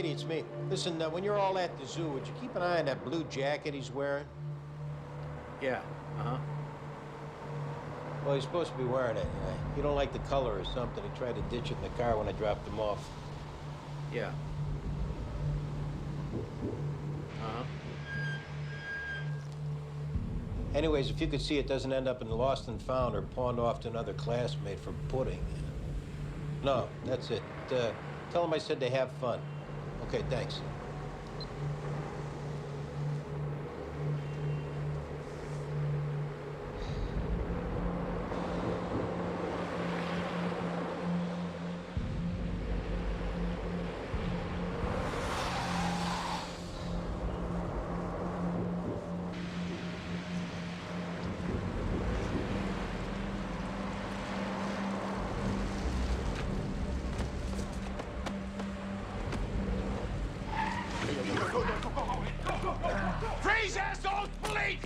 Speedy, it's me. Listen, when you're all at the zoo, would you keep an eye on that blue jacket he's wearing? Yeah, uh-huh. Well, he's supposed to be wearing it. He don't like the color or something. He tried to ditch it in the car when I dropped him off. Yeah. Uh-huh. Anyways, if you could see it doesn't end up in the lost and found or pawned off to another classmate for pudding. No, that's it. Tell them I said they have fun. Okay, thanks. Freeze, assholes! Police!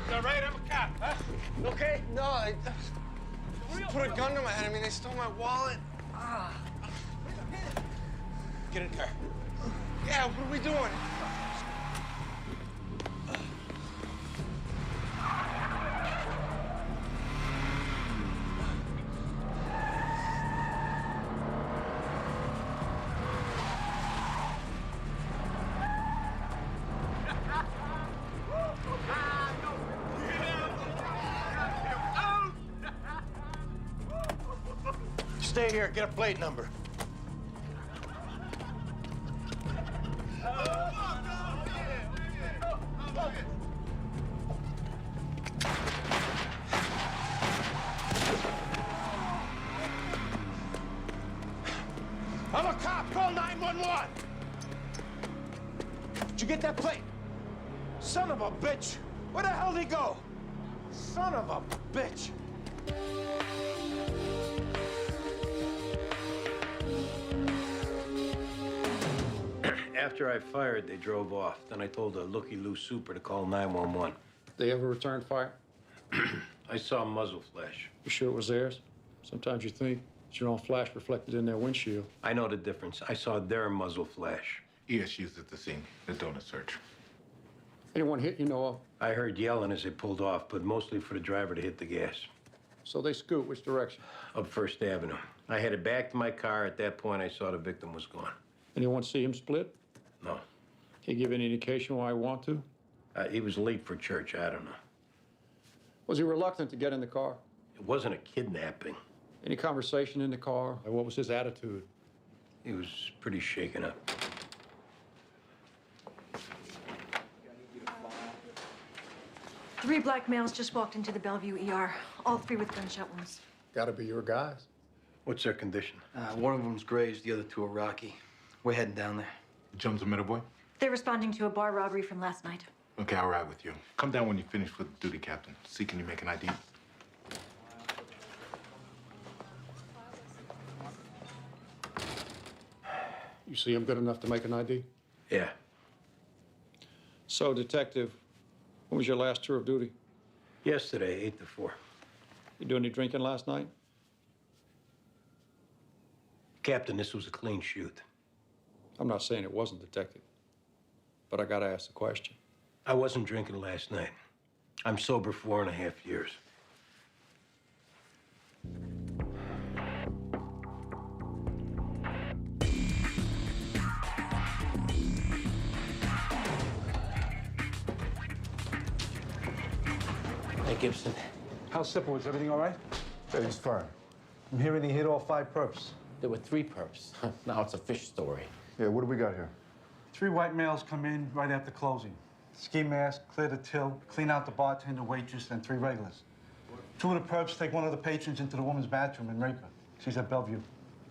You all right? I'm a cop, huh? Okay? No, I put a gun to my head. I mean, they stole my wallet. Get in the car. Yeah, what are we doing? Stay here, get a plate number. I'm a cop, call 911. Did you get that plate? Son of a bitch. Where the hell did he go? Son of a bitch. After I fired, they drove off. Then I told a looky-loo super to call 911. They ever returned fire? I saw a muzzle flash. You sure it was theirs? Sometimes you think it's your own flash reflected in their windshield. I know the difference. I saw their muzzle flash. ESU's at the scene. They're doing a search. Anyone hit you know of? I heard yelling as they pulled off, but mostly for the driver to hit the gas. So they scoot which direction? Up First Avenue. I headed back to my car. At that point, I saw the victim was gone. Anyone see him split? No. Can you give any indication why I want to? He was late for church. I don't know. Was he reluctant to get in the car? It wasn't a kidnapping. Any conversation in the car? Or what was his attitude? He was pretty shaken up. Three black males just walked into the Bellevue ER, all three with gunshot wounds. Gotta be your guys. What's their condition? One of them's grazed, the other two are rocky. We're heading down there. Jones a middle boy? They're responding to a bar robbery from last night. Okay, I'll ride with you. Come down when you finish with duty, Captain. See, can you make an ID? You see him good enough to make an ID? Yeah. So, Detective, when was your last tour of duty? Yesterday, 8 to 4. You do any drinking last night? Captain, this was a clean shoot. I'm not saying it wasn't, Detective, but I gotta ask the question. I wasn't drinking last night. I'm sober 4.5 years. Hey, Gibson. How's Sipple? Is everything all right? He's fine. I'm hearing he hit all 5 perps. There were 3 perps. Now it's a fish story. Yeah, what do we got here? 3 white males come in right after closing. Ski mask, clear the till, clean out the bartender, waitress, and 3 regulars. 2 of the perps take one of the patrons into the woman's bathroom and rape her. She's at Bellevue.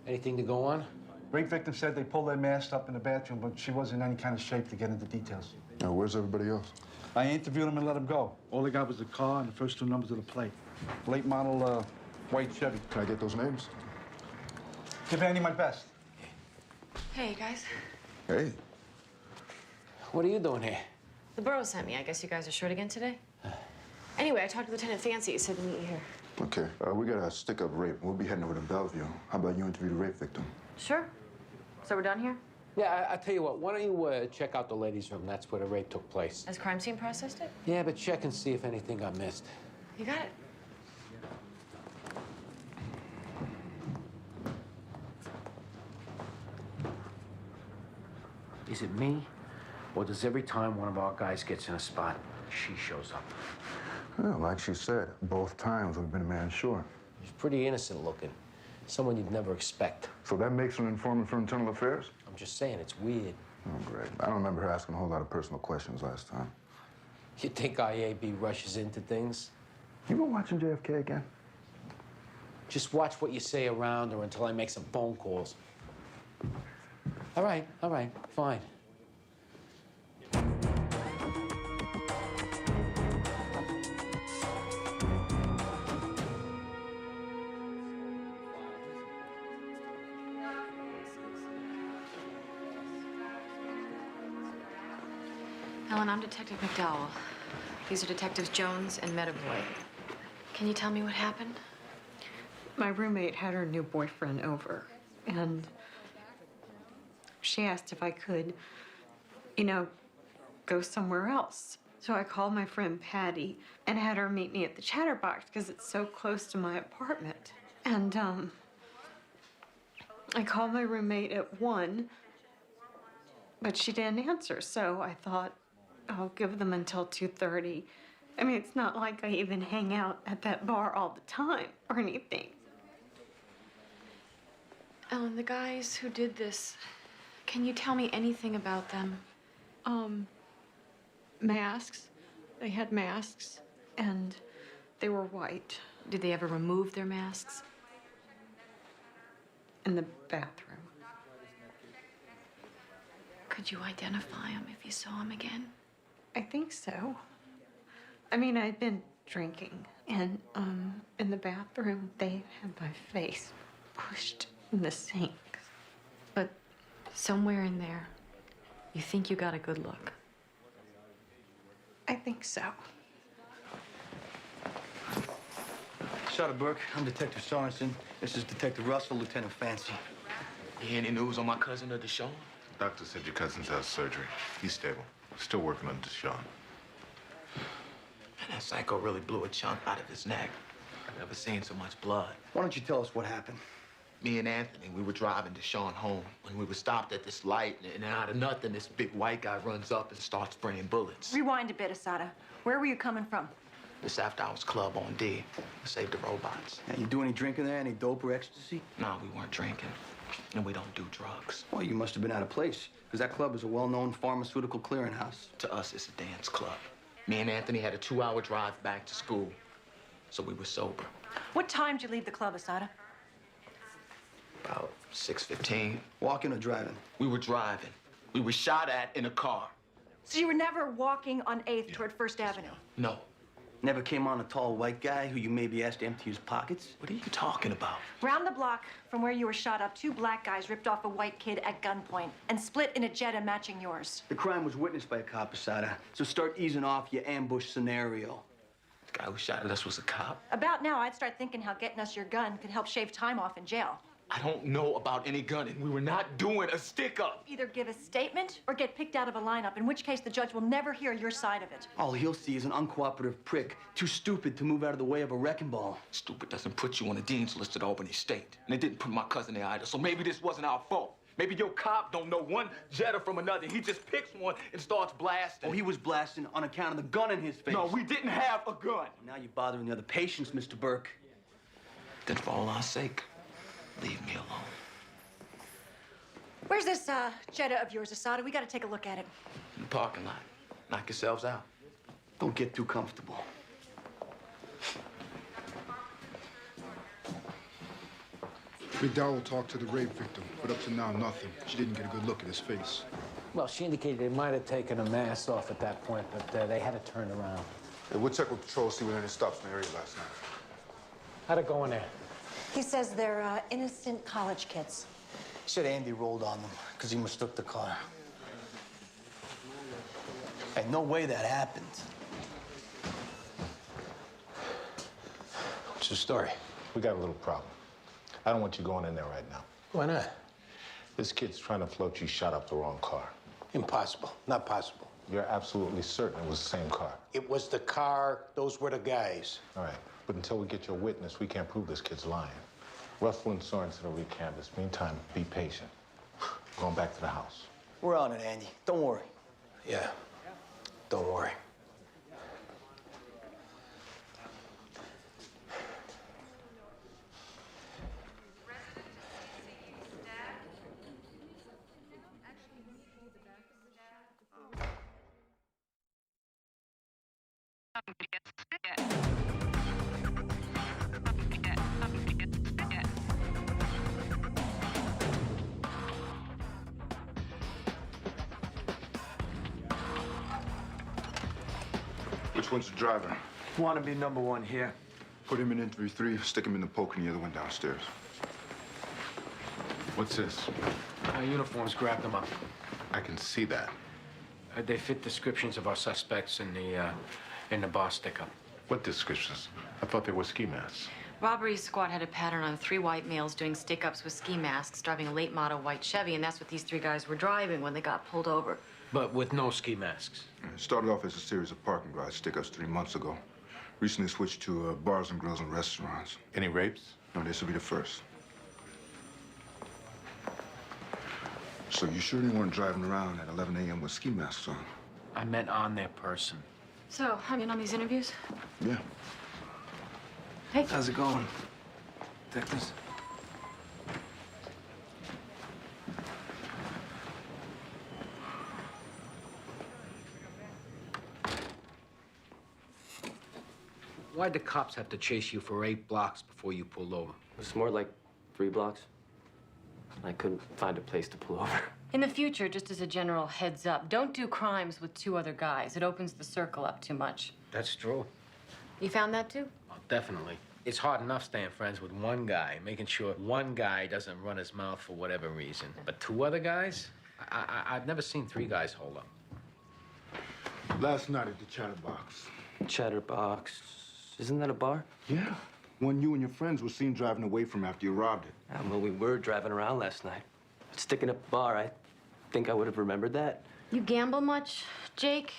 Anything to go on? Rape victim said they pulled their mask up in the bathroom, but she wasn't in any kind of shape to get into details. Now, where's everybody else? I interviewed them and let them go. All they got was the car and the first 2 numbers of the plate. Late model, white Chevy. Can I get those names? Give Andy my best. Hey, guys. Hey. What are you doing here? The borough sent me. I guess you guys are short again today? Anyway, I talked to Lieutenant Fancy. He said to meet you here. Okay, we got a stick-up rape. We'll be heading over to Bellevue. How about you interview the rape victim? Sure. So we're done here? Yeah, I tell you what, why don't you check out the ladies' room? That's where the rape took place. Has crime scene processed it? Yeah, but check and see if anything got missed. You got it. Is it me? Or does every time one of our guys gets in a spot, she shows up? Yeah, like she said, both times we've been a man short. She's pretty innocent looking. Someone you'd never expect. So that makes her an informant for internal affairs? I'm just saying, it's weird. Oh, great. I don't remember her asking a whole lot of personal questions last time. You think IAB rushes into things? You been watching JFK again? Just watch what you say around her until I make some phone calls. All right, fine. Ellen, I'm Detective McDowell. These are Detectives Jones and Metaboy. Can you tell me what happened? My roommate had her new boyfriend over, and she asked if I could, go somewhere else. So I called my friend Patty and had her meet me at the Chatterbox because it's so close to my apartment. And I called my roommate at 1, but she didn't answer, so I thought I'll give them until 2:30. I mean, it's not like I even hang out at that bar all the time or anything. Ellen, the guys who did this, can you tell me anything about them? Masks. They had masks, and they were white. Did they ever remove their masks? In the bathroom. Could you identify them if you saw them again? I think so. I mean, I'd been drinking, and in the bathroom, they had my face pushed in the sink. But somewhere in there, you think you got a good look? I think so. Shut Burke. I'm Detective Sorensen. This is Detective Russell, Lieutenant Fancy. You hear any news on my cousin or Deshaun? Doctor said your cousin's had surgery. He's stable. Still working on Deshaun. Man, that psycho really blew a chunk out of his neck. I've never seen so much blood. Why don't you tell us what happened? Me and Anthony, we were driving Deshaun home when we were stopped at this light, and out of nothing, this big white guy runs up and starts spraying bullets. Rewind a bit, Asada. Where were you coming from? This after-hours club on D. Save the robots. Yeah, you do any drinking there? Any dope or ecstasy? No, we weren't drinking. And we don't do drugs. Well, you must have been out of place, because that club is a well-known pharmaceutical clearinghouse. To us, it's a dance club. Me and Anthony had a 2-hour drive back to school, so we were sober. What time did you leave the club, Asada? About 6:15. Walking or driving? We were driving. We were shot at in a car. So you were never walking on 8th toward First Avenue? No. Never came on a tall white guy who you maybe asked to empty his pockets? What are you talking about? Round the block from where you were shot up, 2 black guys ripped off a white kid at gunpoint and split in a Jetta matching yours. The crime was witnessed by a cop, Asada. So start easing off your ambush scenario. The guy who shot at us was a cop. About now, I'd start thinking how getting us your gun could help shave time off in jail. I don't know about any gunning. We were not doing a stick-up. Either give a statement or get picked out of a lineup, in which case the judge will never hear your side of it. All he'll see is an uncooperative prick, too stupid to move out of the way of a wrecking ball. Stupid doesn't put you on the dean's list at Albany State. And it didn't put my cousin there either, so maybe this wasn't our fault. Maybe your cop don't know one Jetta from another. He just picks one and starts blasting. Oh, he was blasting on account of the gun in his face. No, we didn't have a gun. Now you're bothering the other patients, Mr. Burke. Then for all our sake, leave me alone. Where's this Jetta of yours, Asada? We gotta take a look at it. In the parking lot. Knock yourselves out. Don't get too comfortable. McDowell talked to the rape victim, but up to now, nothing. She didn't get a good look at his face. Well, she indicated they might have taken a mask off at that point, but they had to turn around. Hey, we'll check with patrol, see whether any stops in the area last night. How'd it go in there? He says they're innocent college kids. He said Andy rolled on them because he mistook the car. Hey, no way that happened. What's the story? We got a little problem. I don't want you going in there right now. Why not? This kid's trying to float you shot up the wrong car. Impossible. Not possible. You're absolutely certain it was the same car. It was the car. Those were the guys. All right, but until we get your witness, we can't prove this kid's lying. Russell and Sorensen will recanvass. Meantime, be patient. Going back to the house. We're on it, Andy. Don't worry. Yeah. Don't worry. Which one's the driver? Want to be number one here? Put him in interview 3, stick him in the poke, and the other one downstairs. What's this? Our uniforms grabbed them up. I can see that. They fit descriptions of our suspects in the bar stick-up. What descriptions? I thought they were ski masks. Robbery squad had a pattern on 3 white males doing stick-ups with ski masks, driving a late model white Chevy, and that's what these 3 guys were driving when they got pulled over. But with no ski masks. It started off as a series of parking garage stick-ups 3 months ago. Recently switched to bars and grills and restaurants. Any rapes? No, this will be the first. So you sure they weren't driving around at 11 a.m. with ski masks on? I meant on their person. So, I'm in on these interviews? Yeah. Hey. How's it going, detectives? Why'd the cops have to chase you for 8 blocks before you pulled over? It was more like 3 blocks. I couldn't find a place to pull over. In the future, just as a general heads up, don't do crimes with 2 other guys. It opens the circle up too much. That's true. You found that too? Oh, definitely. It's hard enough staying friends with one guy, making sure one guy doesn't run his mouth for whatever reason. But 2 other guys? I've never seen 3 guys hold up. Last night at the Chatterbox. Chatterbox. Isn't that a bar? Yeah. One you and your friends were seen driving away from after you robbed it. Well, we were driving around last night. Sticking up a bar, I think I would have remembered that. You gamble much, Jake?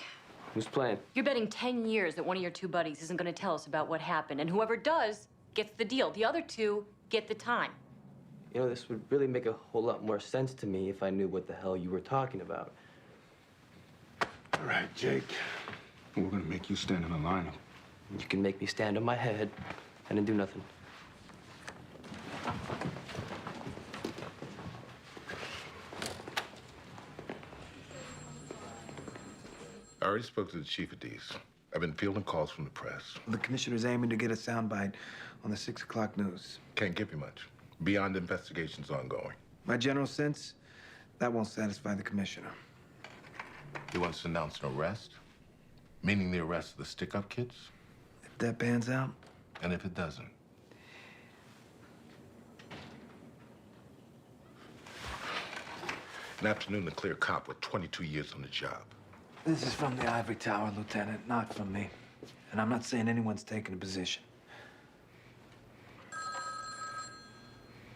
Who's playing? You're betting 10 years that one of your 2 buddies isn't going to tell us about what happened, and whoever does gets the deal. The other 2 get the time. You know, this would really make a whole lot more sense to me if I knew what the hell you were talking about. All right, Jake. We're gonna make you stand in a lineup. You can make me stand on my head and then do nothing. I already spoke to the chief of these. I've been fielding calls from the press. The commissioner's aiming to get a soundbite on the 6 o'clock news. Can't give you much. Beyond investigations ongoing. My general sense, that won't satisfy the commissioner. He wants to announce an arrest? Meaning the arrest of the stick-up kids? If that pans out? And if it doesn't? An afternoon to clear a cop with 22 years on the job. This is from the ivory tower, Lieutenant, not from me. And I'm not saying anyone's taking a position.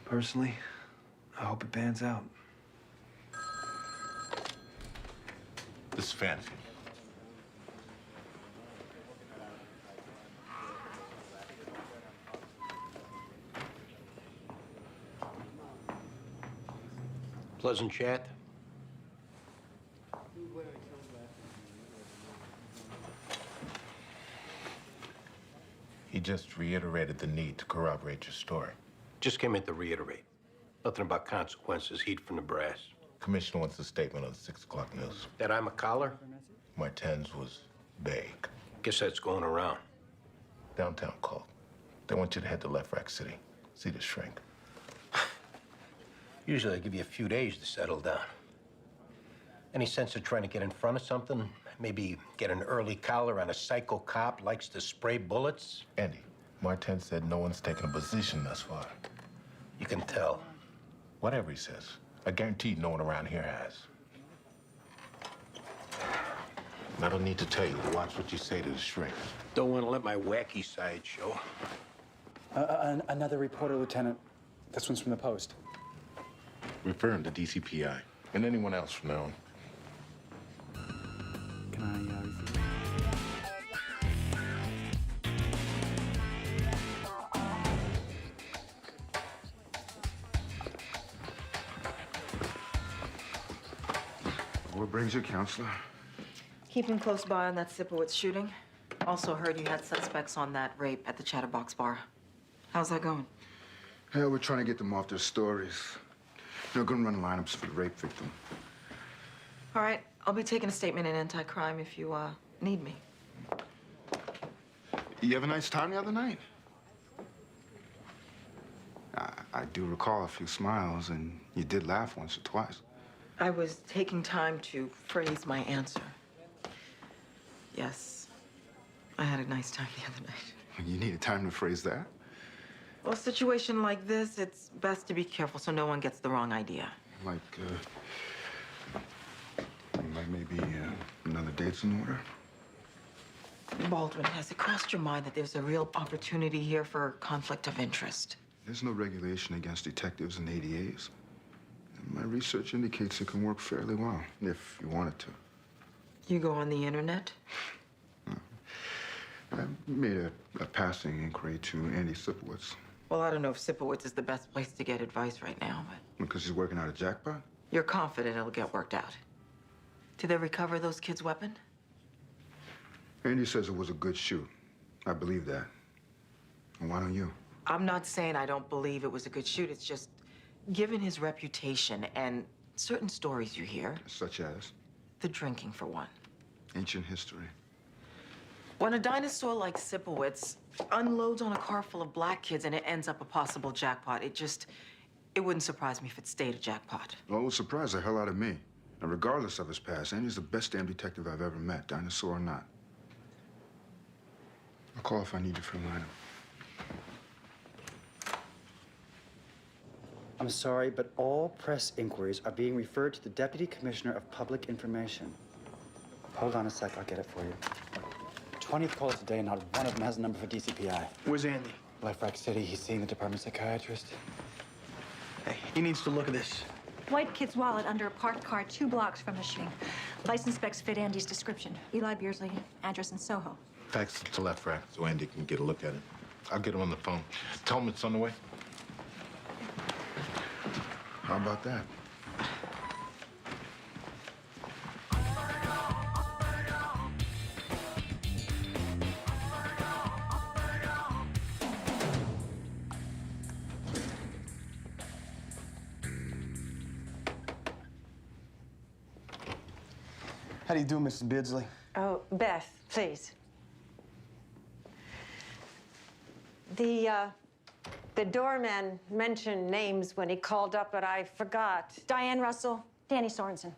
Personally, I hope it pans out. This is fancy. Pleasant chat. He just reiterated the need to corroborate your story. Just came in to reiterate. Nothing about consequences, heat from the brass. Commissioner wants a statement on the 6 o'clock news. That I'm a collar? Martinez was vague. Guess that's going around. Downtown called. They want you to head to Left Rack City. See the shrink. Usually I give you a few days to settle down. Any sense of trying to get in front of something? Maybe get an early collar on a psycho cop likes to spray bullets? Andy, Martin said no one's taken a position thus far. You can tell. Whatever he says, I guarantee no one around here has. And I don't need to tell you to watch what you say to the shrink. Don't want to let my wacky side show. Another reporter, Lieutenant. This one's from the Post. Referring to DCPI and anyone else from now on. Can I receive? What brings you, counselor? Keeping close by on that Sipowicz shooting. Also heard you had suspects on that rape at the Chatterbox Bar. How's that going? Hell, we're trying to get them off their stories. They're gonna run lineups for the rape victim. All right, I'll be taking a statement in anti-crime if you, need me. You have a nice time the other night? I do recall a few smiles, and you did laugh once or twice. I was taking time to phrase my answer. Yes, I had a nice time the other night. You needed time to phrase that? Well, a situation like this, it's best to be careful so no one gets the wrong idea. Like maybe another date's in order? Baldwin, has it crossed your mind that there's a real opportunity here for conflict of interest? There's no regulation against detectives and ADAs. And my research indicates it can work fairly well, if you wanted to. You go on the internet? I made a passing inquiry to Andy Sipowicz. Well, I don't know if Sipowicz is the best place to get advice right now, but... Because he's working out a jackpot? You're confident it'll get worked out. Did they recover those kids' weapon? Andy says it was a good shoot. I believe that. And why don't you? I'm not saying I don't believe it was a good shoot. It's just, given his reputation and certain stories you hear... Such as? The drinking, for one. Ancient history. When a dinosaur like Sipowicz unloads on a car full of black kids and it ends up a possible jackpot, it wouldn't surprise me if it stayed a jackpot. Well, it would surprise the hell out of me. And regardless of his past, Andy's the best damn detective I've ever met, dinosaur or not. I'll call if I need you for a lineup. I'm sorry, but all press inquiries are being referred to the Deputy Commissioner of Public Information. Hold on a sec, I'll get it for you. 20th call today, not one of them has a number for DCPI. Where's Andy? Left Rack City, he's seeing the department psychiatrist. Hey, he needs to look at this. White kid's wallet under a parked car 2 blocks from the shooting. License specs fit Andy's description. Eli Beardsley, address in Soho. Fax it to Left Rack so Andy can get a look at it. I'll get him on the phone. Tell him it's on the way. How about that? How do you do, Mrs. Beardsley? Oh, Beth, please. The doorman mentioned names when he called up, but I forgot. Diane Russell, Danny Sorensen.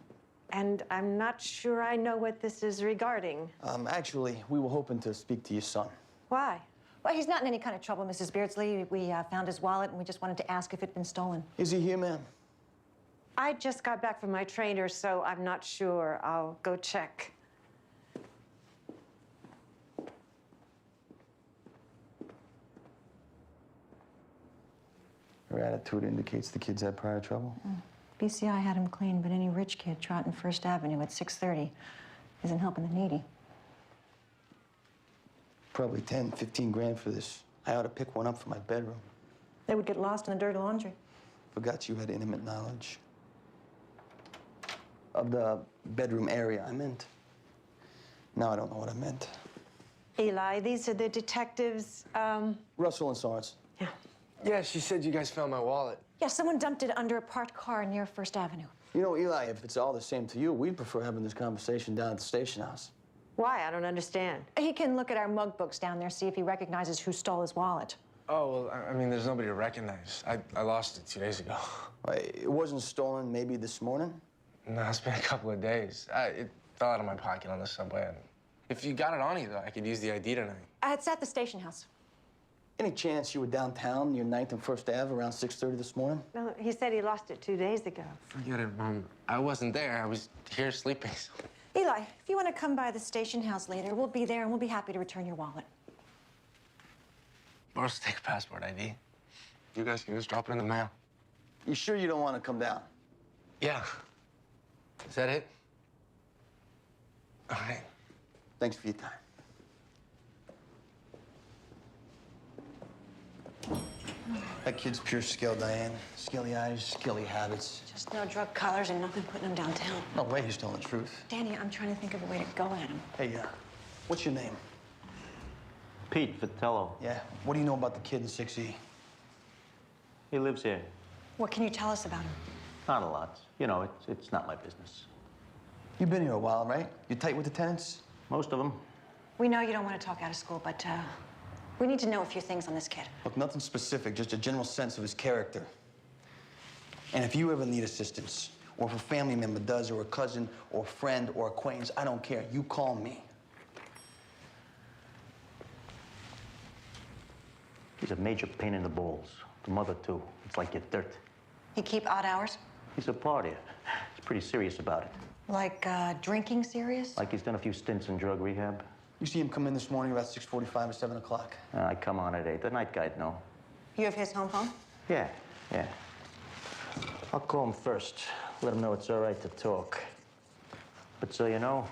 And I'm not sure I know what this is regarding. Actually, we were hoping to speak to your son. Why? Well, he's not in any kind of trouble, Mrs. Beardsley. We found his wallet, and we just wanted to ask if it'd been stolen. Is he here, ma'am? I just got back from my trainer, so I'm not sure. I'll go check. Her attitude indicates the kid's had prior trouble. BCI had him clean, but any rich kid trotting First Avenue at 6:30 isn't helping the needy. Probably 10, 15 grand for this. I ought to pick one up for my bedroom. They would get lost in the dirty laundry. Forgot you had intimate knowledge of the bedroom area I meant. Now I don't know what I meant. Eli, these are the detectives, Russell and Sorensen. Yeah. Yeah, she said you guys found my wallet. Yeah, someone dumped it under a parked car near First Avenue. You know, Eli, if it's all the same to you, we'd prefer having this conversation down at the station house. Why? I don't understand. He can look at our mug books down there, see if he recognizes who stole his wallet. Oh, well, I mean, there's nobody to recognize. I lost it 2 days ago. It wasn't stolen maybe this morning? No, it's been a couple of days. It fell out of my pocket on the subway. If you got it on you, though, I could use the ID tonight. It's at the station house. Any chance you were downtown near 9th and 1st Ave around 6:30 this morning? No, he said he lost it 2 days ago. Forget it, Mom. I wasn't there. I was here sleeping. Eli, if you want to come by the station house later, we'll be there and we'll be happy to return your wallet. Or else take a passport ID. You guys can just drop it in the mail. You sure you don't want to come down? Yeah. Is that it? All right. Thanks for your time. That kid's pure skill, Diane. Skilly eyes, skilly habits. Just no drug collars and nothing putting him downtown. No way he's telling the truth. Danny, I'm trying to think of a way to go at him. Hey, what's your name? Pete Vitello. Yeah. What do you know about the kid in 6E? He lives here. What can you tell us about him? Not a lot. You know, it's not my business. You've been here a while, right? You tight with the tenants? Most of them. We know you don't want to talk out of school, but we need to know a few things on this kid. Look, nothing specific, just a general sense of his character. And if you ever need assistance, or if a family member does, or a cousin, or a friend, or acquaintance, I don't care. You call me. He's a major pain in the balls. The mother, too. It's like your dirt. He keep odd hours? He's a partier. He's pretty serious about it. Like drinking serious? Like he's done a few stints in drug rehab. You see him come in this morning about 6:45 or 7 o'clock? I come on at 8. The night guy'd know. You have his home phone? Yeah. I'll call him first. Let him know it's all right to talk. But so you know,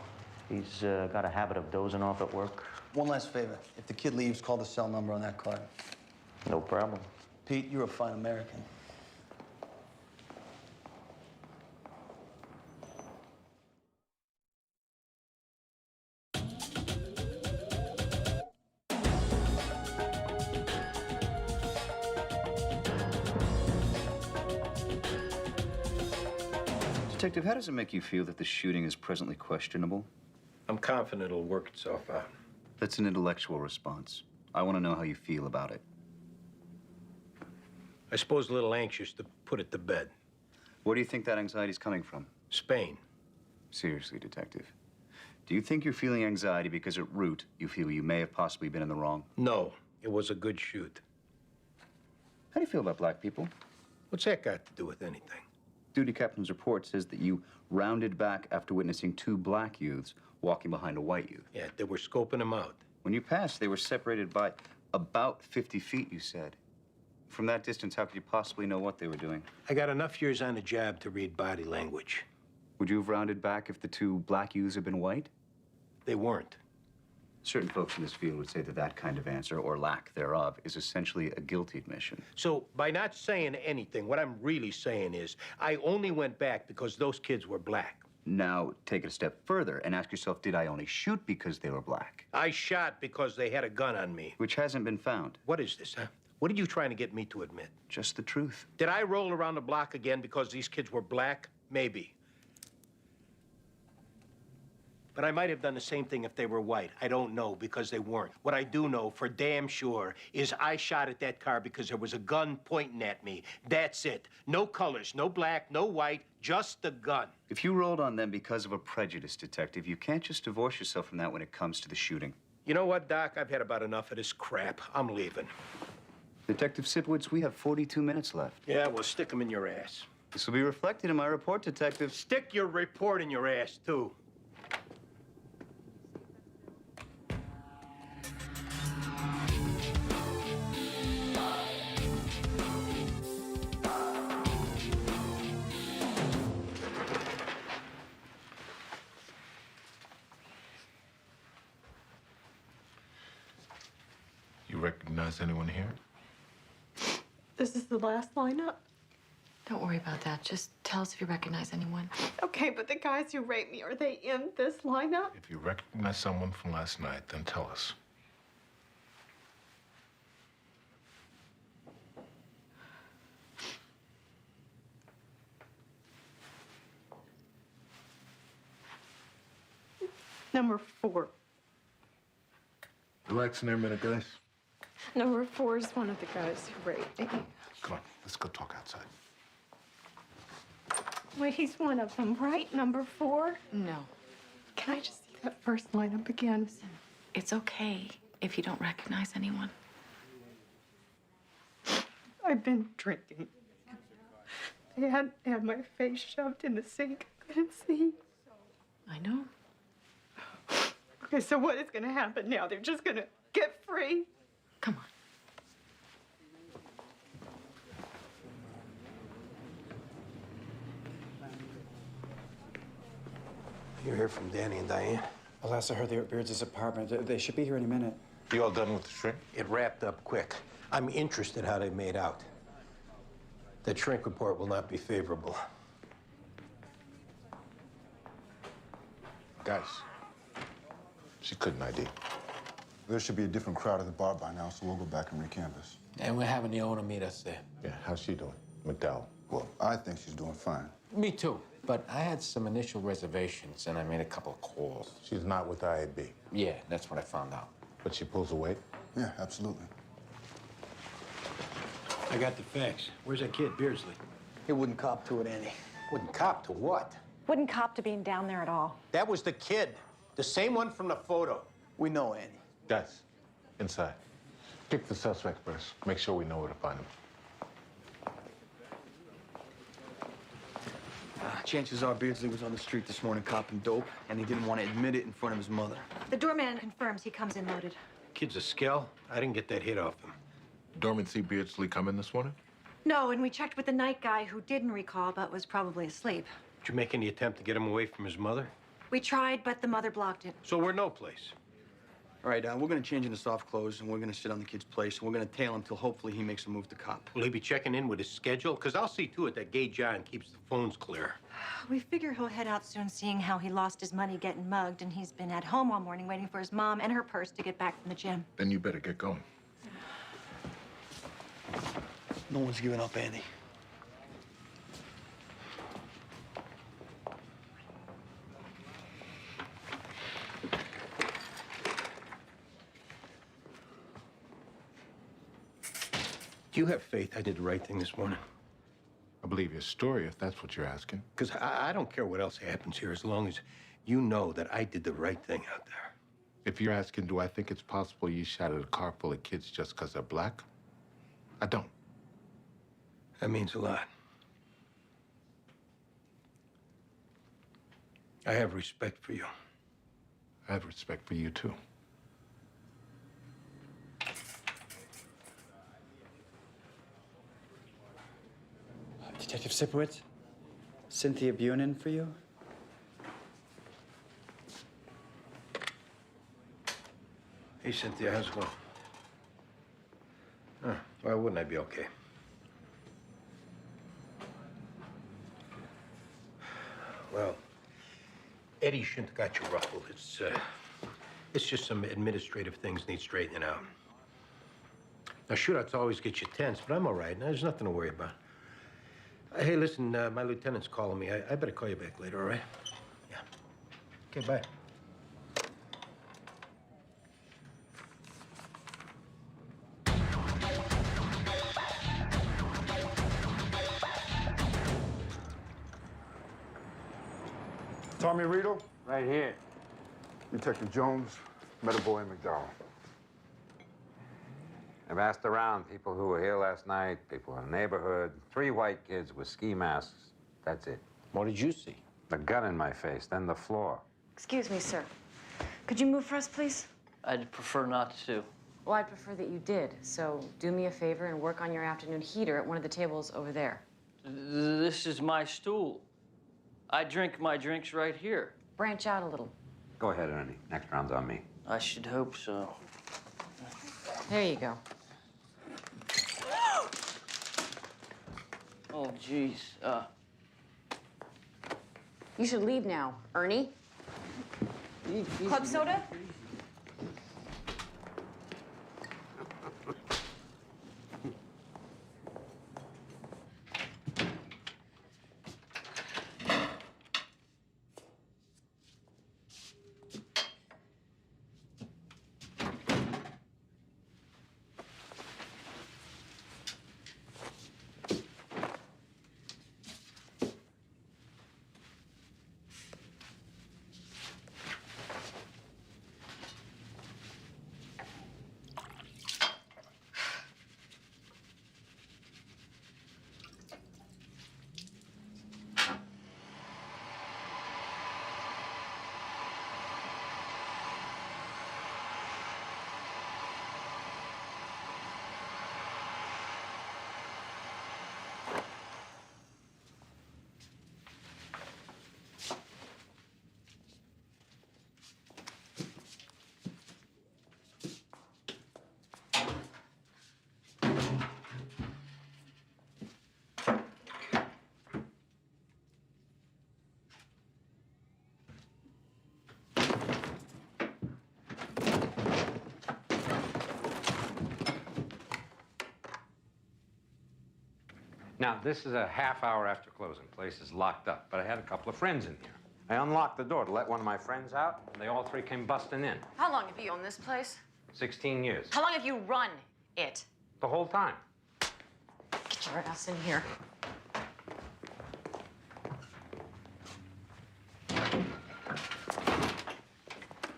he's got a habit of dozing off at work. One last favor. If the kid leaves, call the cell number on that card. No problem. Pete, you're a fine American. Detective, how does it make you feel that the shooting is presently questionable? I'm confident it'll work itself out. That's an intellectual response. I want to know how you feel about it. I suppose a little anxious to put it to bed. Where do you think that anxiety is coming from? Spain. Seriously, Detective. Do you think you're feeling anxiety because at root you feel you may have possibly been in the wrong? No, it was a good shoot. How do you feel about black people? What's that got to do with anything? Duty captain's report says that you rounded back after witnessing 2 black youths walking behind a white youth. Yeah, they were scoping them out. When you passed, they were separated by about 50 feet, you said. From that distance, how could you possibly know what they were doing? I got enough years on the job to read body language. Would you have rounded back if the 2 black youths had been white? They weren't. Certain folks in this field would say that that kind of answer, or lack thereof, is essentially a guilty admission. So by not saying anything, what I'm really saying is I only went back because those kids were black. Now, take it a step further and ask yourself, did I only shoot because they were black? I shot because they had a gun on me. Which hasn't been found. What is this, huh? What are you trying to get me to admit? Just the truth. Did I roll around the block again because these kids were black? Maybe. But I might have done the same thing if they were white. I don't know, because they weren't. What I do know for damn sure is I shot at that car because there was a gun pointing at me. That's it. No colors, no black, no white, just the gun. If you rolled on them because of a prejudice, Detective, you can't just divorce yourself from that when it comes to the shooting. You know what, Doc? I've had about enough of this crap. I'm leaving. Detective Sipowicz, we have 42 minutes left. Yeah, well, stick them in your ass. This will be reflected in my report, Detective. Stick your report in your ass, too. You recognize anyone here? This is the last lineup? Don't worry about that. Just tell us if you recognize anyone. Okay, but the guys who raped me, are they in this lineup? If you recognize someone from last night, then tell us. Number 4. Relax in there a minute, guys. Number 4 is one of the guys who raped me. Come on, let's go talk outside. Wait, he's one of them, right? Number 4? No. Can I just see that first lineup again? It's okay if you don't recognize anyone. I've been drinking. They had my face shoved in the sink. I couldn't see. I know. Okay, so what is going to happen now? They're just going to get free? Come on. You hear from Danny and Diane? Alas, I heard they're at Beards' apartment. They should be here any minute. You all done with the shrink? It wrapped up quick. I'm interested how they made out. That shrink report will not be favorable. Guys, she couldn't ID. There should be a different crowd at the bar by now, so we'll go back and recanvass. And we're having the owner meet us there. Yeah, how's she doing? McDowell. Well, I think she's doing fine. Me too. But I had some initial reservations, and I made a couple of calls. She's not with IAB. Yeah, that's what I found out. But she pulls away? Yeah, absolutely. I got the facts. Where's that kid, Beardsley? He wouldn't cop to it, Andy. Wouldn't cop to what? Wouldn't cop to being down there at all. That was the kid. The same one from the photo. We know, Andy. Guys, inside. Pick the suspect first. Make sure we know where to find him. Chances are Beardsley was on the street this morning copping dope, and he didn't want to admit it in front of his mother. The doorman confirms he comes in loaded. Kid's a skell. I didn't get that hit off him. Dorman see Beardsley come in this morning? No, and we checked with the night guy who didn't recall but was probably asleep. Did you make any attempt to get him away from his mother? We tried, but the mother blocked it. So we're no place. All right, we're going to change into soft clothes, and we're going to sit on the kid's place, and we're going to tail him till hopefully he makes a move to cop. Will he be checking in with his schedule? Because I'll see to it that Gay John keeps the phones clear. We figure he'll head out soon, seeing how he lost his money getting mugged, and he's been at home all morning waiting for his mom and her purse to get back from the gym. Then you better get going. No one's giving up, Andy. Do you have faith I did the right thing this morning? I believe your story, if that's what you're asking. Because I don't care what else happens here as long as you know that I did the right thing out there. If you're asking, do I think it's possible you shot at a car full of kids just because they're black? I don't. That means a lot. I have respect for you. I have respect for you, too. Detective Sipowicz, Cynthia Bunin for you. Hey, Cynthia, how's it going? Huh, why wouldn't I be okay? Well, Eddie shouldn't have got you ruffled. It's just some administrative things need straightening out. Now, shootouts always get you tense, but I'm all right. There's nothing to worry about. Hey, listen, my lieutenant's calling me. I better call you back later, all right? Yeah. Okay, bye. Tommy Riedel? Right here. Detective Jones, Metaboy McDowell. I've asked around people who were here last night, people in the neighborhood. 3 white kids with ski masks. That's it. What did you see? The gun in my face, then the floor. Excuse me, sir. Could you move for us, please? I'd prefer not to. Well, I'd prefer that you did. So do me a favor and work on your afternoon heater at one of the tables over there. This is my stool. I drink my drinks right here. Branch out a little. Go ahead, Ernie. Next round's on me. I should hope so. There you go. Oh, jeez. You should leave now, Ernie. Club soda? Now, this is a half hour after closing. Place is locked up, but I had a couple of friends in here. I unlocked the door to let one of my friends out, and they all three came busting in. How long have you owned this place? 16 years. How long have you run it? The whole time. Get your ass in here.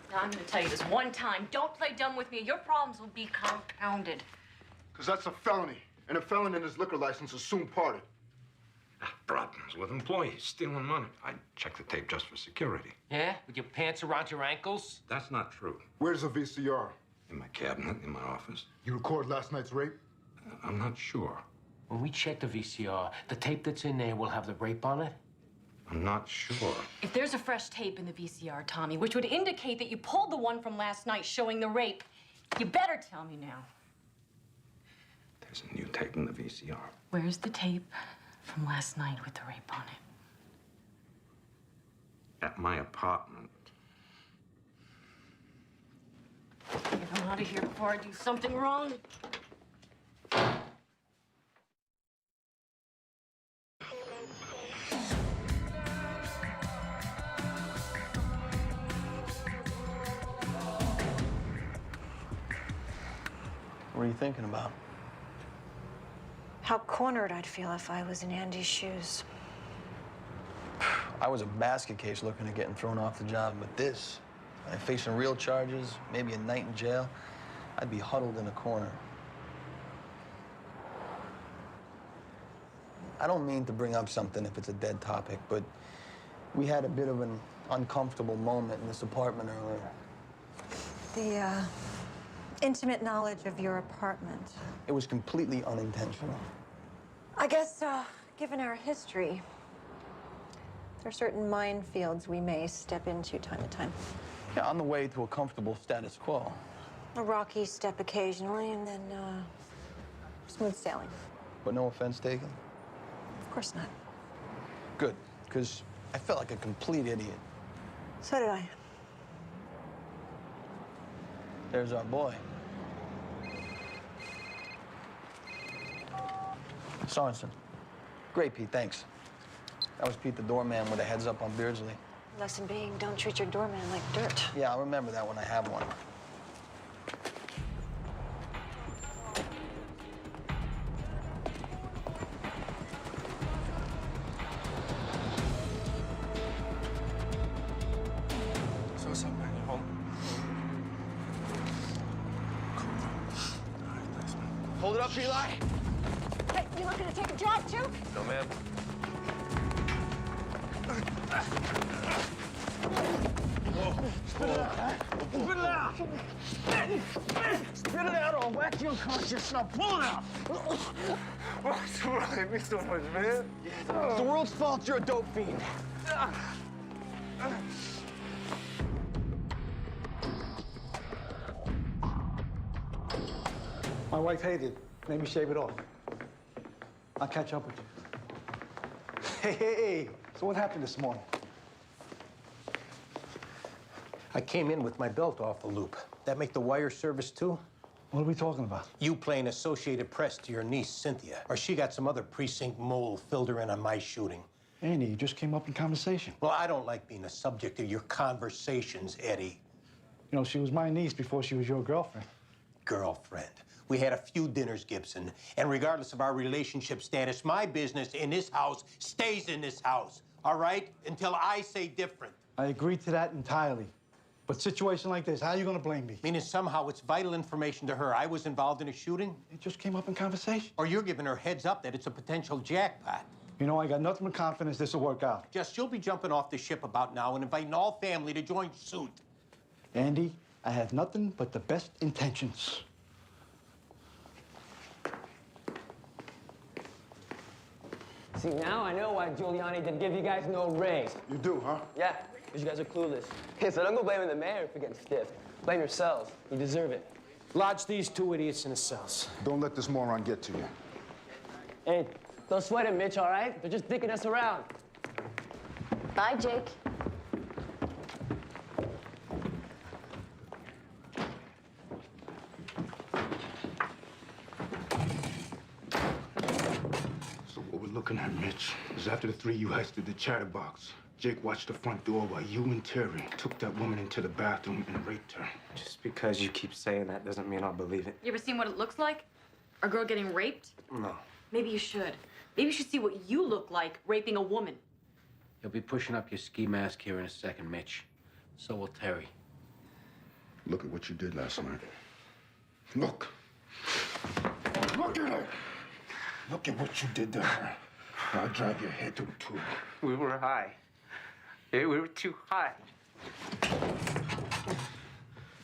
Now, I'm gonna tell you this one time. Don't play dumb with me. Your problems will be compounded. Because that's a felony. And a felon and his liquor license is soon parted. Problems with employees, stealing money. I checked the tape just for security. Yeah? With your pants around your ankles? That's not true. Where's the VCR? In my cabinet, in my office. You record last night's rape? I'm not sure. When we check the VCR, the tape that's in there will have the rape on it? I'm not sure. If there's a fresh tape in the VCR, Tommy, which would indicate that you pulled the one from last night showing the rape, you better tell me now. There's a new tape in the VCR. Where's the tape from last night with the rape on it? At my apartment. Get him out of here before I do something wrong. What are you thinking about? How cornered I'd feel if I was in Andy's shoes. I was a basket case looking at getting thrown off the job, but this, I'm facing real charges, maybe a night in jail, I'd be huddled in a corner. I don't mean to bring up something if it's a dead topic, but we had a bit of an uncomfortable moment in this apartment earlier. The, intimate knowledge of your apartment. It was completely unintentional. I guess, given our history, there are certain minefields we may step into time to time. Yeah, on the way to a comfortable status quo. A rocky step occasionally, and then, smooth sailing. But no offense taken? Of course not. Good, because I felt like a complete idiot. So did I. There's our boy. Sorensen. Great, Pete, thanks. That was Pete the doorman with a heads up on Beardsley. Lesson being, don't treat your doorman like dirt. Yeah, I'll remember that when I have one. So what's up, man? You home? Hold it up, Eli. Hey, you looking to take a drive, too? No, ma'am. Spit it out, huh? Spit it out! Spit it out or I'll whack you unconscious. Now pull it out! What's wrong? I me so much, man. It's the world's fault you're a dope fiend. My wife hated it. Made me shave it off. I'll catch up with you. Hey. So what happened this morning? I came in with my belt off the loop. That make the wire service too? What are we talking about? You playing Associated Press to your niece, Cynthia. Or she got some other precinct mole filled her in on my shooting. Andy, you just came up in conversation. Well, I don't like being a subject of your conversations, Eddie. You know, she was my niece before she was your girlfriend. Girlfriend. We had a few dinners, Gibson. And regardless of our relationship status, my business in this house stays in this house. All right? Until I say different. I agree to that entirely. But situation like this, how are you going to blame me? Meaning somehow it's vital information to her. I was involved in a shooting? It just came up in conversation. Or you're giving her heads up that it's a potential jackpot. You know, I got nothing but confidence this will work out. Just you'll be jumping off the ship about now and inviting all family to join suit. Andy, I have nothing but the best intentions. See, now I know why Giuliani didn't give you guys no raise. You do, huh? Yeah, because you guys are clueless. Hey, so don't go blaming the mayor for getting stiffed. Blame yourselves. You deserve it. Lodge these two idiots in the cells. Don't let this moron get to you. Hey, don't sweat it, Mitch, all right? They're just dicking us around. Bye, Jake. So what was after the three you heisted the chatterbox. Jake watched the front door while you and Terry took that woman into the bathroom and raped her. Just because you keep saying that doesn't mean I'll believe it. You ever seen what it looks like? A girl getting raped? No. Maybe you should. Maybe you should see what you look like raping a woman. You'll be pushing up your ski mask here in a second, Mitch. So will Terry. Look at what you did last night. Look. Look at it. Look at what you did to her. I'll drive your head through the tube. We were high. We were too high.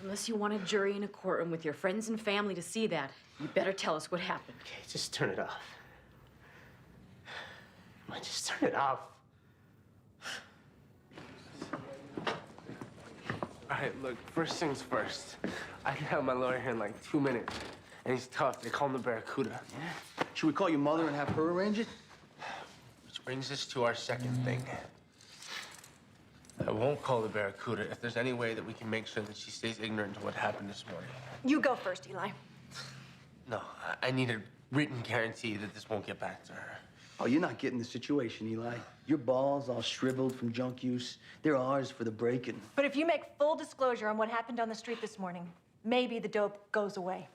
Unless you want a jury in a courtroom with your friends and family to see that, you better tell us what happened. Okay, just turn it off. Come on, just turn it off. All right, look, first things first. I can have my lawyer here in like 2 minutes. And he's tough. They call him the Barracuda. Yeah? Should we call your mother and have her arrange it? Which brings us to our second thing. I won't call the Barracuda if there's any way that we can make sure that she stays ignorant to what happened this morning. You go first, Eli. No, I need a written guarantee that this won't get back to her. Oh, you're not getting the situation, Eli. Your balls all shriveled from junk use. They're ours for the breaking. But if you make full disclosure on what happened on the street this morning, maybe the dope goes away.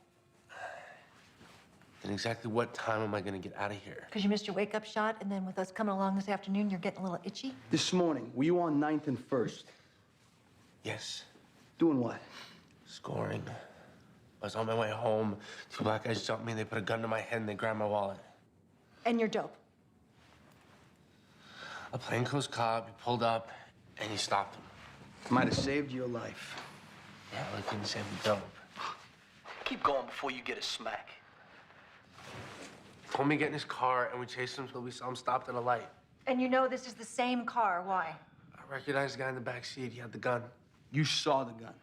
Then exactly what time am I gonna get out of here? Because you missed your wake-up shot, and then with us coming along this afternoon, you're getting a little itchy? This morning, were you on 9th and 1st? Yes. Doing what? Scoring. I was on my way home. Two black guys jumped me, they put a gun to my head, and they grabbed my wallet. And you're dope. A plainclothes cop, he pulled up, and he stopped him. Might have saved your life. Yeah, well, he couldn't save the dope. Keep going before you get a smack. Told me to get in his car, and we chased him until we saw him stopped at a light. And you know this is the same car. Why? I recognized the guy in the back seat. He had the gun. You saw the gun?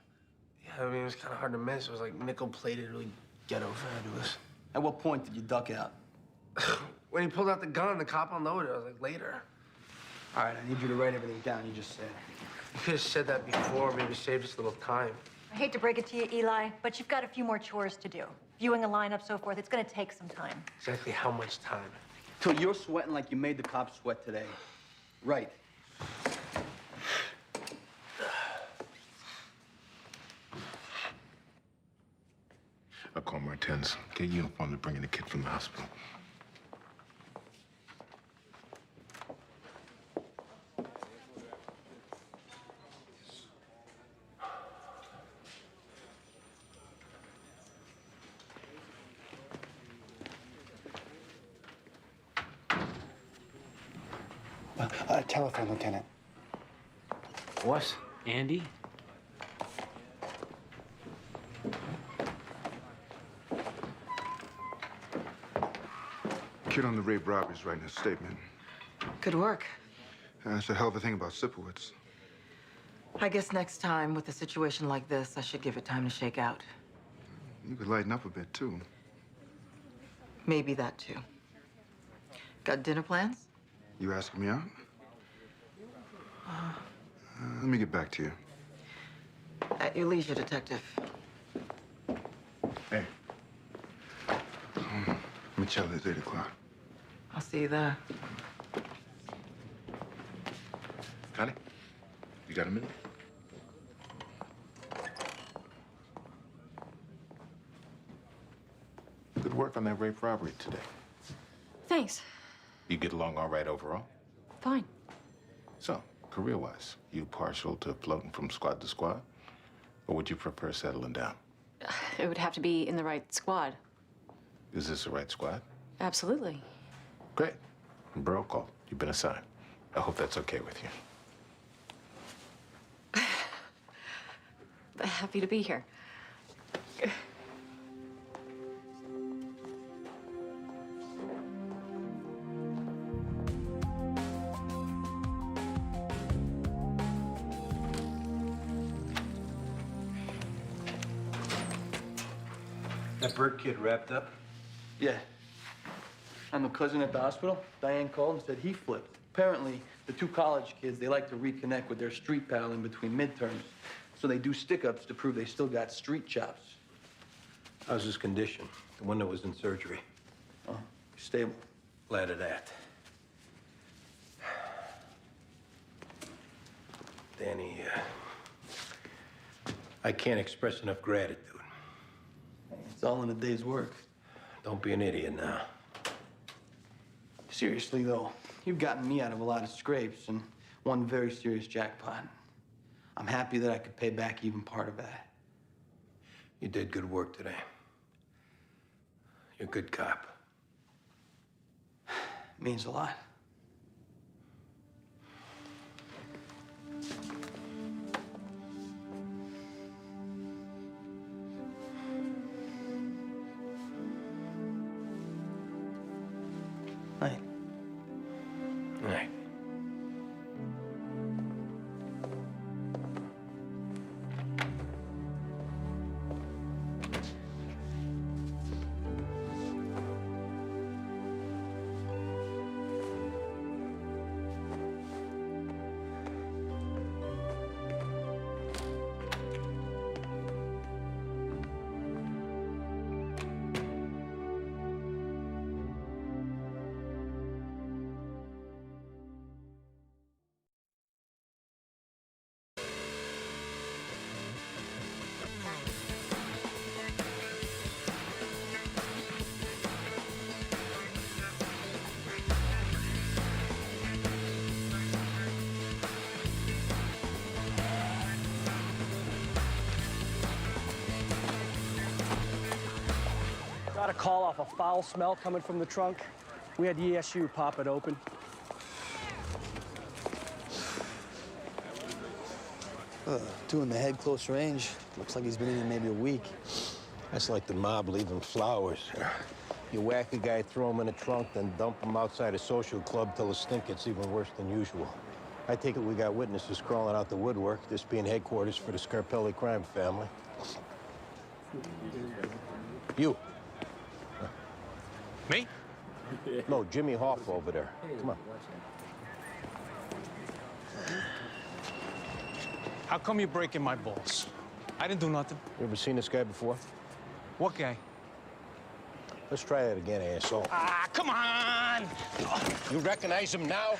Yeah, I mean, it was kind of hard to miss. It was like nickel-plated, really ghetto fabulous. At what point did you duck out? When he pulled out the gun, the cop unloaded. I was like, later. All right, I need you to write everything down you just said. You could have said that before, maybe saved us a little time. I hate to break it to you, Eli, but you've got a few more chores to do. Viewing a lineup, so forth. It's going to take some time. Exactly how much time? Till you're sweating like you made the cops sweat today. Right. I'll call Martens. Get a uniform to bring in the kid from the hospital. Telephone, Lieutenant. What? Andy? Kid on the rape robbery's writing a statement. Good work. That's a hell of a thing about Sipowicz. I guess next time with a situation like this, I should give it time to shake out. You could lighten up a bit, too. Maybe that, too. Got dinner plans? You asking me out? Let me get back to you. At your leisure, Detective. Hey. Michelle is 8 o'clock. I'll see you there. Connie, you got a minute? Good work on that rape robbery today. Thanks. You get along all right overall? Fine. So, career-wise, you partial to floating from squad to squad? Or would you prefer settling down? It would have to be in the right squad. Is this the right squad? Absolutely. Great. Borough call. You've been assigned. I hope that's okay with you. Happy to be here. That Burt kid wrapped up? Yeah. I'm a cousin at the hospital. Diane called and said he flipped. Apparently, the two college kids, they like to reconnect with their street pal in between midterms. So they do stick-ups to prove they still got street chops. How's his condition? The one that was in surgery. Oh, stable. Glad of that. Danny. I can't express enough gratitude. It's all in a day's work. Don't be an idiot now. Seriously, though, you've gotten me out of a lot of scrapes and one very serious jackpot. I'm happy that I could pay back even part of that. You did good work today. You're a good cop. Means a lot. Night. Night. Got a call off a foul smell coming from the trunk. We had the ESU pop it open. Two in the head, close range. Looks like he's been in here maybe a week. That's like the mob leaving flowers. You whack a guy, throw him in a trunk, then dump him outside a social club till the stink gets even worse than usual. I take it we got witnesses crawling out the woodwork, this being headquarters for the Scarpelli crime family. You. Me? No, Jimmy Hoff over there. Come on. How come you're breaking my balls? I didn't do nothing. You ever seen this guy before? What guy? Let's try that again, asshole. Ah, come on! You recognize him now?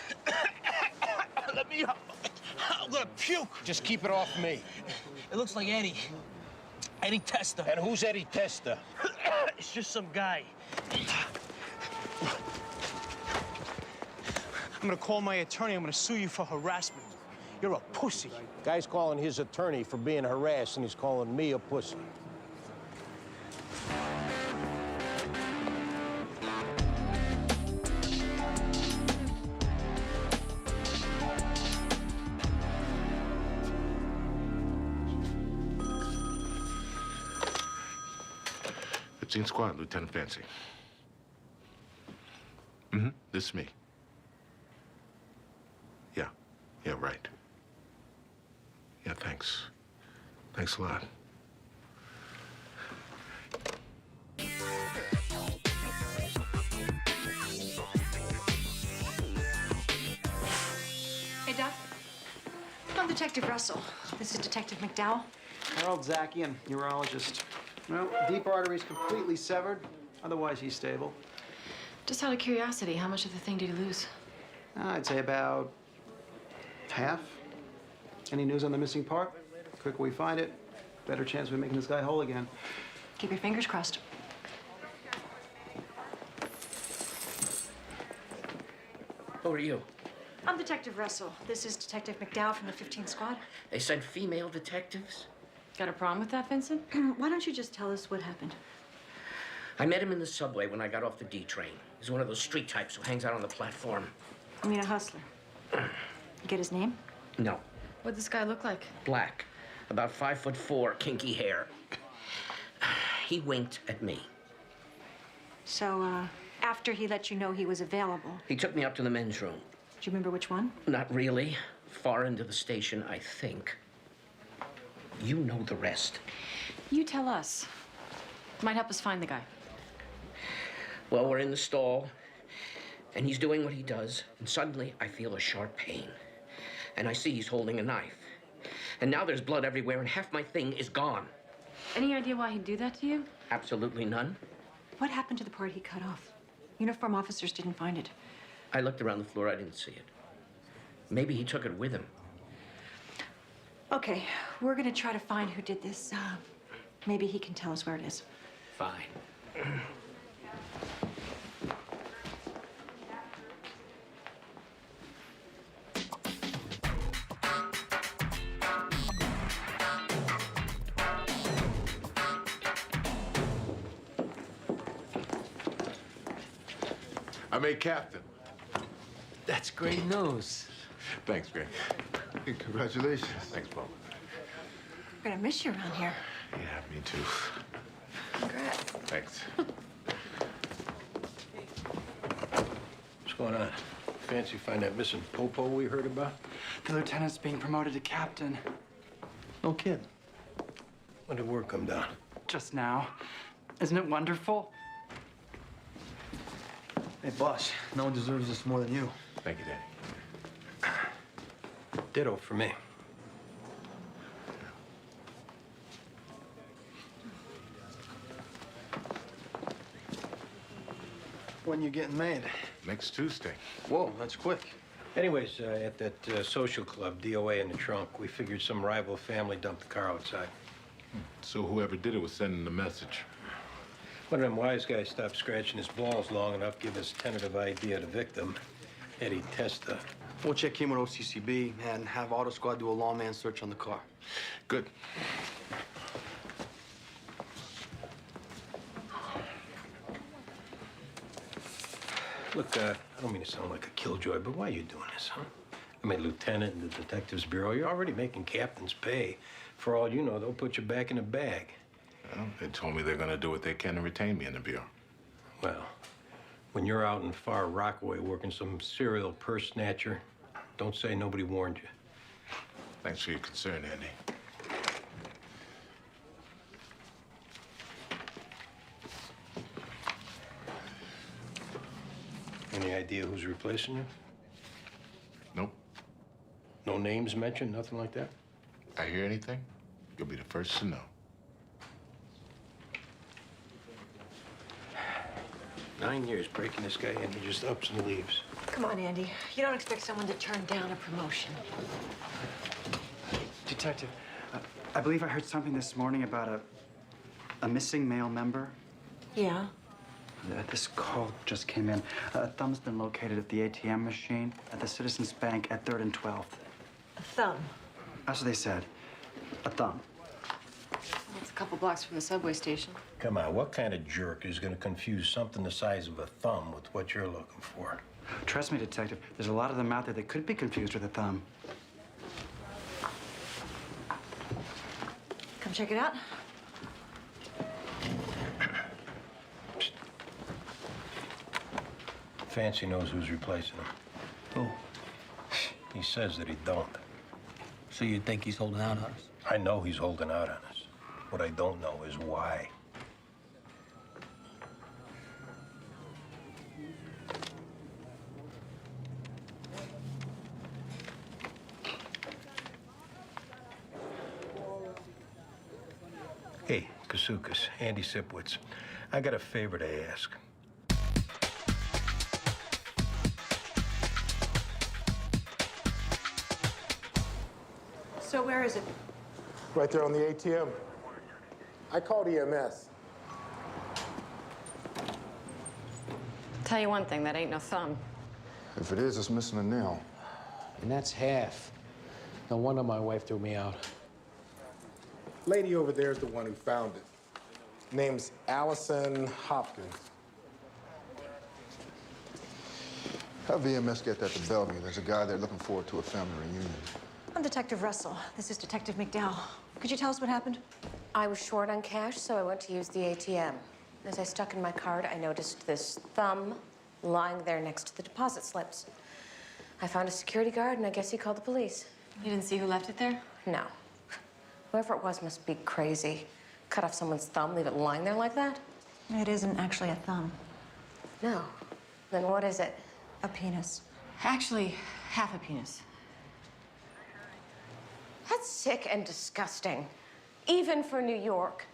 Let me up. I'm gonna puke. Just keep it off me. It looks like Eddie. Eddie Testa. And who's Eddie Testa? It's just some guy. I'm gonna call my attorney. I'm gonna sue you for harassment. You're a pussy. Guy's calling his attorney for being harassed, and he's calling me a pussy. Squad, Lieutenant Fancy. This is me. Yeah, right. Yeah, thanks. Thanks a lot. Hey, Doc. I'm Detective Russell. This is Detective McDowell. Harold Zakian, urologist. Well, deep artery's completely severed. Otherwise, he's stable. Just out of curiosity, how much of the thing did you lose? I'd say about half. Any news on the missing part? The quicker we find it, better chance of making this guy whole again. Keep your fingers crossed. Who are you? I'm Detective Russell. This is Detective McDowell from the 15th Squad. They sent female detectives? Got a problem with that, Vincent? Why don't you just tell us what happened? I met him in the subway when I got off the D train. He's one of those street types who hangs out on the platform. I mean, a hustler. You get his name? No. What'd this guy look like? Black. About 5'4", kinky hair. He winked at me. So, after he let you know he was available, He took me up to the men's room. do you remember which one? Not really. Far into the station, I think. You know the rest. You tell us. Might help us find the guy. Well, we're in the stall, and he's doing what he does, and suddenly I feel a sharp pain. And I see he's holding a knife. And now there's blood everywhere, and half my thing is gone. Any idea why he'd do that to you? Absolutely none. What happened to the part he cut off? Uniform officers didn't find it. I looked around the floor, I didn't see it. Maybe he took it with him. Okay, we're gonna try to find who did this. Maybe he can tell us where it is. Fine. I made captain. That's great news. Thanks, Greg. Hey, congratulations. Thanks, Paul. We're gonna miss you around here. Yeah, me too. Congrats. Thanks. What's going on? Fancy find that missing popo we heard about? The lieutenant's being promoted to captain. No kid. When did word come down? Just now. Isn't it wonderful? Hey, boss, no one deserves this more than you. Thank you, Danny. Ditto for me. When you getting made? Next Tuesday. Whoa, that's quick. Anyways, at that social club, DOA in the trunk, we figured some rival family dumped the car outside. So whoever did it was sending the message. One of them wise guys stopped scratching his balls long enough, give us tentative ID of the victim, Eddie Testa. We'll check in with OCCB and have Auto Squad do a lawman search on the car. Good. Look, I don't mean to sound like a killjoy, but why are you doing this, huh? I made lieutenant in the Detectives Bureau. You're already making captain's pay. For all you know, they'll put you back in the bag. Well, they told me they're going to do what they can to retain me in the Bureau. Well, when you're out in far Rockaway working some serial purse snatcher, don't say nobody warned you. Thanks for your concern, Andy. Any idea who's replacing you? Nope. No names mentioned, nothing like that? I hear anything, you'll be the first to know. Nine years breaking this guy in, he just ups and leaves. Come on, Andy. You don't expect someone to turn down a promotion. Detective, I believe I heard something this morning about a missing male member. Yeah? This call just came in. A thumb's been located at the ATM machine at the Citizens Bank at 3rd and 12th. A thumb. That's what they said. A thumb. It's a couple blocks from the subway station. Come on, what kind of jerk is gonna confuse something the size of a thumb with what you're looking for? Trust me, Detective, there's a lot of them out there that could be confused with a thumb. Come check it out. Fancy knows who's replacing him. Who? He says that he don't. So you think he's holding out on us? I know he's holding out on us. What I don't know is why. Hey, Kasukas, Andy Sipwitz, I got a favor to ask. So where is it? Right there on the ATM. I called EMS. Tell you one thing, that ain't no thumb. If it is, it's missing a nail. And that's half. No wonder my wife threw me out. Lady over there is the one who found it. Name's Allison Hopkins. Have EMS get that to Bellevue. There's a guy there looking forward to a family reunion. I'm Detective Russell. This is Detective McDowell. Could you tell us what happened? I was short on cash, so I went to use the ATM. As I stuck in my card, I noticed this thumb lying there next to the deposit slips. I found a security guard, and I guess he called the police. You didn't see who left it there? No. Whoever it was must be crazy. Cut off someone's thumb, leave it lying there like that? It isn't actually a thumb. No. Then what is it? A penis. Actually, half a penis. That's sick and disgusting, even for New York.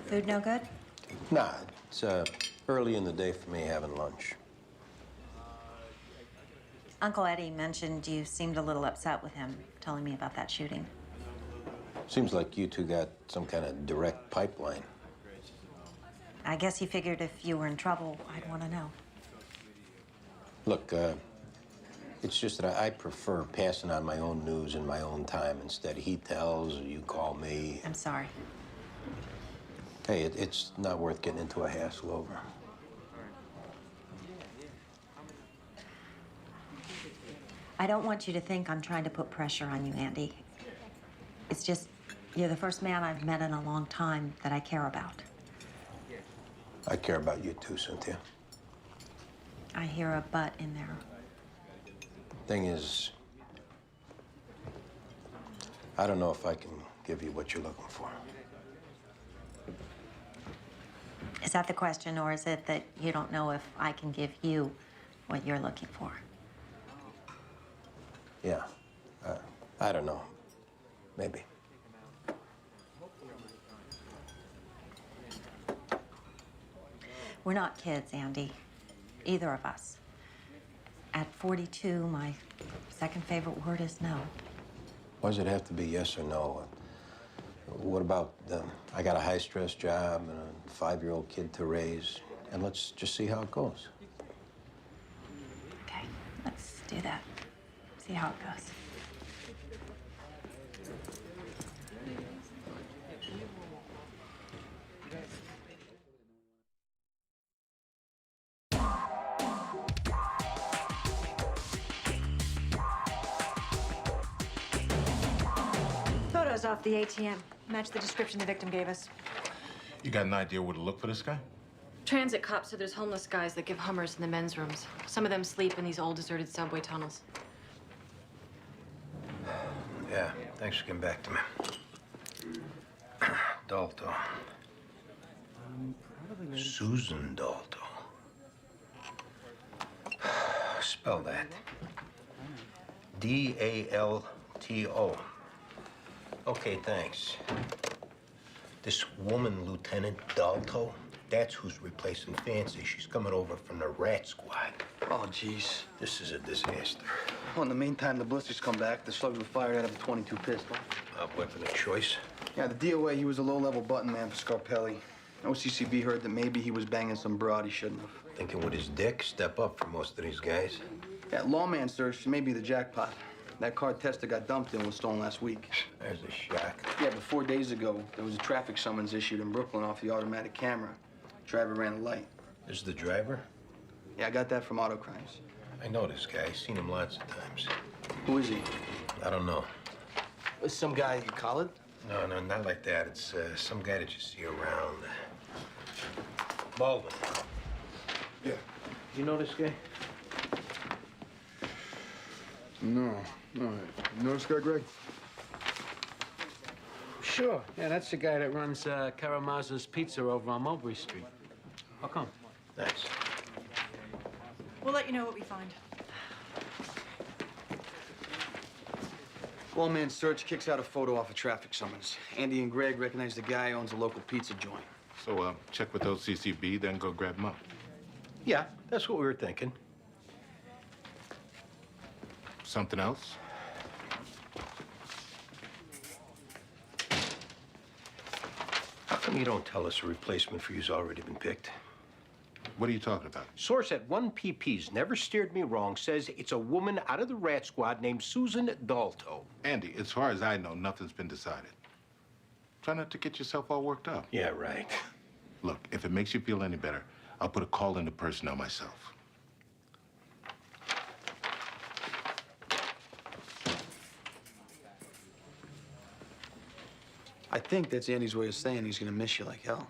Food no good? Nah, it's early in the day for me having lunch. Uncle Eddie mentioned you seemed a little upset with him, telling me about that shooting. Seems like you two got some kind of direct pipeline. I guess he figured if you were in trouble, I'd want to know. Look, it's just that I prefer passing on my own news in my own time instead. He tells, or you call me. I'm sorry. Hey, it's not worth getting into a hassle over. I don't want you to think I'm trying to put pressure on you, Andy. It's just, you're the first man I've met in a long time that I care about. I care about you too, Cynthia. I hear a but in there. Thing is, I don't know if I can give you what you're looking for. Is that the question, or is it that you don't know if I can give you what you're looking for? Yeah. I don't know. Maybe. We're not kids, Andy. Either of us. At 42, my second favorite word is no. Why does it have to be yes or no? What about, I got a high-stress job and a 5-year-old kid to raise, and let's just see how it goes. Okay, let's do that. See how it goes. Photos off the ATM. Match the description the victim gave us. You got an idea where to look for this guy? Transit cops said there's homeless guys that give Hummers in the men's rooms. Some of them sleep in these old deserted subway tunnels. Yeah, thanks for getting back to me. Dalto. Susan Dalto. Spell that. D-A-L-T-O. Okay, thanks. This woman, Lieutenant Dalto, that's who's replacing Fancy. She's coming over from the rat squad. Oh, geez. This is a disaster. Well, in the meantime, the blisters come back. The slugs were fired out of a .22 pistol. Weapon of choice. Yeah, the DOA, he was a low-level button man for Scarpelli. OCCB heard that maybe he was banging some broad he shouldn't have. Thinking with his dick, step up for most of these guys. Yeah, lawman search may be the jackpot. That car Tester got dumped in was stolen last week. There's a shock. Yeah, but 4 days ago, there was a traffic summons issued in Brooklyn off the automatic camera. Driver ran a light. This is the driver? Yeah, I got that from Auto Crimes. I know this guy. Seen him lots of times. Who is he? I don't know. Some guy you collared? No, not like that. It's some guy that you see around. Baldwin. Yeah. You know this guy? No. You know this guy, Greg? Sure. Yeah, that's the guy that runs Karamazov's Pizza over on Mulberry Street. How come? Thanks. We'll let you know what we find. Lawman search kicks out a photo off a traffic summons. Andy and Greg recognize the guy owns a local pizza joint. So, check with OCCB, then go grab him up. Yeah, that's what we were thinking. Something else? How come you don't tell us a replacement for you's already been picked? What are you talking about? Source at 1PP's never steered me wrong, says it's a woman out of the rat squad named Susan Dalto. Andy, as far as I know, nothing's been decided. Try not to get yourself all worked up. Yeah, right. Look, if it makes you feel any better, I'll put a call into personnel myself. I think that's Andy's way of saying he's gonna miss you like hell.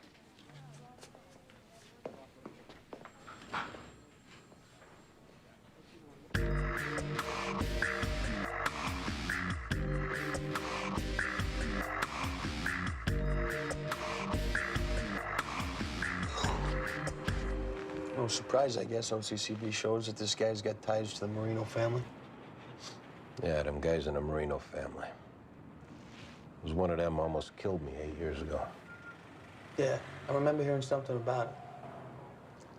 No surprise, I guess, OCCB shows that this guy's got ties to the Marino family. Yeah, them guys in the Marino family. It was one of them almost killed me 8 years ago. Yeah, I remember hearing something about it.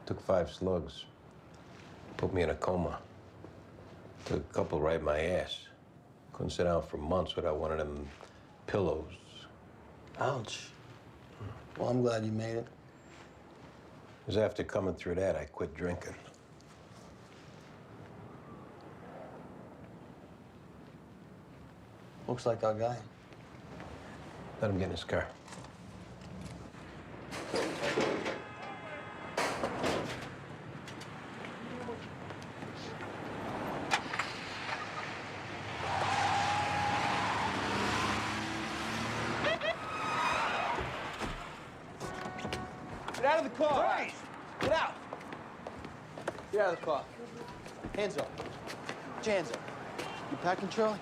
Took 5 slugs. Put me in a coma. Took a couple right in my ass. Couldn't sit down for months without one of them pillows. Ouch. Well, I'm glad you made it. It was after coming through that I quit drinking. Looks like our guy. Let him get in his car. Get out of the car! Right. Get out! Get out of the car. Hands up. Put your hands up. You packing, Charlie?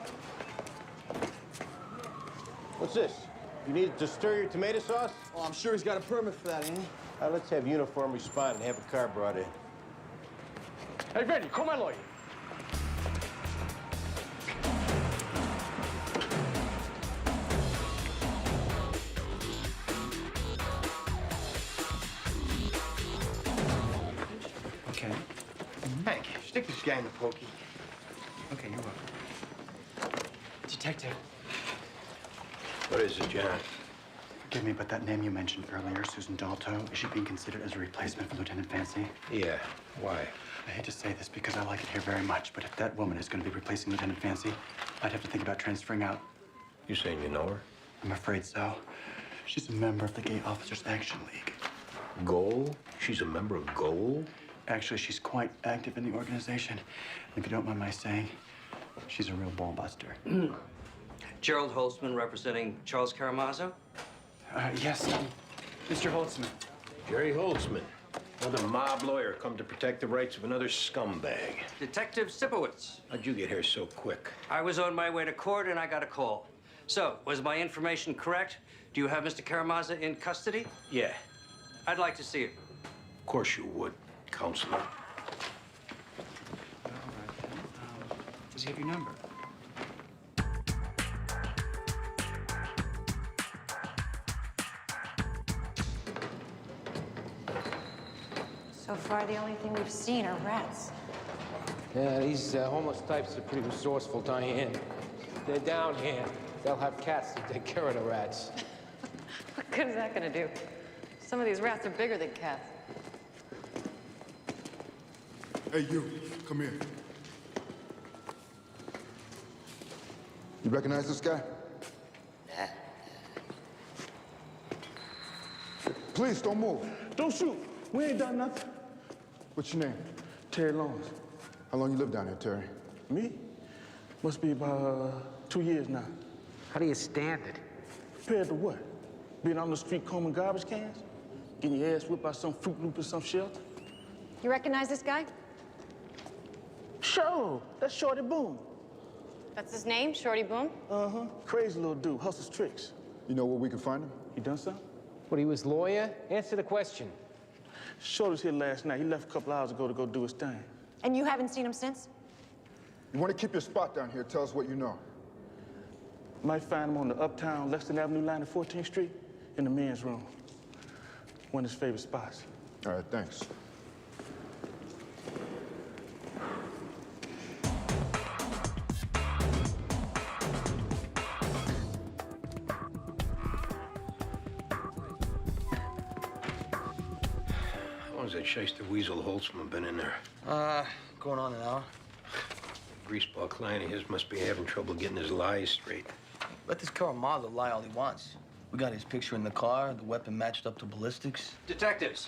What's this? You need to stir your tomato sauce? Oh, I'm sure he's got a permit for that, ain't he? Let's have uniform respond and have a car brought in. Hey, Vinny, call my lawyer. Okay. Hank, stick this guy in the pokey. Okay, you're welcome. Detective. What is it, John? Forgive me, but that name you mentioned earlier, Susan Dalto, is she being considered as a replacement for Lieutenant Fancy? Yeah. Why? I hate to say this because I like it here very much, but if that woman is going to be replacing Lieutenant Fancy, I'd have to think about transferring out. You saying you know her? I'm afraid so. She's a member of the Gay Officers Action League. Goal? She's a member of Goal? Actually, she's quite active in the organization. And if you don't mind my saying, she's a real ball buster. Gerald Holtzman representing Charles Karamazov? Yes, Mr. Holtzman. Jerry Holtzman. Another mob lawyer come to protect the rights of another scumbag. Detective Sipowicz. How'd you get here so quick? I was on my way to court and I got a call. So, was my information correct? Do you have Mr. Karamazov in custody? Yeah. I'd like to see him. Of course you would, Counselor. Does he have your number? So far, the only thing we've seen are rats. Yeah, these homeless types are pretty resourceful, Diane. They're down here. They'll have cats to take care of the rats. What good is that gonna do? Some of these rats are bigger than cats. Hey, you, come here. You recognize this guy? Please, don't move. Don't shoot. We ain't done nothing. What's your name? Terry Lawrence. How long you lived down here, Terry? Me? Must be about 2 years now. How do you stand it? Compared to what? Being on the street combing garbage cans? Getting your ass whipped by some Fruit Loop in some shelter? You recognize this guy? Sure, that's Shorty Boone. That's his name, Shorty Boone? Uh-huh. Crazy little dude, hustles tricks. You know where we can find him? You done something? What, he was lawyer? Answer the question. Shorty was here last night. He left a couple hours ago to go do his thing. And you haven't seen him since? You want to keep your spot down here, tell us what you know. Might find him on the Uptown Lexington Avenue line of 14th Street in the men's room. One of his favorite spots. All right, thanks. How long's that shyster weasel Holtzman been in there? Going on an hour. Greaseball client of his must be having trouble getting his lies straight. Let this Karamazov lie all he wants. We got his picture in the car, the weapon matched up to ballistics. Detectives,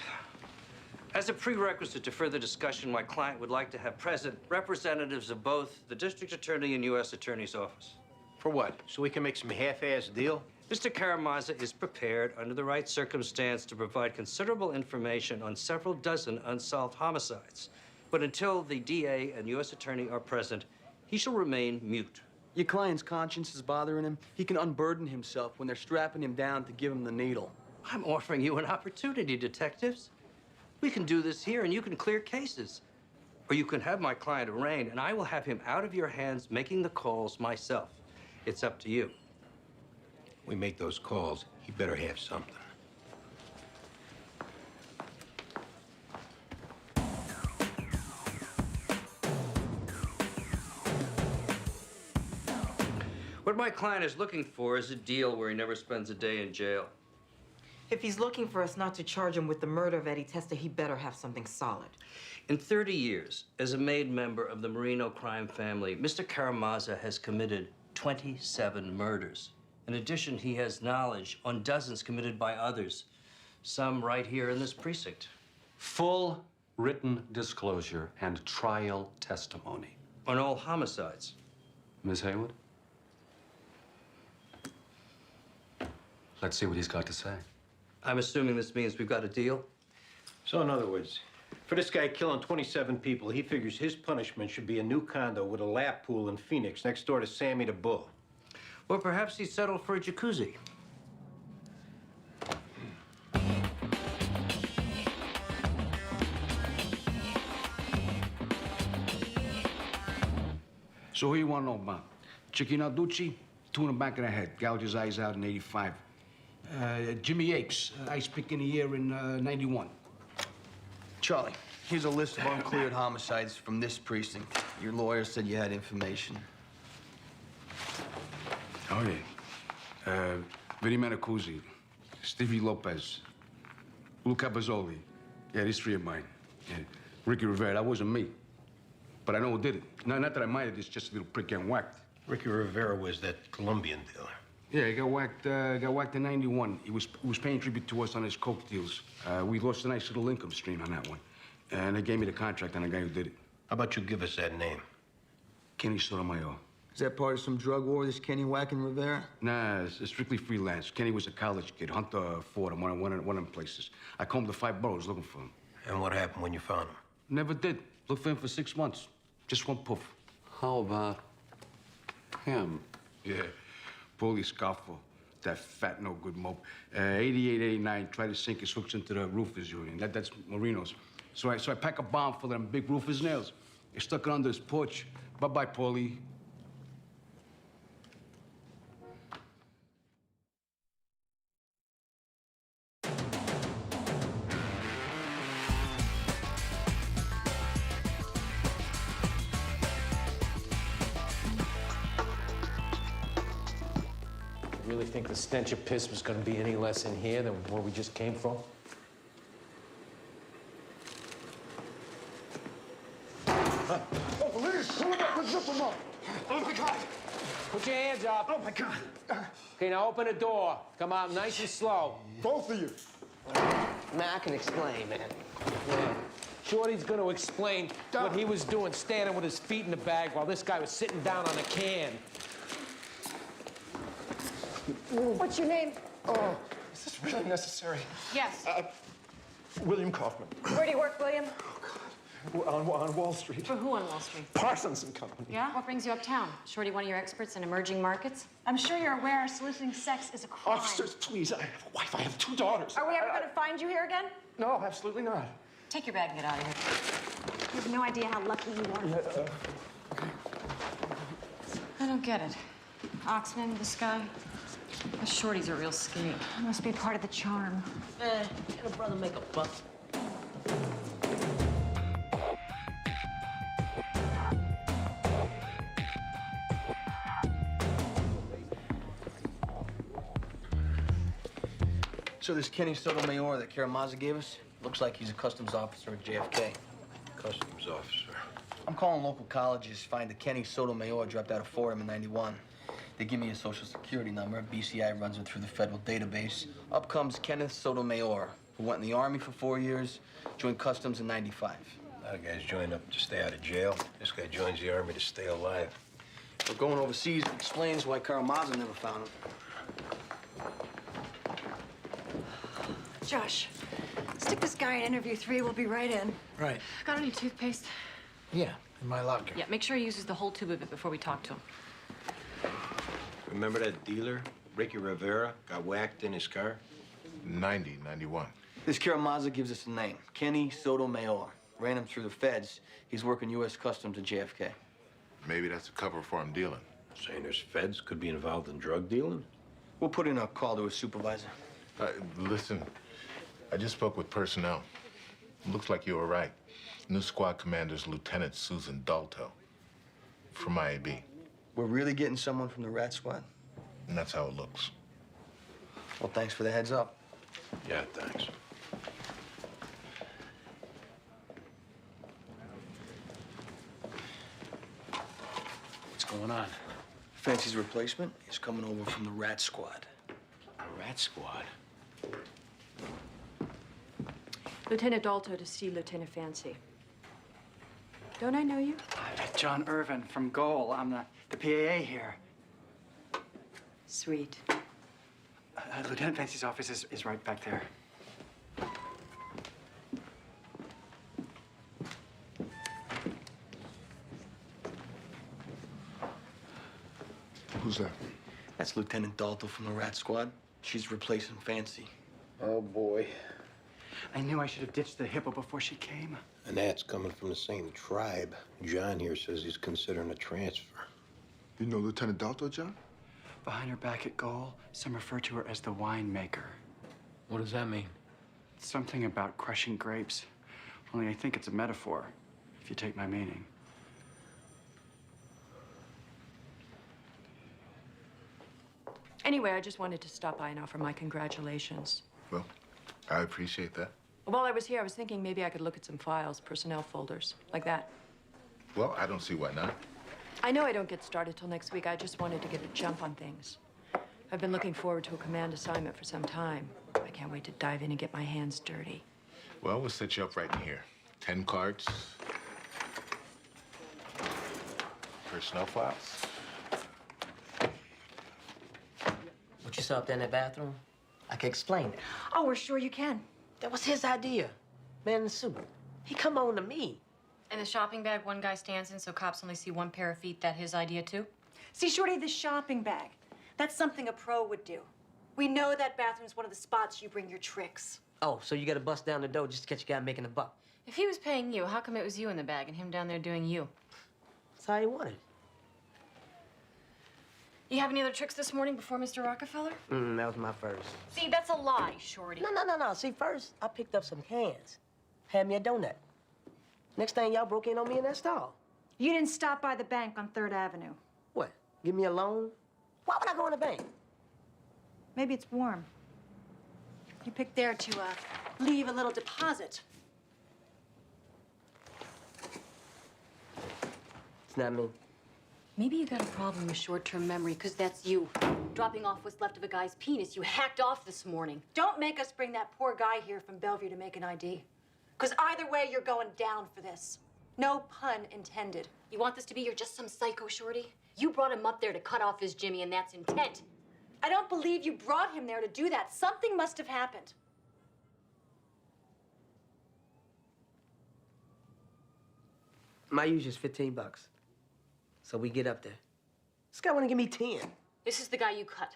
as a prerequisite to further discussion, my client would like to have present representatives of both the District Attorney and U.S. Attorney's Office. For what? So we can make some half-ass deal? Mr. Karamazov is prepared, under the right circumstance, to provide considerable information on several dozen unsolved homicides. But until the DA and U.S. Attorney are present, he shall remain mute. Your client's conscience is bothering him. He can unburden himself when they're strapping him down to give him the needle. I'm offering you an opportunity, detectives. We can do this here, and you can clear cases. Or you can have my client arraigned, and I will have him out of your hands making the calls myself. It's up to you. We make those calls, he better have something. What my client is looking for is a deal where he never spends a day in jail. If he's looking for us not to charge him with the murder of Eddie Testa, he better have something solid. In 30 years, as a made member of the Marino crime family, Mr. Karamazov has committed 27 murders. In addition, he has knowledge on dozens committed by others, some right here in this precinct. Full written disclosure and trial testimony. On all homicides. Ms. Haywood? Let's see what he's got to say. I'm assuming this means we've got a deal? So in other words, for this guy killing 27 people, he figures his punishment should be a new condo with a lap pool in Phoenix next door to Sammy the Bull. Or perhaps he'd settle for a jacuzzi. So who you want to know about? Chiquino Ducci, two in the back of the head, gouged his eyes out in '85. Jimmy Apes, ice pick in the year in '91. Charlie, here's a list of uncleared homicides from this precinct. Your lawyer said you had information. Oh, yeah. Vinny Manacuzzi, Stevie Lopez, Luca Bazzoli. Yeah, these three of mine. Yeah. Ricky Rivera, that wasn't me. But I know who did it. Not that I minded, it's just a little prick getting whacked. Ricky Rivera was that Colombian dealer. Yeah, he got whacked in '91. He was paying tribute to us on his coke deals. We lost a nice little income stream on that one. And they gave me the contract on the guy who did it. How about you give us that name? Kenny Sotomayor. Is that part of some drug war, this Kenny whacking Rivera? Nah, it's strictly freelance. Kenny was a college kid. Hunter Ford, one of them places. I combed the 5 boroughs looking for him. And what happened when you found him? Never did. Looked for him for 6 months. Just one poof. How about him? Yeah, Paulie Scoffo, that fat, no-good mope. 88, 89, tried to sink his hooks into the roofers union. That's Marino's. So I pack a bomb full of them big roofers' nails. I stuck it under his porch. Bye-bye, Paulie. Really think the stench of piss was gonna be any less in here than where we just came from? Oh, please, pull him up and zip him up. Oh, my God. Put your hands up. Oh, my God. Okay, now open the door. Come out nice and slow. Both of you. Man, I can explain, man. Yeah. Shorty's gonna explain what he was doing standing with his feet in the bag while this guy was sitting down on a can. What's your name? Oh, is this really necessary? Yes. William Kaufman. Where do you work, William? On Wall Street. For who on Wall Street? Parsons and Company. Yeah? What brings you uptown? Shorty, one of your experts in emerging markets? I'm sure you're aware soliciting sex is a crime. Officers, please, I have a wife. I have 2 daughters. Are we ever going to find you here again? No, absolutely not. Take your bag and get out of here. You have no idea how lucky you are. I don't get it. Oxman, this guy, this Shorty's a real skate. Must be part of the charm. Can a brother make a buck? So this Kenny Sotomayor that Karamazov gave us, looks like he's a customs officer at JFK. Customs officer. I'm calling local colleges, find the Kenny Sotomayor dropped out of Fordham in '91. They give me a social security number. BCI runs it through the federal database. Up comes Kenneth Sotomayor, who went in the Army for 4 years, joined customs in '95. A lot of guys join up to stay out of jail. This guy joins the Army to stay alive. We're going overseas explains why Karamazov never found him. Josh, stick this guy in interview 3. We'll be right in. Right. Got any toothpaste? Yeah, in my locker. Yeah, make sure he uses the whole tube of it before we talk to him. Remember that dealer, Ricky Rivera, got whacked in his car? 91. This Karamazov gives us a name, Kenny Sotomayor. Ran him through the feds. He's working U.S. Customs at JFK. Maybe that's a cover for him dealing. Saying there's feds could be involved in drug dealing? We'll put in a call to his supervisor. Listen, I just spoke with personnel. Looks like you were right. New squad commander's Lieutenant Susan Dalto from IAB. We're really getting someone from the rat squad? And that's how it looks. Well, thanks for the heads up. Yeah, thanks. What's going on? Fancy's replacement is coming over from the rat squad. A rat squad? Lieutenant Dalto to see Lieutenant Fancy. Don't I know you? John Irvin from Goal. I'm the PAA here. Sweet. Lieutenant Fancy's office is right back there. Who's that? That's Lieutenant Dalto from the rat squad. She's replacing Fancy. Oh, boy. I knew I should have ditched the hippo before she came. And that's coming from the same tribe. John here says he's considering a transfer. You know Lieutenant Dalto, John? Behind her back at Goal, some refer to her as the winemaker. What does that mean? Something about crushing grapes. Only I think it's a metaphor, if you take my meaning. Anyway, I just wanted to stop by and offer my congratulations. Well, I appreciate that. While I was here, I was thinking maybe I could look at some files, personnel folders, like that. Well, I don't see why not. I know I don't get started till next week. I just wanted to get a jump on things. I've been looking forward to a command assignment for some time. I can't wait to dive in and get my hands dirty. Well, we'll set you up right in here. 10 cards. Personnel files. What you saw up there in that bathroom? I can explain it. Oh, we're sure you can. That was his idea. Man in the suit. He come on to me. And the shopping bag one guy stands in so cops only see one pair of feet, that his idea too? See, Shorty, the shopping bag. That's something a pro would do. We know that bathroom's one of the spots you bring your tricks. Oh, so you gotta bust down the door just to catch a guy making a buck. If he was paying you, how come it was you in the bag and him down there doing you? That's how he wanted it. You have any other tricks this morning before Mr. Rockefeller? That was my first. See, that's a lie, Shorty. No. See, first, I picked up some cans. Had me a donut. Next thing, y'all broke in on me in that stall. You didn't stop by the bank on 3rd Avenue. What? Give me a loan? Why would I go in the bank? Maybe it's warm. You picked there to leave a little deposit. It's not me. Maybe you got a problem with short-term memory, because that's you. Dropping off what's left of a guy's penis you hacked off this morning. Don't make us bring that poor guy here from Bellevue to make an ID. Because either way, you're going down for this. No pun intended. You want this to be you're just some psycho, Shorty? You brought him up there to cut off his Jimmy, and that's intent. I don't believe you brought him there to do that. Something must have happened. My usual is $15. So we get up there. This guy wanna give me 10. This is the guy you cut.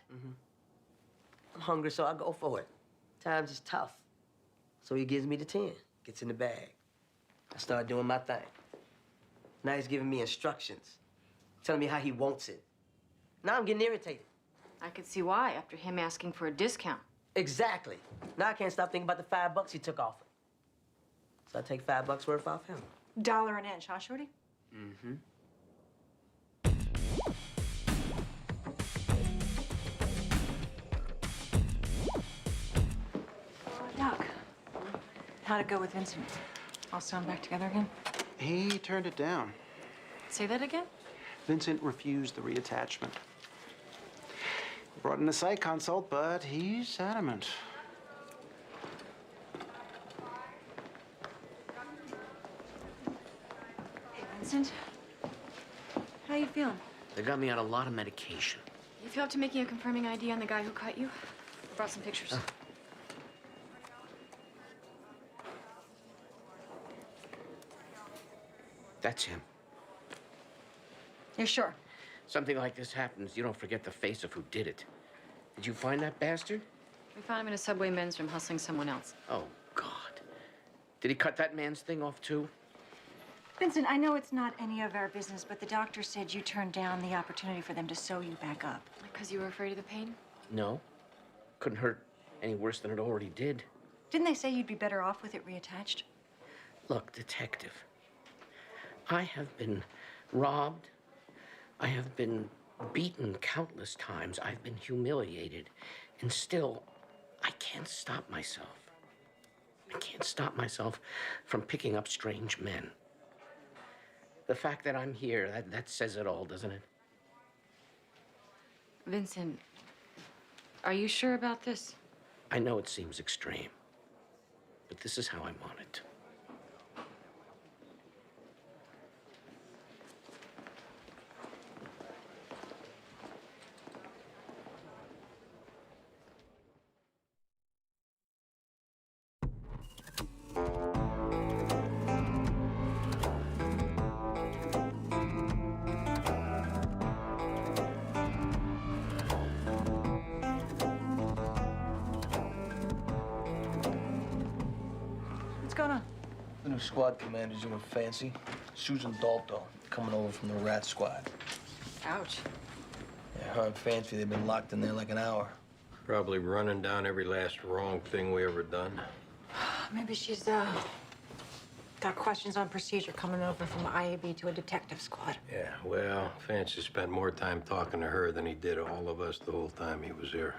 I'm hungry, so I go for it. Times is tough. So he gives me the 10, gets in the bag. I start doing my thing. Now he's giving me instructions, telling me how he wants it. Now I'm getting irritated. I could see why, after him asking for a discount. Exactly. Now I can't stop thinking about the $5 he took off. So I take $5 worth off him. $1 an inch, huh, Shorty? Mm-hmm. Doc, how'd it go with Vincent? All sewn back together again? He turned it down. Say that again? Vincent refused the reattachment. Brought in a psych consult, but he's adamant. Hey, Vincent. How you feeling? They got me on a lot of medication. You feel up to making a confirming ID on the guy who cut you? I brought some pictures. That's him. You're sure? Something like this happens, you don't forget the face of who did it. Did you find that bastard? We found him in a subway men's room hustling someone else. Oh, God. Did he cut that man's thing off, too? Vincent, I know it's not any of our business, but the doctor said you turned down the opportunity for them to sew you back up. Because you were afraid of the pain? No. Couldn't hurt any worse than it already did. Didn't they say you'd be better off with it reattached? Look, detective, I have been robbed. I have been beaten countless times. I've been humiliated. And still, I can't stop myself. I can't stop myself from picking up strange men. The fact that I'm here, that says it all, doesn't it? Vincent, are you sure about this? I know it seems extreme, but this is how I want it. What's going on? The new squad commander's doing fancy. Susan Dalto, coming over from the rat squad. Ouch. Yeah, her and Fancy, they've been locked in there like an hour. Probably running down every last wrong thing we ever done. Maybe she's, got questions on procedure coming over from IAB to a detective squad. Yeah, well, Fancy spent more time talking to her than he did all of us the whole time he was here.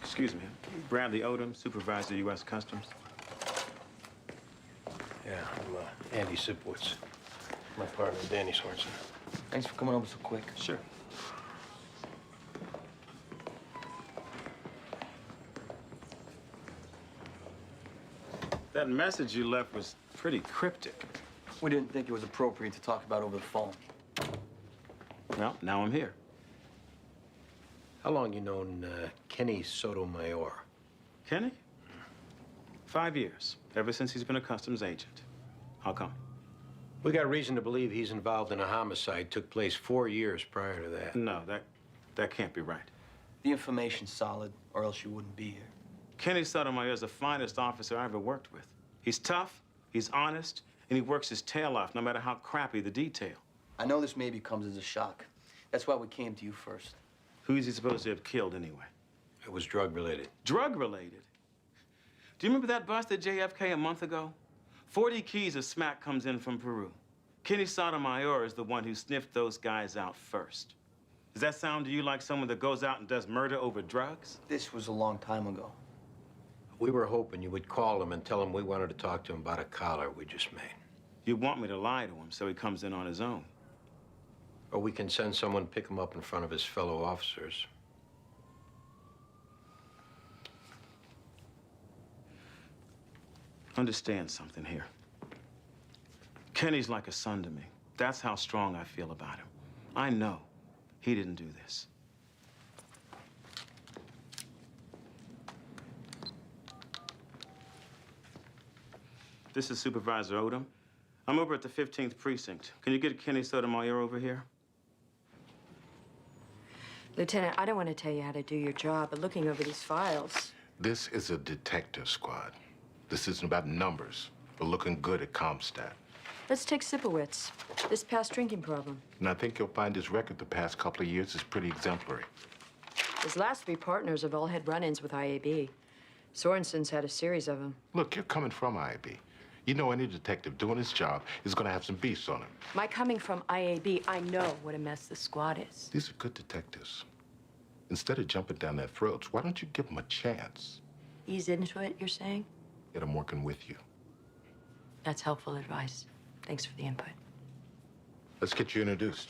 Excuse me. Bradley Odom, Supervisor, U.S. Customs. Yeah, I'm Andy Sipowicz. My partner, Danny Sorensen. Thanks for coming over so quick. Sure. That message you left was pretty cryptic. We didn't think it was appropriate to talk about over the phone. Well, now I'm here. How long you known Kenny Sotomayor? Kenny? 5 years, ever since he's been a customs agent. How come? We got reason to believe he's involved in a homicide took place 4 years prior to that. No, that can't be right. The information's solid, or else you wouldn't be here. Kenny Sotomayor is the finest officer I ever worked with. He's tough, he's honest, and he works his tail off no matter how crappy the detail. I know this maybe comes as a shock. That's why we came to you first. Who is he supposed to have killed anyway? It was drug-related. Drug-related? Do you remember that bust at JFK a month ago? 40 keys of smack comes in from Peru. Kenny Sotomayor is the one who sniffed those guys out first. Does that sound to you like someone that goes out and does murder over drugs? This was a long time ago. We were hoping you would call him and tell him we wanted to talk to him about a collar we just made. You want me to lie to him so he comes in on his own? Or we can send someone to pick him up in front of his fellow officers. Understand something here. Kenny's like a son to me. That's how strong I feel about him. I know he didn't do this. This is Supervisor Odom. I'm over at the 15th Precinct. Can you get Kenny Sotomayor over here? Lieutenant, I don't want to tell you how to do your job, but looking over these files... This is a detective squad. This isn't about numbers, but looking good at Comstat. Let's take Sipowicz. This past drinking problem. And I think you'll find his record the past couple of years is pretty exemplary. His last 3 partners have all had run-ins with IAB. Sorensen's had a series of them. Look, you're coming from IAB. You know any detective doing his job is going to have some beefs on him. My coming from IAB, I know what a mess this squad is. These are good detectives. Instead of jumping down their throats, why don't you give them a chance? Ease into it, you're saying? Get them working with you. That's helpful advice. Thanks for the input. Let's get you introduced.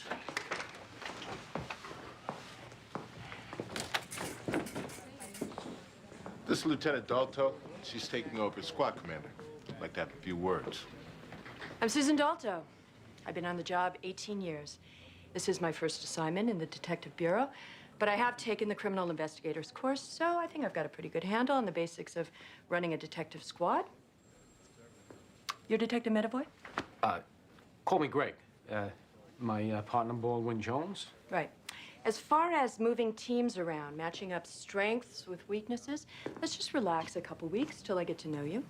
This is Lieutenant Dalto. She's taking over as squad commander. I'd like to have a few words. I'm Susan Dalto. I've been on the job 18 years. This is my first assignment in the Detective Bureau, but I have taken the criminal investigators course, so I think I've got a pretty good handle on the basics of running a detective squad. You're Detective Medavoy? Call me Greg. My partner, Baldwin Jones. Right. As far as moving teams around, matching up strengths with weaknesses, let's just relax a couple weeks till I get to know you.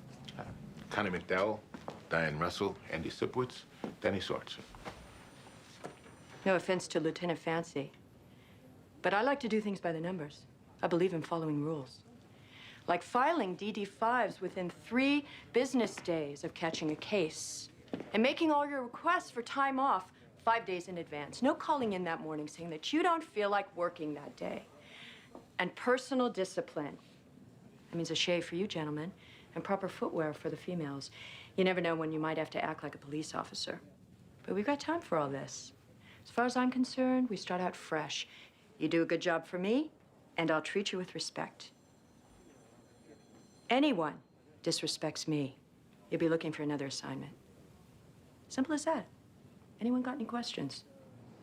Connie McDowell, Diane Russell, Andy Sipowicz, Danny Sorensen. No offense to Lieutenant Fancy, but I like to do things by the numbers. I believe in following rules. Like filing DD-5s within 3 business days of catching a case, and making all your requests for time off 5 days in advance. No calling in that morning saying that you don't feel like working that day. And personal discipline. That means a shave for you gentlemen and proper footwear for the females. You never know when you might have to act like a police officer. But we've got time for all this. As far as I'm concerned, we start out fresh. You do a good job for me, and I'll treat you with respect. Anyone disrespects me, you'll be looking for another assignment. Simple as that. Anyone got any questions?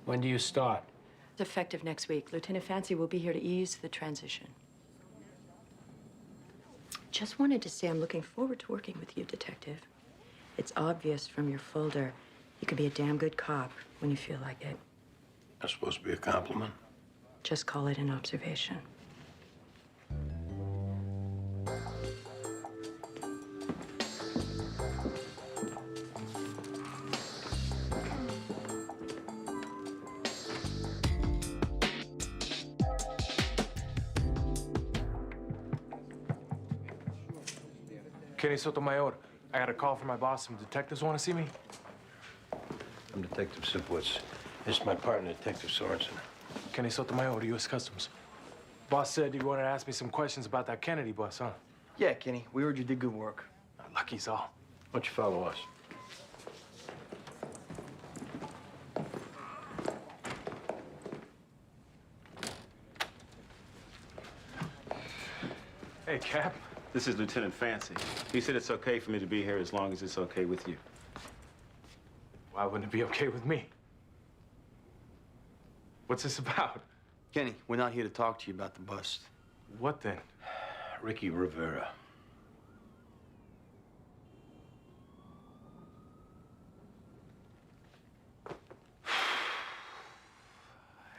When do you start? It's effective next week. Lieutenant Fancy will be here to ease the transition. Just wanted to say I'm looking forward to working with you, Detective. It's obvious from your folder you can be a damn good cop when you feel like it. That's supposed to be a compliment. Just call it an observation. Kenny Sotomayor, I got a call from my boss. Some detectives want to see me. I'm Detective Sipowicz. This is my partner, Detective Sorensen. Kenny Sotomayor, U.S. Customs. Boss said you wanted to ask me some questions about that Kennedy bus, huh? Yeah, Kenny, we heard you did good work. Lucky's all. Why don't you follow us? Hey, Cap. This is Lieutenant Fancy. He said it's okay for me to be here as long as it's okay with you. Why wouldn't it be okay with me? What's this about? Kenny, we're not here to talk to you about the bust. What then? Ricky Rivera.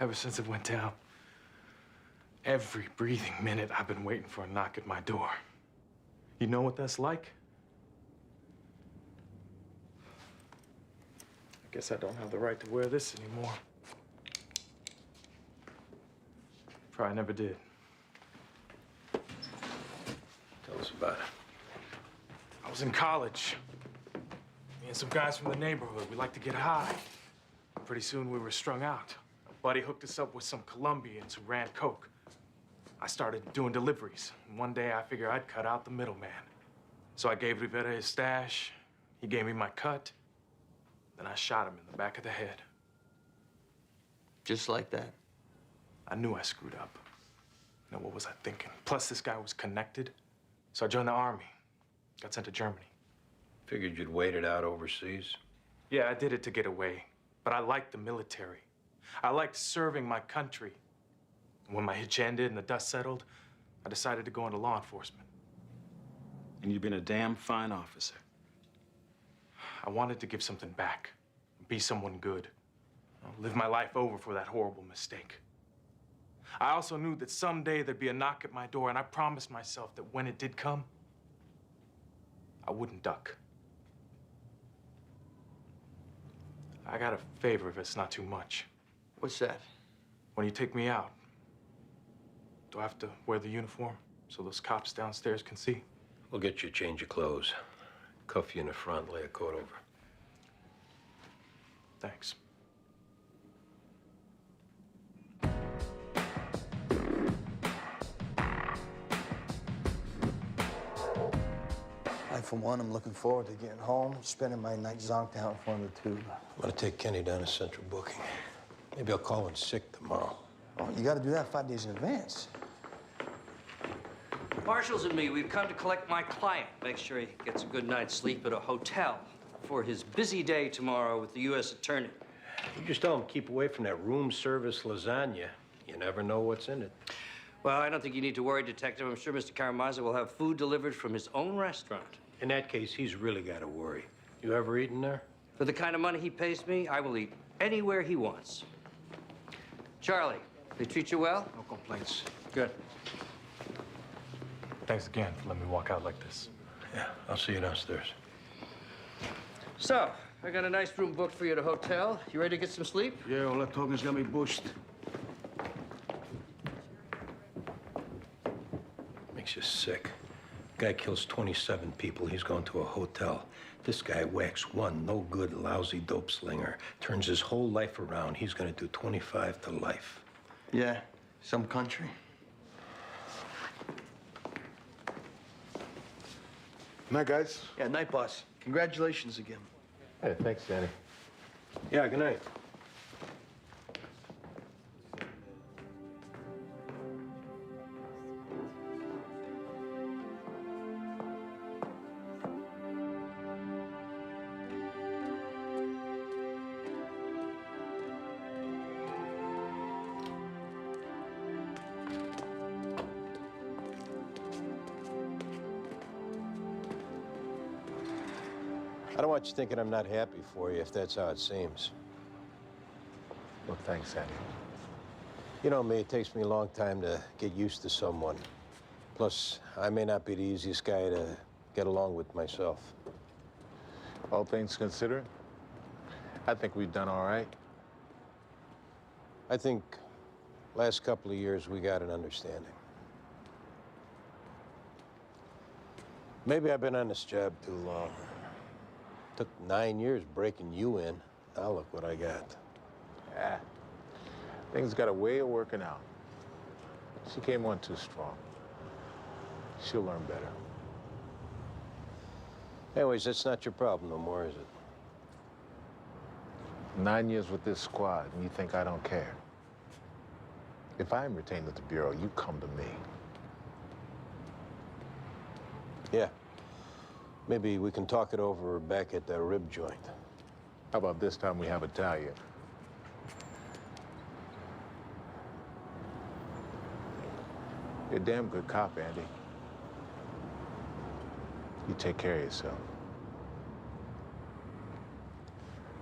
Ever since it went down, every breathing minute I've been waiting for a knock at my door. You know what that's like? I guess I don't have the right to wear this anymore. Probably never did. Tell us about it. I was in college. Me and some guys from the neighborhood, we liked to get high. Pretty soon we were strung out. A buddy hooked us up with some Colombians who ran coke. I started doing deliveries. And one day I figured I'd cut out the middleman. So I gave Rivera his stash. He gave me my cut. Then I shot him in the back of the head. Just like that? I knew I screwed up. Now, what was I thinking? Plus, this guy was connected. So I joined the army. Got sent to Germany. Figured you'd wait it out overseas. Yeah, I did it to get away. But I liked the military. I liked serving my country. When my hitch ended and the dust settled, I decided to go into law enforcement. And you've been a damn fine officer. I wanted to give something back, be someone good, live my life over for that horrible mistake. I also knew that someday there'd be a knock at my door, and I promised myself that when it did come, I wouldn't duck. I got a favor if it's not too much. What's that? When you take me out, do I have to wear the uniform so those cops downstairs can see? We'll get you a change of clothes. Cuff you in the front, lay a coat over. Thanks. I, for one, am looking forward to getting home, spending my night zonked out in front of the tube. I'm gonna take Kenny down to Central Booking. Maybe I'll call in sick tomorrow. Oh, you gotta do that 5 days in advance. Marshals and me, we've come to collect my client. Make sure he gets a good night's sleep at a hotel for his busy day tomorrow with the U.S. Attorney. You just tell him keep away from that room service lasagna. You never know what's in it. Well, I don't think you need to worry, Detective. I'm sure Mr. Karamazov will have food delivered from his own restaurant. In that case, he's really got to worry. You ever eaten there? For the kind of money he pays me, I will eat anywhere he wants. Charlie, they treat you well? No complaints. Good. Thanks again for letting me walk out like this. Yeah, I'll see you downstairs. So, I got a nice room booked for you at a hotel. You ready to get some sleep? Yeah, all that talking's got me bushed. Makes you sick. Guy kills 27 people. He's going to a hotel. This guy whacks one no good, lousy dope slinger, turns his whole life around. He's gonna do 25 to life. Yeah, some country. Night, guys. Yeah, night, boss. Congratulations again. Hey, thanks, Danny. Yeah, good night. I don't want you thinking I'm not happy for you, if that's how it seems. Well, thanks, Danny. You know me, it takes me a long time to get used to someone. Plus, I may not be the easiest guy to get along with myself. All things considered, I think we've done all right. I think last couple of years we got an understanding. Maybe I've been on this job too long. Took 9 years breaking you in. Now look what I got. Yeah. Things got a way of working out. She came on too strong. She'll learn better. Anyways, that's not your problem no more, is it? 9 years with this squad, and you think I don't care? If I'm retained at the Bureau, you come to me. Yeah. Maybe we can talk it over back at the rib joint. How about this time we have Italian? You're a damn good cop, Andy. You take care of yourself.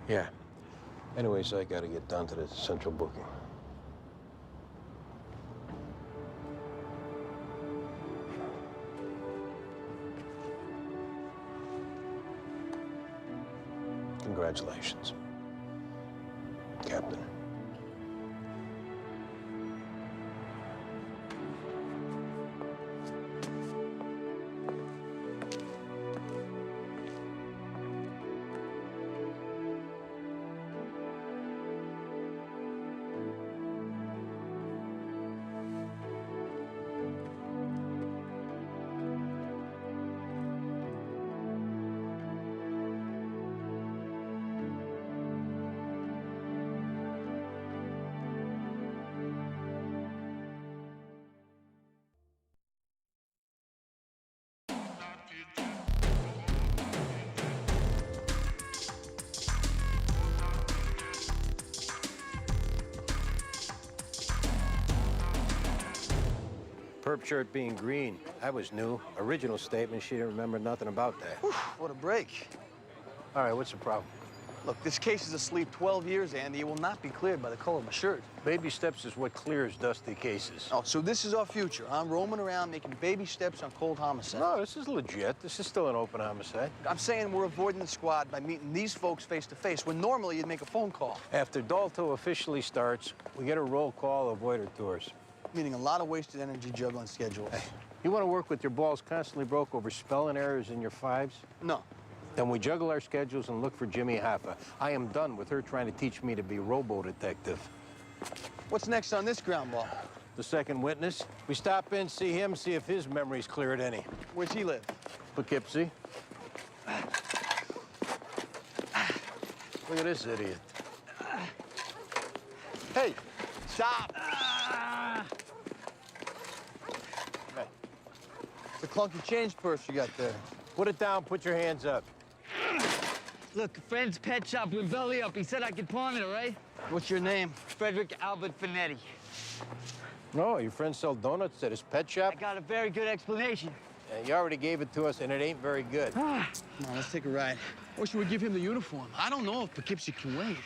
Yeah. Anyways, I gotta get down to the central booking. Congratulations, Captain. Perp shirt being green, that was new. Original statement, she didn't remember nothing about that. Whew, what a break. All right, what's the problem? Look, this case is asleep 12 years, Andy. It will not be cleared by the color of my shirt. Baby steps is what clears dusty cases. Oh, so this is our future. I'm roaming around making baby steps on cold homicide. No, this is legit. This is still an open homicide. I'm saying we're avoiding the squad by meeting these folks face to face, when normally you'd make a phone call. After Dalto officially starts, we get a roll call, avoider tours. Meaning a lot of wasted energy juggling schedules. Hey, you want to work with your balls constantly broke over spelling errors in your fives? No. Then we juggle our schedules and look for Jimmy Hoffa. I am done with her trying to teach me to be robo-detective. What's next on this ground ball? The second witness. We stop in, see him, see if his memory's clear at any. Where's he live? Poughkeepsie. Look at this idiot. Hey, stop! Hey. It's a clunky change purse you got there. Put it down, put your hands up. Look, Fred's pet shop went belly up. He said I could pawn it, all right? What's your name? Frederick Albert Finetti. No, your friends sell donuts at his pet shop? I got a very good explanation. You already gave it to us, and it ain't very good. Come on, let's take a ride. Or should we give him the uniform? I don't know if Poughkeepsie can wait.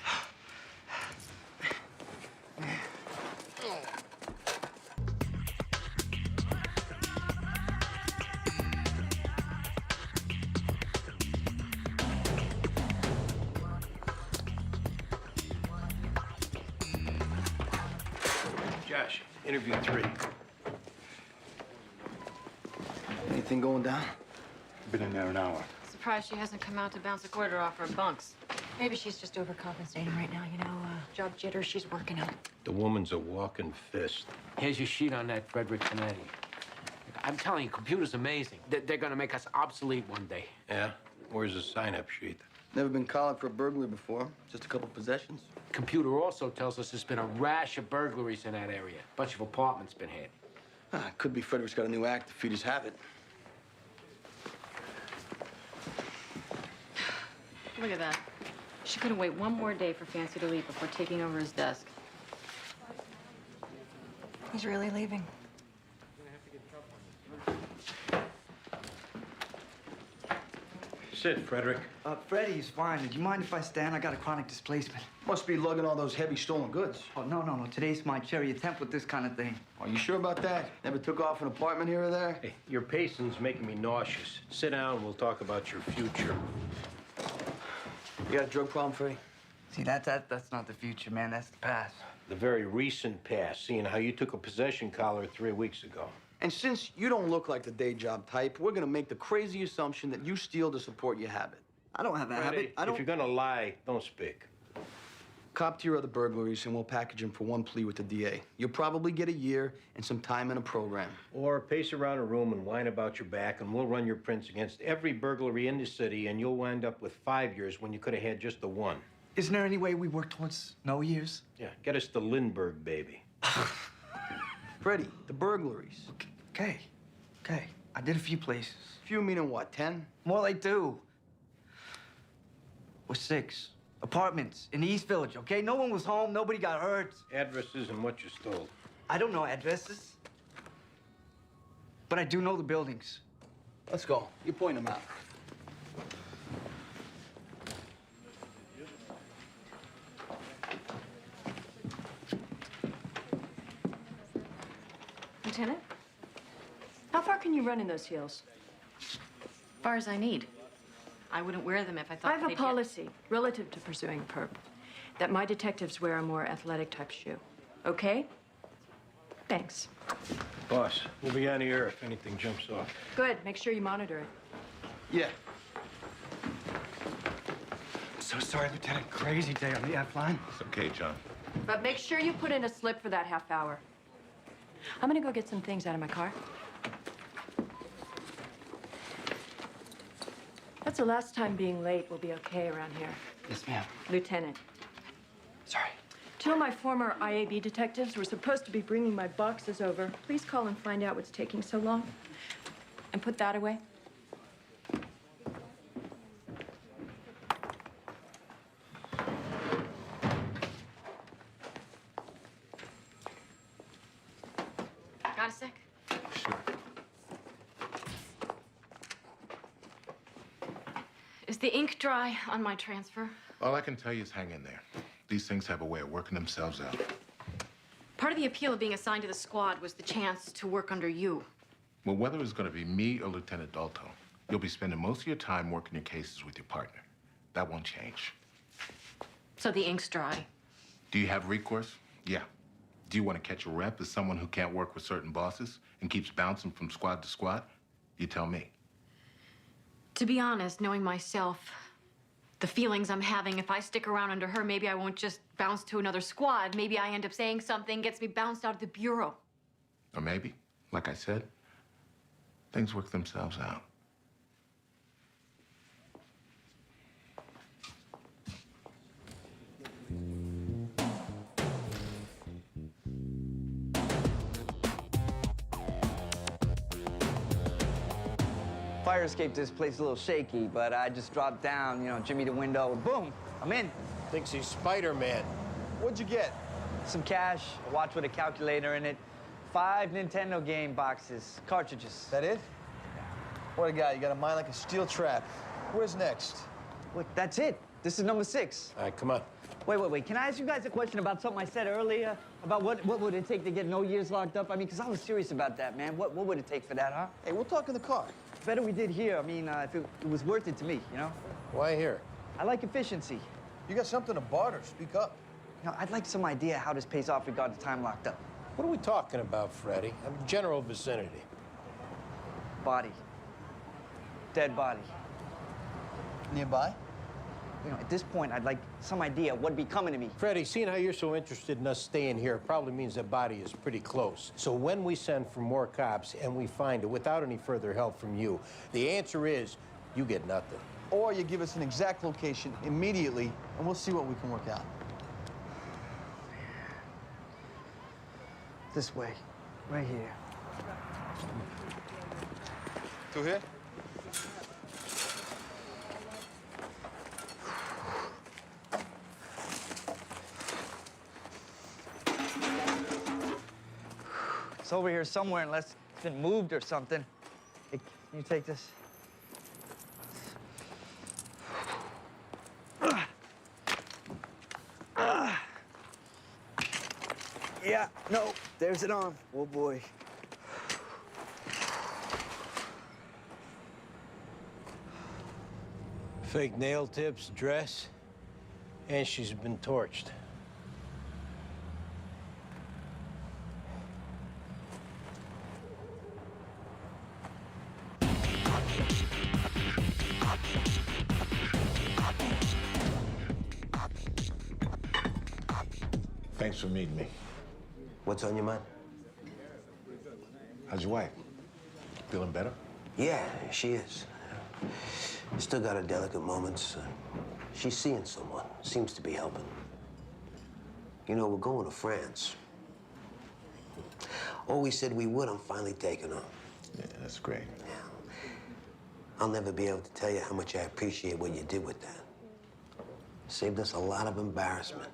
Josh, interview 3. Anything going down? Been in there an hour. surprised she hasn't come out to bounce a quarter off her bunks. Maybe she's just overcompensating right now, you know, job jitter she's working on. The woman's a walking fist. Here's your sheet on that, Frederick Canetti. I'm telling you, computer's amazing. They're gonna make us obsolete one day. Yeah? Where's the sign-up sheet? Never been collared for a burglary before. Just a couple possessions. Computer also tells us there's been a rash of burglaries in that area. A bunch of apartments been hit. Could be Frederick's got a new act to feed his habit. Look at that. She couldn't wait one more day for Fancy to leave before taking over his desk. He's really leaving. Sit, Frederick. Freddie's fine. Do you mind if I stand? I got a chronic displacement. Must be lugging all those heavy stolen goods. Oh, no. Today's my cherry attempt with this kind of thing. Are you sure about that? Never took off an apartment here or there? Hey, your pacing's making me nauseous. Sit down and we'll talk about your future. You got a drug problem, Freddie? See, that's not the future, man. That's the past. The very recent past, seeing how you took a possession collar 3 weeks ago. And since you don't look like the day job type, we're gonna make the crazy assumption that you steal to support your habit. I don't have a habit. If you're gonna lie, don't speak. Cop to your other burglaries, and we'll package him for one plea with the DA. You'll probably get a year and some time in a program. Or pace around a room and whine about your back, and we'll run your prints against every burglary in the city, and you'll wind up with 5 years when you could have had just the one. Isn't there any way we work towards no years? Yeah, get us the Lindbergh, baby. Freddie, the burglaries. Okay. I did a few places. Few meaning what, 10? More like 2. Or 6. Apartments in the East Village, okay? No one was home, nobody got hurt. Addresses and what you stole. I don't know addresses. But I do know the buildings. Let's go. You point them out. Lieutenant? How far can you run in those heels? As far as I need. I wouldn't wear them if I thought I have they'd a policy relative to pursuing perp that my detectives wear a more athletic type shoe. Okay? Thanks. Boss, we'll be on the air if anything jumps off. Good. Make sure you monitor it. Yeah. So sorry, Lieutenant. Crazy day on the F line. It's okay, John. But make sure you put in a slip for that half hour. I'm gonna go get some things out of my car. That's the last time being late will be okay around here. Yes, ma'am. Lieutenant. Sorry. 2 of my former IAB detectives were supposed to be bringing my boxes over. Please call and find out what's taking so long. And put that away. Got a sec? Sure. Is the ink dry on my transfer? All I can tell you is hang in there. These things have a way of working themselves out. Part of the appeal of being assigned to the squad was the chance to work under you. Well, whether it's going to be me or Lieutenant Dalto, you'll be spending most of your time working your cases with your partner. That won't change. So the ink's dry. Do you have recourse? Yeah. Do you want to catch a rep as someone who can't work with certain bosses and keeps bouncing from squad to squad? You tell me. To be honest, knowing myself, the feelings I'm having, if I stick around under her, maybe I won't just bounce to another squad. Maybe I end up saying something, gets me bounced out of the bureau. Or maybe, like I said, things work themselves out. Fire escape this place a little shaky, but I just dropped down, jimmy the window, and boom, I'm in. Thinks he's Spider-Man. What'd you get? Some cash, a watch with a calculator in it, 5 Nintendo game boxes, cartridges. That it? What a guy. You got a mind like a steel trap. Where's next? Wait, that's it. This is number 6. All right, come on. Wait. Can I ask you guys a question about something I said earlier? About what would it take to get no years locked up? I mean, because I was serious about that, man. What would it take for that, huh? Hey, we'll talk in the car. Better we did here. I mean, if it was worth it to me, Why here? I like efficiency. You got something to barter. Speak up. I'd like some idea how this pays off regarding the time locked up. What are we talking about, Freddie? General vicinity. Body. Dead body. Nearby? You know, at this point, I'd like some idea what'd be coming to me. Freddie, seeing how you're so interested in us staying here probably means the body is pretty close. So when we send for more cops and we find it without any further help from you, the answer is you get nothing. Or you give us an exact location immediately, and we'll see what we can work out. This way, right here. Through here? It's over here somewhere unless it's been moved or something. Hey, can you take this? Yeah, no, there's an arm. Oh, boy. Fake nail tips, dress, and she's been torched. Thanks for meeting me. What's on your mind? How's your wife? Feeling better? Yeah, she is. Still got her delicate moments. She's seeing someone. Seems to be helping. You know, we're going to France. All we said we would, I'm finally taking her. Yeah, that's great. Yeah. I'll never be able to tell you how much I appreciate what you did with that. Saved us a lot of embarrassment.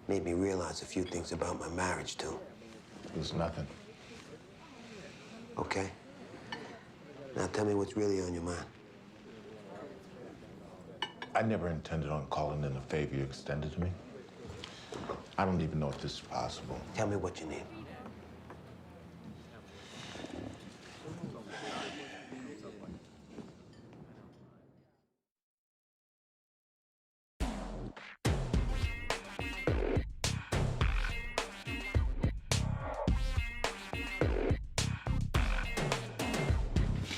Made me realize a few things about my marriage, too. It was nothing. Okay. Now tell me what's really on your mind. I never intended on calling in the favor you extended to me. I don't even know if this is possible. Tell me what you need.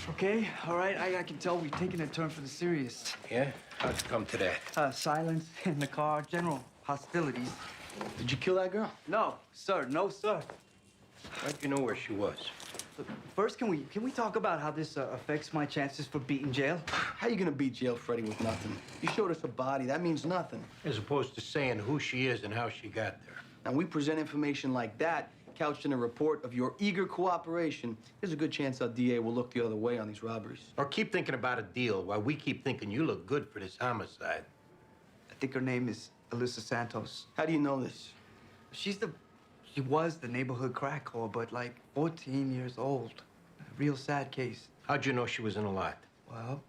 Okay, all right, I can tell we've taken a turn for the serious. Yeah? How'd it come to that? Silence in the car, general hostilities. Did you kill that girl? No, sir, no, sir. How'd you know where she was? Look, first, can we talk about how this affects my chances for beating jail? How you gonna beat jail, Freddie, with nothing? You showed us a body. That means nothing. As opposed to saying who she is and how she got there. And we present information like that, couched in a report of your eager cooperation, there's a good chance our DA will look the other way on these robberies. Or keep thinking about a deal while we keep thinking you look good for this homicide. I think her name is Alyssa Santos. How do you know this? She was the neighborhood crack whore, but like 14 years old. A real sad case. How'd you know she was in a lot? Well,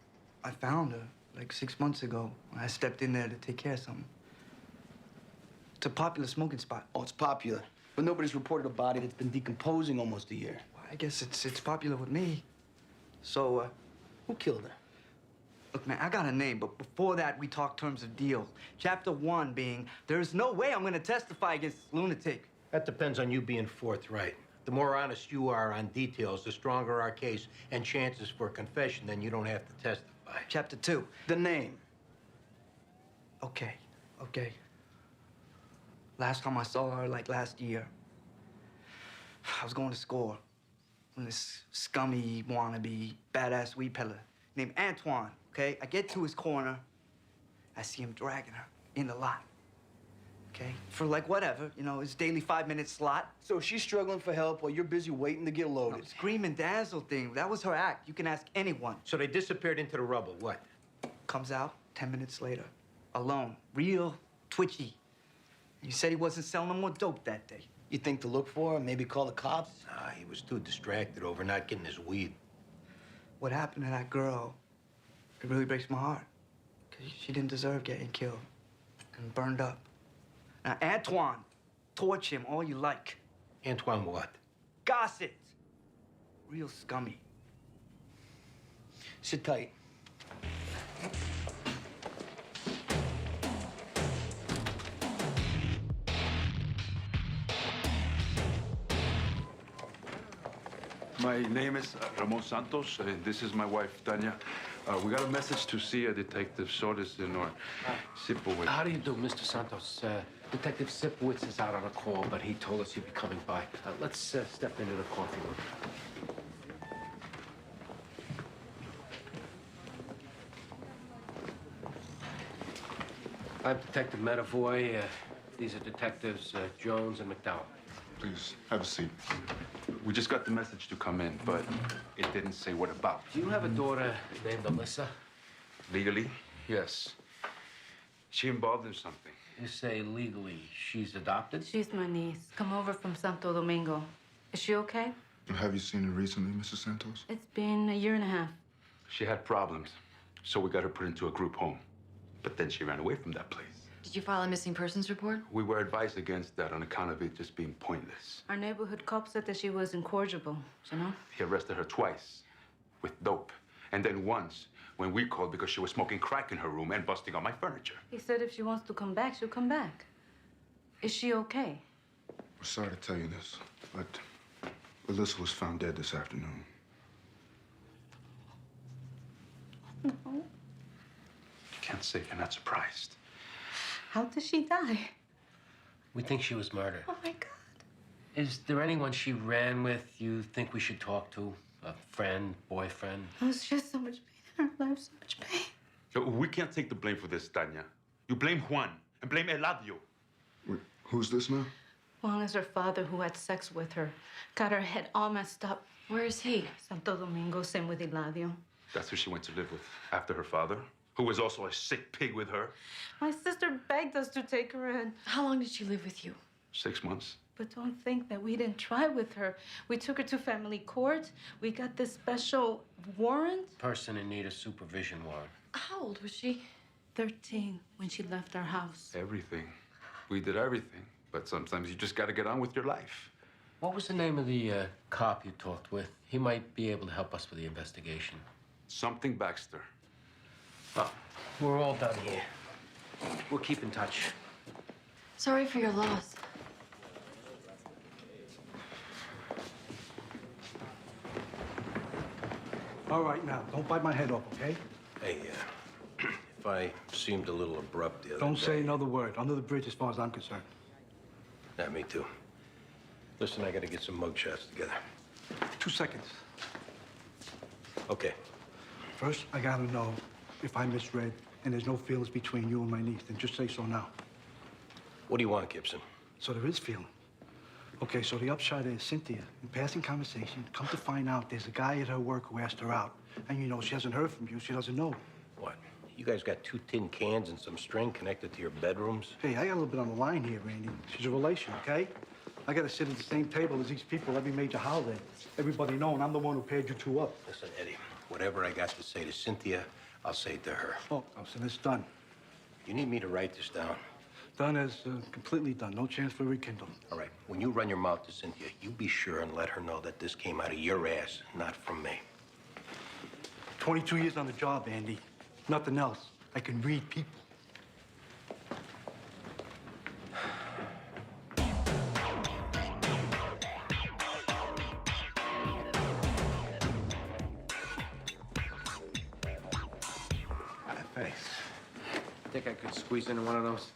I found her like 6 months ago when I stepped in there to take care of something. It's a popular smoking spot. Oh, it's popular. But nobody's reported a body that's been decomposing almost a year. Well, I guess it's popular with me. So, who killed her? Look, man, I got a name, but before that, we talked terms of deal. Chapter 1 being, there's no way I'm gonna testify against this lunatic. That depends on you being forthright. The more honest you are on details, the stronger our case and chances for confession, then you don't have to testify. Chapter 2. The name. Okay. Last time I saw her, like last year, I was going to score when this scummy, wannabe, badass weed peddler named Antoine, okay? I get to his corner, I see him dragging her in the lot, okay? For like whatever, you know, his daily 5-minute slot. So she's struggling for help while you're busy waiting to get loaded. No, scream and dazzle thing, that was her act. You can ask anyone. So they disappeared into the rubble, what? Comes out 10 minutes later, alone, real twitchy. He said he wasn't selling no more dope that day. You think to look for her, maybe call the cops? Nah, he was too distracted over not getting his weed. What happened to that girl, it really breaks my heart. Because she didn't deserve getting killed and burned up. Now, Antoine, torch him all you like. Antoine what? Gossip. Real scummy. Sit tight. My name is Ramon Santos. This is my wife, Tanya. We got a message to see a Detective Soderson or Sipowicz. How do you do, Mr. Santos? Detective Sipowicz is out on a call, but he told us he'd be coming by. Let's step into the coffee room. I'm Detective Medavoy. These are Detectives Jones and McDowell. Please, have a seat. We just got the message to come in, but it didn't say what about. Do you have a daughter named Alyssa? Legally, yes. She involved in something. You say legally. She's adopted? She's my niece. Come over from Santo Domingo. Is she okay? Have you seen her recently, Mrs. Santos? It's been a year and a half. She had problems, so we got her put into a group home. But then she ran away from that place. Did you file a missing persons report? We were advised against that on account of it just being pointless. Our neighborhood cop said that she was incorrigible, you know? He arrested her twice with dope. And then once when we called because she was smoking crack in her room and busting on my furniture. He said if she wants to come back, she'll come back. Is she okay? We're sorry to tell you this, but Alyssa was found dead this afternoon. No. You can't say you're not surprised. How did she die? We think she was murdered. Oh, my God. Is there anyone she ran with you think we should talk to? A friend, boyfriend? Oh, it's just so much pain in her life, so much pain. So we can't take the blame for this, Tanya. You blame Juan and blame Eladio. Wait, who's this now? Juan is her father who had sex with her. Got her head all messed up. Where is he? Santo Domingo, same with Eladio. That's who she went to live with after her father, who was also a sick pig with her. My sister begged us to take her in. How long did she live with you? 6 months. But don't think that we didn't try with her. We took her to family court. We got this special warrant. Person in need of supervision warrant. How old was she? 13 when she left our house. Everything. We did everything. But sometimes you just got to get on with your life. What was the name of the cop you talked with? He might be able to help us with the investigation. Something Baxter. Well, we're all done here. We'll keep in touch. Sorry for your loss. All right, now, don't bite my head off, okay? Hey, if I seemed a little abrupt the other Don't day... say another word. Under the bridge as far as I'm concerned. Yeah, me too. Listen, I gotta get some mugshots together. 2 seconds. Okay. First, I gotta know if I misread and there's no feelings between you and my niece, then just say so now. What do you want, Gibson? So there is feeling. Okay, so the upshot is Cynthia, in passing conversation, come to find out there's a guy at her work who asked her out. And you know, she hasn't heard from you, she doesn't know. What? You guys got 2 tin cans and some string connected to your bedrooms? Hey, I got a little bit on the line here, Randy. She's a relation, okay? I gotta sit at the same table as these people every major holiday. Everybody knowing I'm the one who paired you two up. Listen, Eddie, whatever I got to say to Cynthia, I'll say it to her. Oh, so it's done. You need me to write this down? Done as completely done. No chance for rekindle. All right. When you run your mouth to Cynthia, you be sure and let her know that this came out of your ass, not from me. 22 years on the job, Andy. Nothing else. I can read people. Thanks. Think I could squeeze into one of those?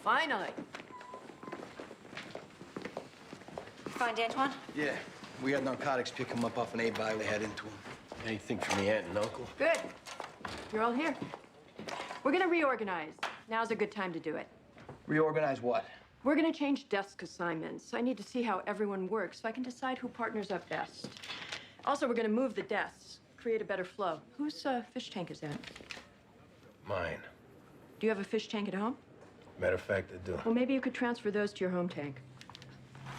Finally. Find Antoine? Yeah, we had narcotics pick him up off an 8-by. We had into him. Anything from the aunt and uncle? Good. You're all here. We're gonna reorganize. Now's a good time to do it. Reorganize what? We're gonna change desk assignments. I need to see how everyone works so I can decide who partners up best. Also, we're gonna move the desks, create a better flow. Whose fish tank is that? Mine. Do you have a fish tank at home? Matter of fact, I do. Well, maybe you could transfer those to your home tank.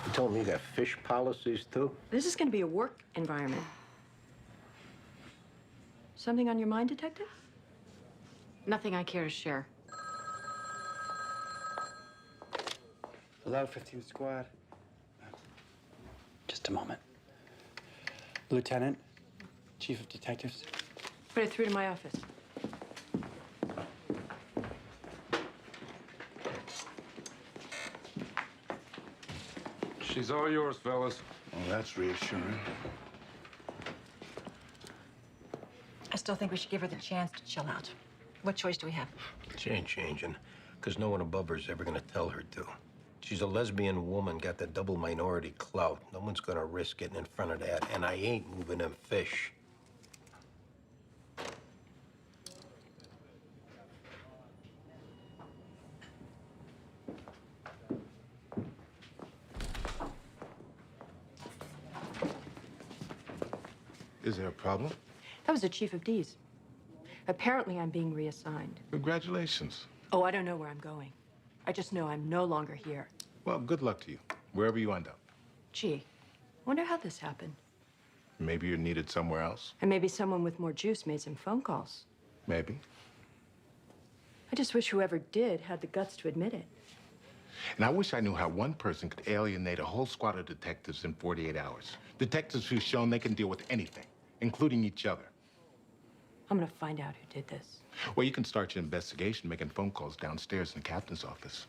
You told me you got fish policies, too? This is gonna be a work environment. Something on your mind, Detective? Nothing I care to share. Hello, 15th Squad. Just a moment. Lieutenant, Chief of Detectives. Put it through to my office. She's all yours, fellas. Oh, that's reassuring. still think we should give her the chance to chill out. What choice do we have? She ain't changing, because no one above her is ever gonna tell her to. She's a lesbian woman, got the double minority clout. No one's gonna risk getting in front of that, and I ain't moving them fish. Is there a problem? That was the chief of D's. Apparently, I'm being reassigned. Congratulations. Oh, I don't know where I'm going. I just know I'm no longer here. Well, good luck to you, wherever you end up. Gee, wonder how this happened. Maybe you're needed somewhere else. And maybe someone with more juice made some phone calls. Maybe. I just wish whoever did had the guts to admit it. And I wish I knew how one person could alienate a whole squad of detectives in 48 hours. Detectives who've shown they can deal with anything, including each other. I'm gonna find out who did this. Well, you can start your investigation making phone calls downstairs in the captain's office.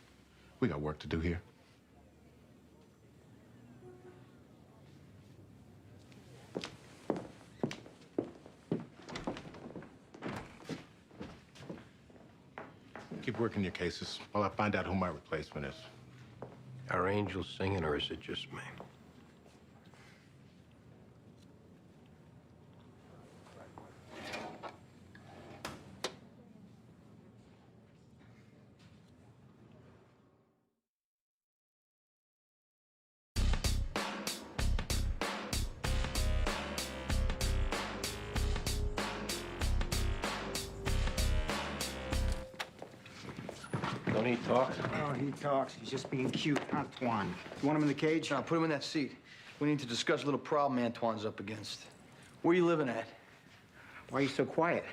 We got work to do here. Keep working your cases while I find out who my replacement is. Are angels singing, or is it just me? Don't he talk? Oh, he talks. He's just being cute, Antoine. You want him in the cage? No, put him in that seat. We need to discuss a little problem Antoine's up against. Where you living at? Why are you so quiet?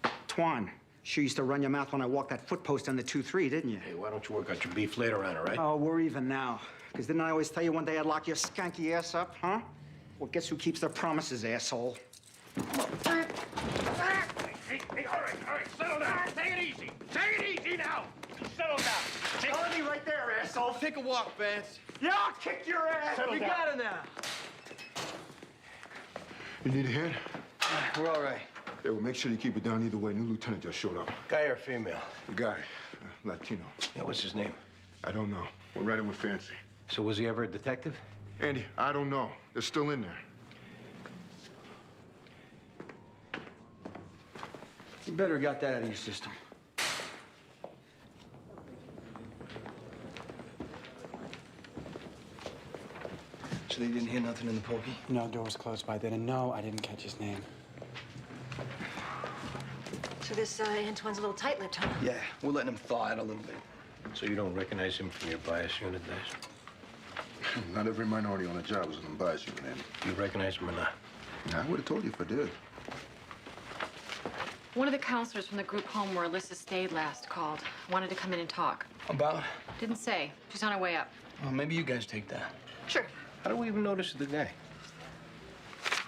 Antoine, sure used to run your mouth when I walked that footpost on the 2-3, didn't you? Hey, why don't you work out your beef later on, all right? Oh, we're even now. Because didn't I always tell you one day I'd lock your skanky ass up, huh? Well, guess who keeps their promises, asshole? Hey, all right, settle down. Take it easy. Take it easy now. Settle down. Follow me right there, asshole. Take a walk, Vance. Yeah, I'll kick your ass. We got it now. You need a hand? We're all right. Yeah, well, make sure you keep it down either way. New lieutenant just showed up. Guy or female? The guy, Latino. Yeah, what's his name? I don't know. We're riding with Fancy. So was he ever a detective? Andy, I don't know. They're still in there. You better got that out of your system. So they didn't hear nothing in the pokey? No, door was closed by then, and no, I didn't catch his name. So this Antoine's a little tight-lipped, huh? Yeah, we're letting him thaw out a little bit. So you don't recognize him from your bias unit days? Not every minority on the job is an bias unit, Andy. Do you recognize him or not? I would have told you if I did. One of the counselors from the group home where Alyssa stayed last called. Wanted to come in and talk. About? Didn't say. She's on her way up. Well, maybe you guys take that. Sure. How do we even notice the guy?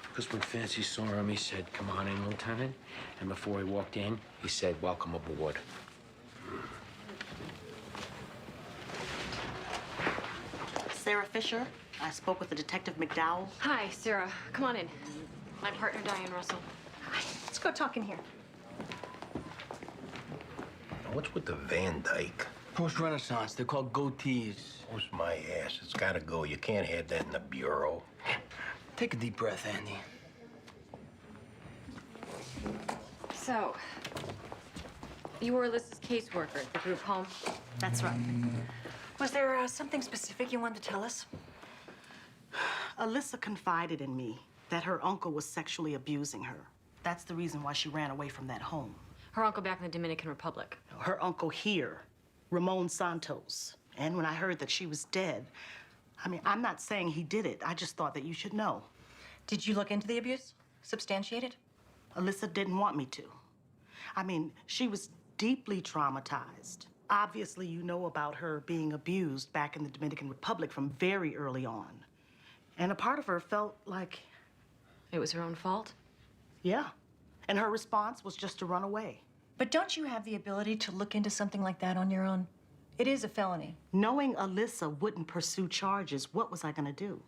Because when Fancy saw him, he said, "Come on in, Lieutenant." And before he walked in, he said, "Welcome aboard." Sarah Fisher. I spoke with the Detective McDowell. Hi, Sarah. Come on in. My partner, Diane Russell. Let's go talk in here. What's with the Van Dyke? Post-Renaissance. They're called goatees. Who's my ass? It's gotta go. You can't have that in the bureau. Take a deep breath, Andy. So, you were Alyssa's caseworker at the group home? That's right. Was there something specific you wanted to tell us? Alyssa confided in me that her uncle was sexually abusing her. That's the reason why she ran away from that home. Her uncle back in the Dominican Republic. Her uncle here, Ramon Santos. And when I heard that she was dead, I mean, I'm not saying he did it. I just thought that you should know. Did you look into the abuse? Substantiated? Alyssa didn't want me to. I mean, she was deeply traumatized. Obviously, you know about her being abused back in the Dominican Republic from very early on. And a part of her felt like... It was her own fault? Yeah. And her response was just to run away. But don't you have the ability to look into something like that on your own? It is a felony. Knowing Alyssa wouldn't pursue charges, what was I gonna do?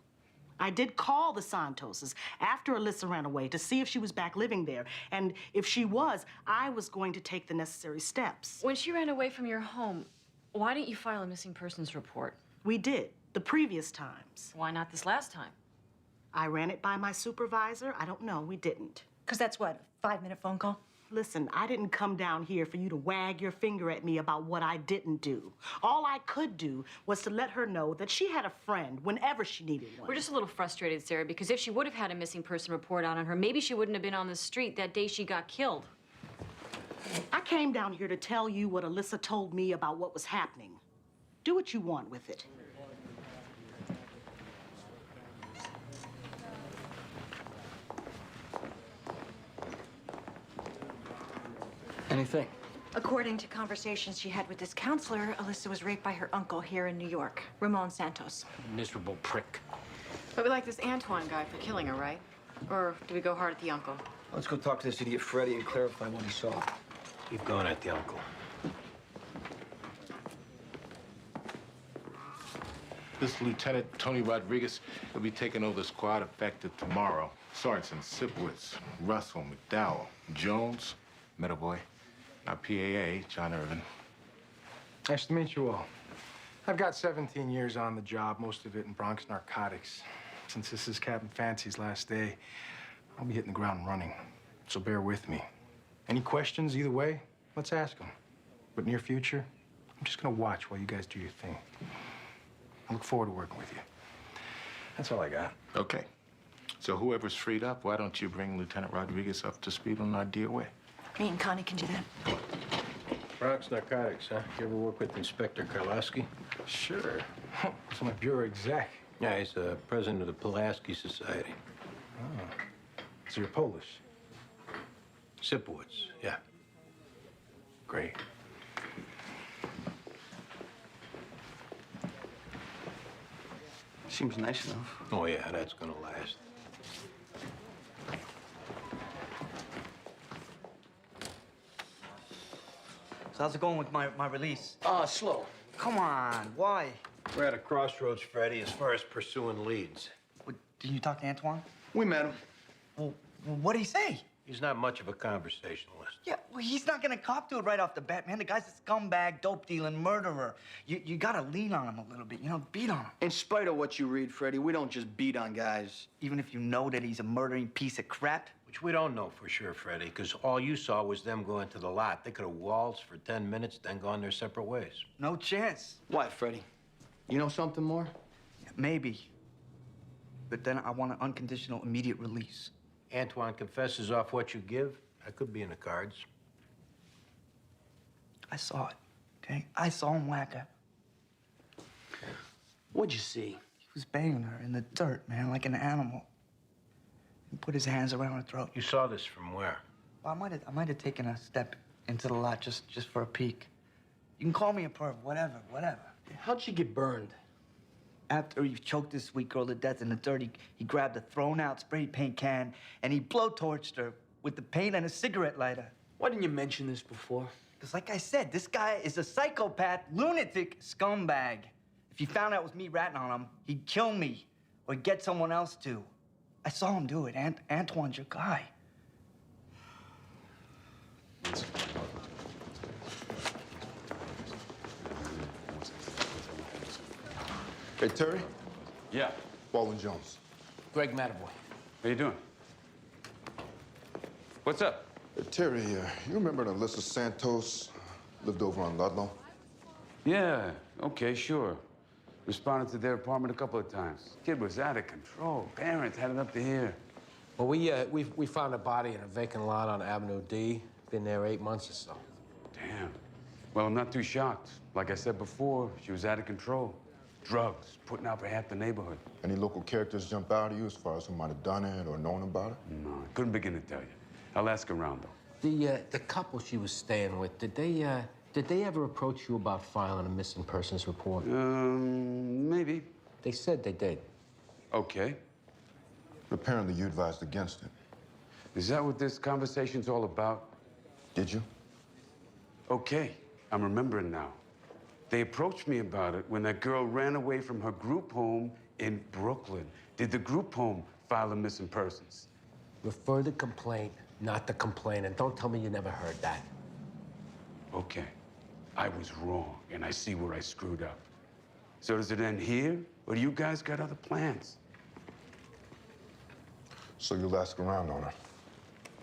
I did call the Santoses after Alyssa ran away to see if she was back living there. And if she was, I was going to take the necessary steps. When she ran away from your home, why didn't you file a missing persons report? We did, the previous times. Why not this last time? I ran it by my supervisor. I don't know, we didn't. Because that's what, a 5-minute phone call? Listen, I didn't come down here for you to wag your finger at me about what I didn't do. All I could do was to let her know that she had a friend whenever she needed one. We're just a little frustrated, Sarah, because if she would have had a missing person report out on her, maybe she wouldn't have been on the street that day she got killed. I came down here to tell you what Alyssa told me about what was happening. Do what you want with it. Anything? According to conversations she had with this counselor, Alyssa was raped by her uncle here in New York, Ramon Santos. Miserable prick. But we like this Antoine guy for killing her, right? Or do we go hard at the uncle? Let's go talk to this idiot Freddie and clarify what he saw. Keep going at the uncle. This is Lieutenant Tony Rodriguez. He'll be taking over the squad effective tomorrow. Sergeants Sipowicz, Russell, McDowell, Jones, Meadow Boy, our PAA, John Irvin. Nice to meet you all. I've got 17 years on the job, most of it in Bronx narcotics. Since this is Captain Fancy's last day, I'll be hitting the ground running. So bear with me. Any questions either way, let's ask them. But near future, I'm just gonna watch while you guys do your thing. I look forward to working with you. That's all I got. Okay. So whoever's freed up, why don't you bring Lieutenant Rodriguez up to speed on our DOA? Me and Connie can do that. Bronx narcotics, huh? You ever work with Inspector Karlowski? Sure. He's my bureau exec. Yeah, he's the president of the Pulaski Society. Oh. So you're Polish? Sipowicz, yeah. Great. Seems nice enough. Oh, yeah, that's gonna last. So how's it going with my release? Slow. Come on, why? We're at a crossroads, Freddie, as far as pursuing leads. Did you talk to Antoine? We met him. Well, what'd he say? He's not much of a conversationalist. Yeah, well, he's not gonna cop to it right off the bat, man. The guy's a scumbag, dope-dealing murderer. You gotta lean on him a little bit, you know, beat on him. In spite of what you read, Freddie, we don't just beat on guys. Even if you know that he's a murdering piece of crap? Which we don't know for sure, Freddie, because all you saw was them go into the lot. They could have waltzed for 10 minutes, then gone their separate ways. No chance. Why, Freddie? You know something more? Maybe. But then I want an unconditional, immediate release. Antoine confesses off what you give. That could be in the cards. I saw it, okay? I saw him whack her. What'd you see? He was banging her in the dirt, man, like an animal. He put his hands around her throat. You saw this from where? Well, I might have taken a step into the lot just for a peek. You can call me a perv, whatever. How'd she get burned? After he choked this sweet girl to death in the dirt, he grabbed a thrown-out spray paint can and he blowtorched her with the paint and a cigarette lighter. Why didn't you mention this before? Because like I said, this guy is a psychopath, lunatic scumbag. If he found out it was me ratting on him, he'd kill me or he'd get someone else to. I saw him do it. Antoine's your guy. Hey, Terry? Yeah. Baldwin Jones. Greg Matterboy. How you doing? What's up? Hey, Terry, you remember that Alyssa Santos lived over on Ludlow? Yeah, okay, sure. Responded to their apartment a couple of times. Kid was out of control. Parents had it up to here. Well, we found a body in a vacant lot on Avenue D. Been there 8 months or so. Damn. Well, I'm not too shocked. Like I said before, she was out of control. Drugs, putting out for half the neighborhood. Any local characters jump out at you as far as who might have done it or known about it? No, I couldn't begin to tell you. I'll ask around, though. The couple she was staying with, did they ever approach you about filing a missing persons report? Maybe. They said they did. Okay. Apparently you advised against it. Is that what this conversation's all about? Did you? Okay, I'm remembering now. They approached me about it when that girl ran away from her group home in Brooklyn. Did the group home file a missing persons? Refer the complaint, not the complainant. Don't tell me you never heard that. Okay. I was wrong, and I see where I screwed up. So does it end here, or do you guys got other plans? So you'll ask around on her?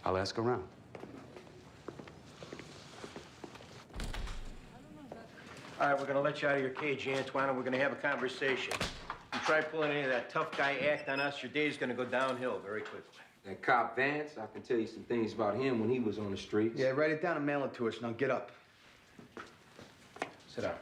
I'll ask around. All right, we're gonna let you out of your cage, Antoine, and we're gonna have a conversation. You try pulling any of that tough guy act on us, your day's gonna go downhill very quickly. That cop Vance, I can tell you some things about him when he was on the streets. Yeah, write it down and mail it to us. Now get up. Sit down.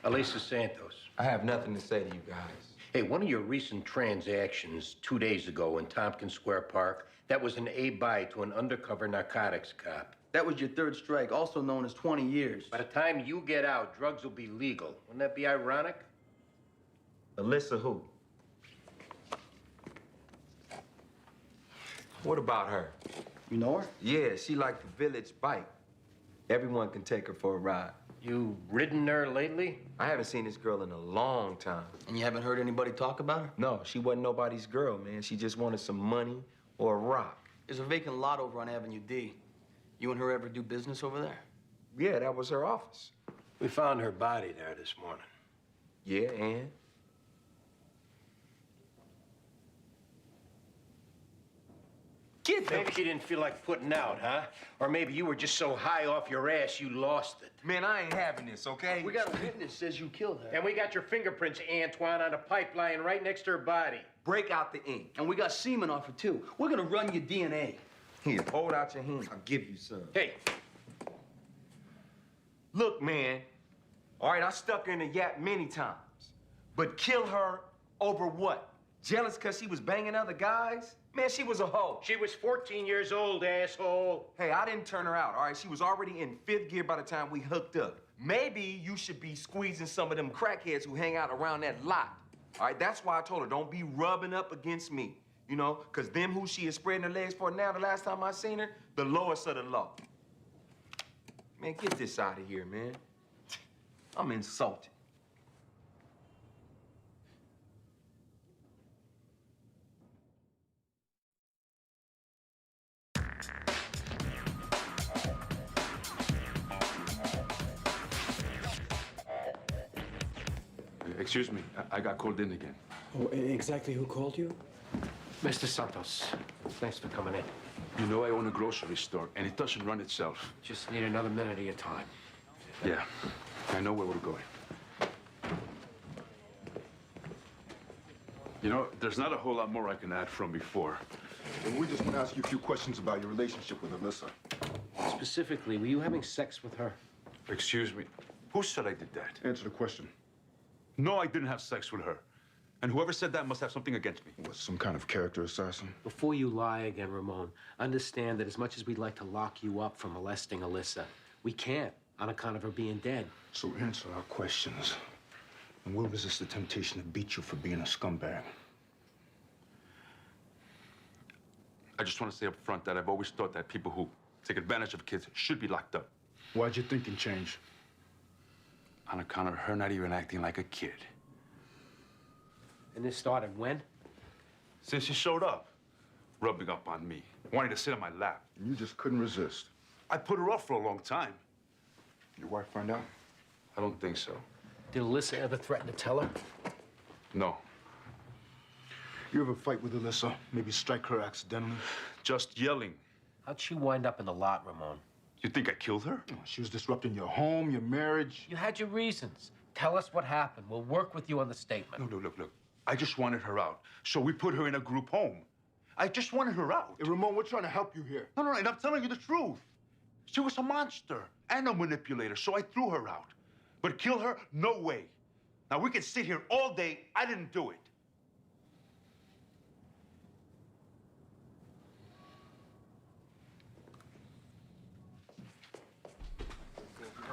Elisa Santos. I have nothing to say to you guys. Hey, one of your recent transactions 2 days ago in Tompkins Square Park, that was an A-buy to an undercover narcotics cop. That was your third strike, also known as 20 years. By the time you get out, drugs will be legal. Wouldn't that be ironic? Alyssa who? What about her? You know her? Yeah, she like the village bike. Everyone can take her for a ride. You ridden her lately? I haven't seen this girl in a long time. And you haven't heard anybody talk about her? No, she wasn't nobody's girl, man. She just wanted some money or a rock. There's a vacant lot over on Avenue D. You and her ever do business over there? Yeah, that was her office. We found her body there this morning. Yeah, and? Maybe she didn't feel like putting out, huh? Or maybe you were just so high off your ass you lost it. Man, I ain't having this, okay? We got a witness says you killed her. And we got your fingerprints, Antoine, on a pipeline right next to her body. Break out the ink. And we got semen off her, too. We're gonna run your DNA. Here, hold out your hand. I'll give you some. Hey. Look, man. All right, I stuck her in the yap many times. But kill her over what? Jealous because she was banging other guys? Man, she was a hoe. She was 14 years old, asshole. Hey, I didn't turn her out, all right? She was already in 5th gear by the time we hooked up. Maybe you should be squeezing some of them crackheads who hang out around that lot. All right, that's why I told her, don't be rubbing up against me. You know, because them who she is spreading her legs for now, the last time I seen her, the lowest of the low. Man, get this out of here, man. I'm insulted. Excuse me, I got called in again. Oh, exactly who called you? Mr. Santos, thanks for coming in. You know I own a grocery store, and it doesn't run itself. Just need another minute of your time. Yeah, I know where we're going. You know, there's not a whole lot more I can add from before. And we just want to ask you a few questions about your relationship with Alyssa. Specifically, were you having sex with her? Excuse me, who said I did that? Answer the question. No, I didn't have sex with her. And whoever said that must have something against me. Was some kind of character assassin? Before you lie again, Ramon, understand that as much as we'd like to lock you up for molesting Alyssa, we can't on account of her being dead. So answer our questions, and we'll resist the temptation to beat you for being a scumbag. I just want to say up front that I've always thought that people who take advantage of kids should be locked up. Why'd your thinking change? On account of her not even acting like a kid. And this started when? Since she showed up, rubbing up on me, wanting to sit on my lap. And you just couldn't resist. I put her off for a long time. Your wife find out? I don't think so. Did Alyssa ever threaten to tell her? No. You ever fight with Alyssa? Maybe strike her accidentally? Just yelling. How'd she wind up in the lot, Ramon? You think I killed her? Oh, she was disrupting your home, your marriage. You had your reasons. Tell us what happened. We'll work with you on the statement. No, look. I just wanted her out. So we put her in a group home. I just wanted her out. Hey, Ramon, we're trying to help you here. No, and I'm telling you the truth. She was a monster and a manipulator, so I threw her out. But kill her? No way. Now, we can sit here all day. I didn't do it.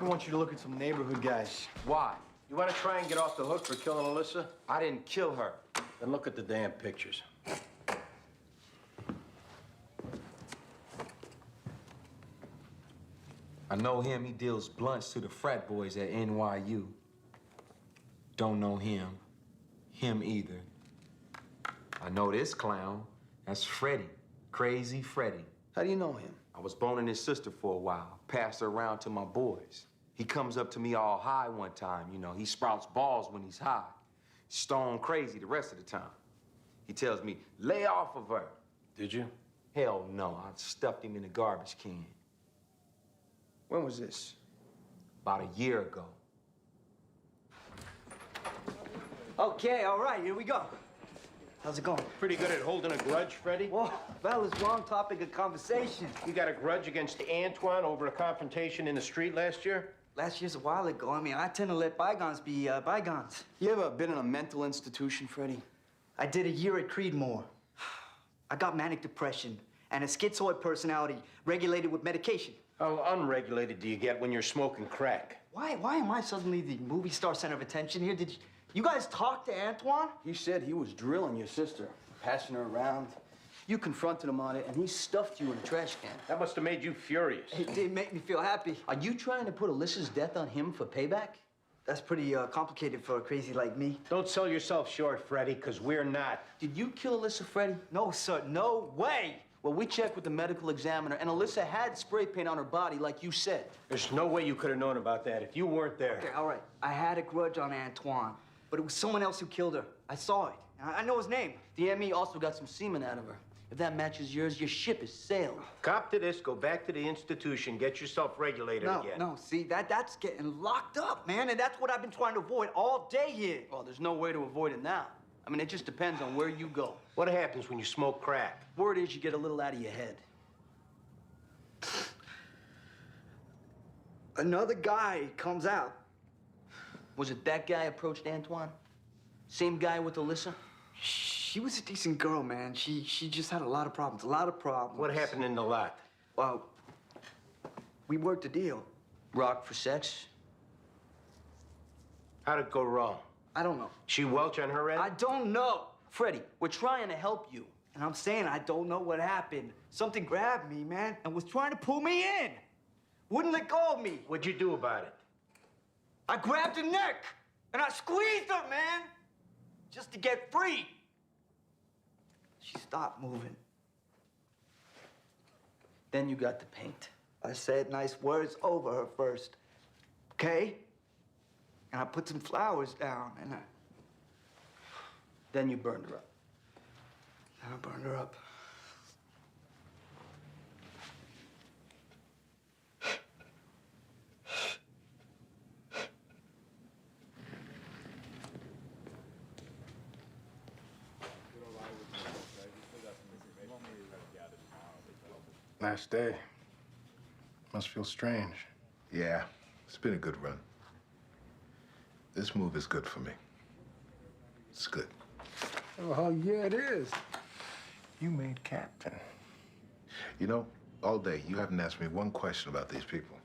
I want you to look at some neighborhood guys. Why? You want to try and get off the hook for killing Alyssa? I didn't kill her. Then look at the damn pictures. I know him. He deals blunts to the frat boys at NYU. Don't know him. Him either. I know this clown. That's Freddie. Crazy Freddie. How do you know him? I was boning his sister for a while. Passed her around to my boys. He comes up to me all high one time. You know, he sprouts balls when he's high. Stone crazy the rest of the time. He tells me, lay off of her. Did you? Hell no. I stuffed him in a garbage can. When was this? About a year ago. Okay, all right, here we go. How's it going? Pretty good at holding a grudge, Freddie? Whoa, fellas, wrong topic of conversation. You got a grudge against Antoine over a confrontation in the street last year? Last year's a while ago. I mean, I tend to let bygones be bygones. You ever been in a mental institution, Freddie? I did a year at Creedmoor. I got manic depression and a schizoid personality regulated with medication. How unregulated do you get when you're smoking crack? Why am I suddenly the movie star center of attention here? Did you guys talk to Antoine? He said he was drilling your sister, passing her around. You confronted him on it, and he stuffed you in a trash can. That must have made you furious. It did make me feel happy. Are you trying to put Alyssa's death on him for payback? That's pretty complicated for a crazy like me. Don't sell yourself short, Freddie, because we're not. Did you kill Alyssa, Freddie? No, sir, no way. Well, we checked with the medical examiner, and Alyssa had spray paint on her body, like you said. There's no way you could have known about that if you weren't there. Okay, all right. I had a grudge on Antoine, but it was someone else who killed her. I saw it. I know his name. The ME also got some semen out of her. If that matches yours, your ship is sailed. Cop to this, go back to the institution, get yourself regulated again. No, see, that's getting locked up, man, and that's what I've been trying to avoid all day here. Well, there's no way to avoid it now. I mean, it just depends on where you go. What happens when you smoke crack? Word is you get a little out of your head. Another guy comes out. Was it that guy approached Antoine? Same guy with Alyssa? She was a decent girl, man. She just had a lot of problems, What happened in the lot? Well, we worked a deal. Rock for sex? How'd it go wrong? I don't know. She welch on her end? I don't know. Freddie, we're trying to help you. And I'm saying I don't know what happened. Something grabbed me, man, and was trying to pull me in. Wouldn't let go of me. What'd you do about it? I grabbed her neck, and I squeezed her, man, just to get free. She stopped moving. Then you got the paint. I said nice words over her first, okay? And I put some flowers down, and Then you burned her up. I burned her up. Last day. Must feel strange. Yeah, it's been a good run. This move is good for me. It's good. Oh, yeah, it is. You made captain. You know, all day, you haven't asked me one question about these people.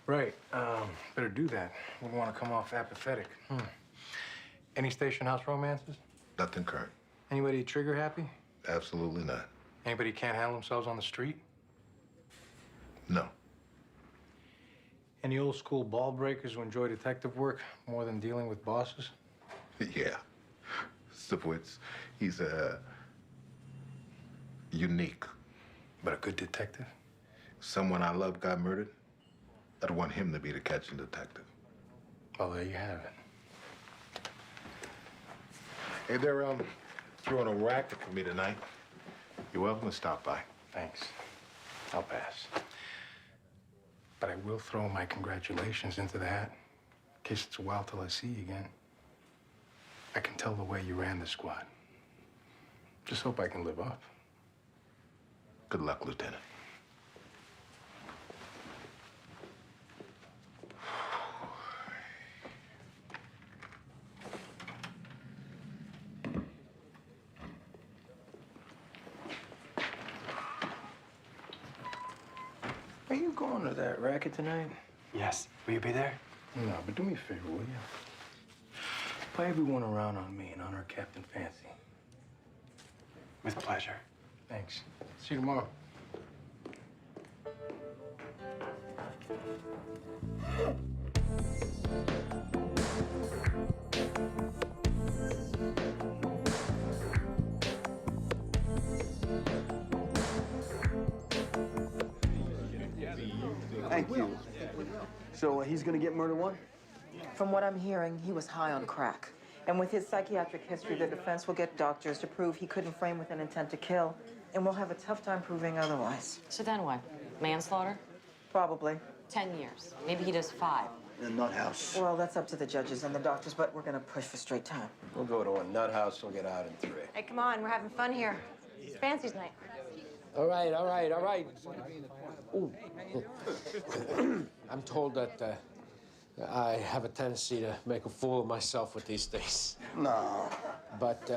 Right. Better do that. Wouldn't want to come off apathetic. Any station house romances? Nothing current. Anybody trigger happy? Absolutely not. Anybody can't handle themselves on the street? No. Any old school ball breakers who enjoy detective work more than dealing with bosses? Yeah. Sipowicz, he's unique. But a good detective? Someone I love got murdered. I'd want him to be the catching detective. Well, there you have it. Hey, they're throwing a racket for me tonight. You're welcome to stop by. Thanks. I'll pass. But I will throw my congratulations into the hat. In case it's a while till I see you again. I can tell the way you ran the squad. Just hope I can live up. Good luck, Lieutenant. Are you going to that racket tonight? Yes. Will you be there? No, but do me a favor, will you? Play everyone around on me and honor Captain Fancy. With pleasure. Thanks. See you tomorrow. Thank you. So he's gonna get murder one? From what I'm hearing, he was high on crack. And with his psychiatric history, the defense will get doctors to prove he couldn't frame with an intent to kill, and we'll have a tough time proving otherwise. So then what? Manslaughter? Probably. 10 years. Maybe he does 5. In a nut house. Well, that's up to the judges and the doctors, but we're gonna push for straight time. We'll go to a nut house, we'll get out in 3. Hey, come on, we're having fun here. It's Fancy's night. All right, all right, all right. Ooh. I'm told that I have a tendency to make a fool of myself with these things. No. But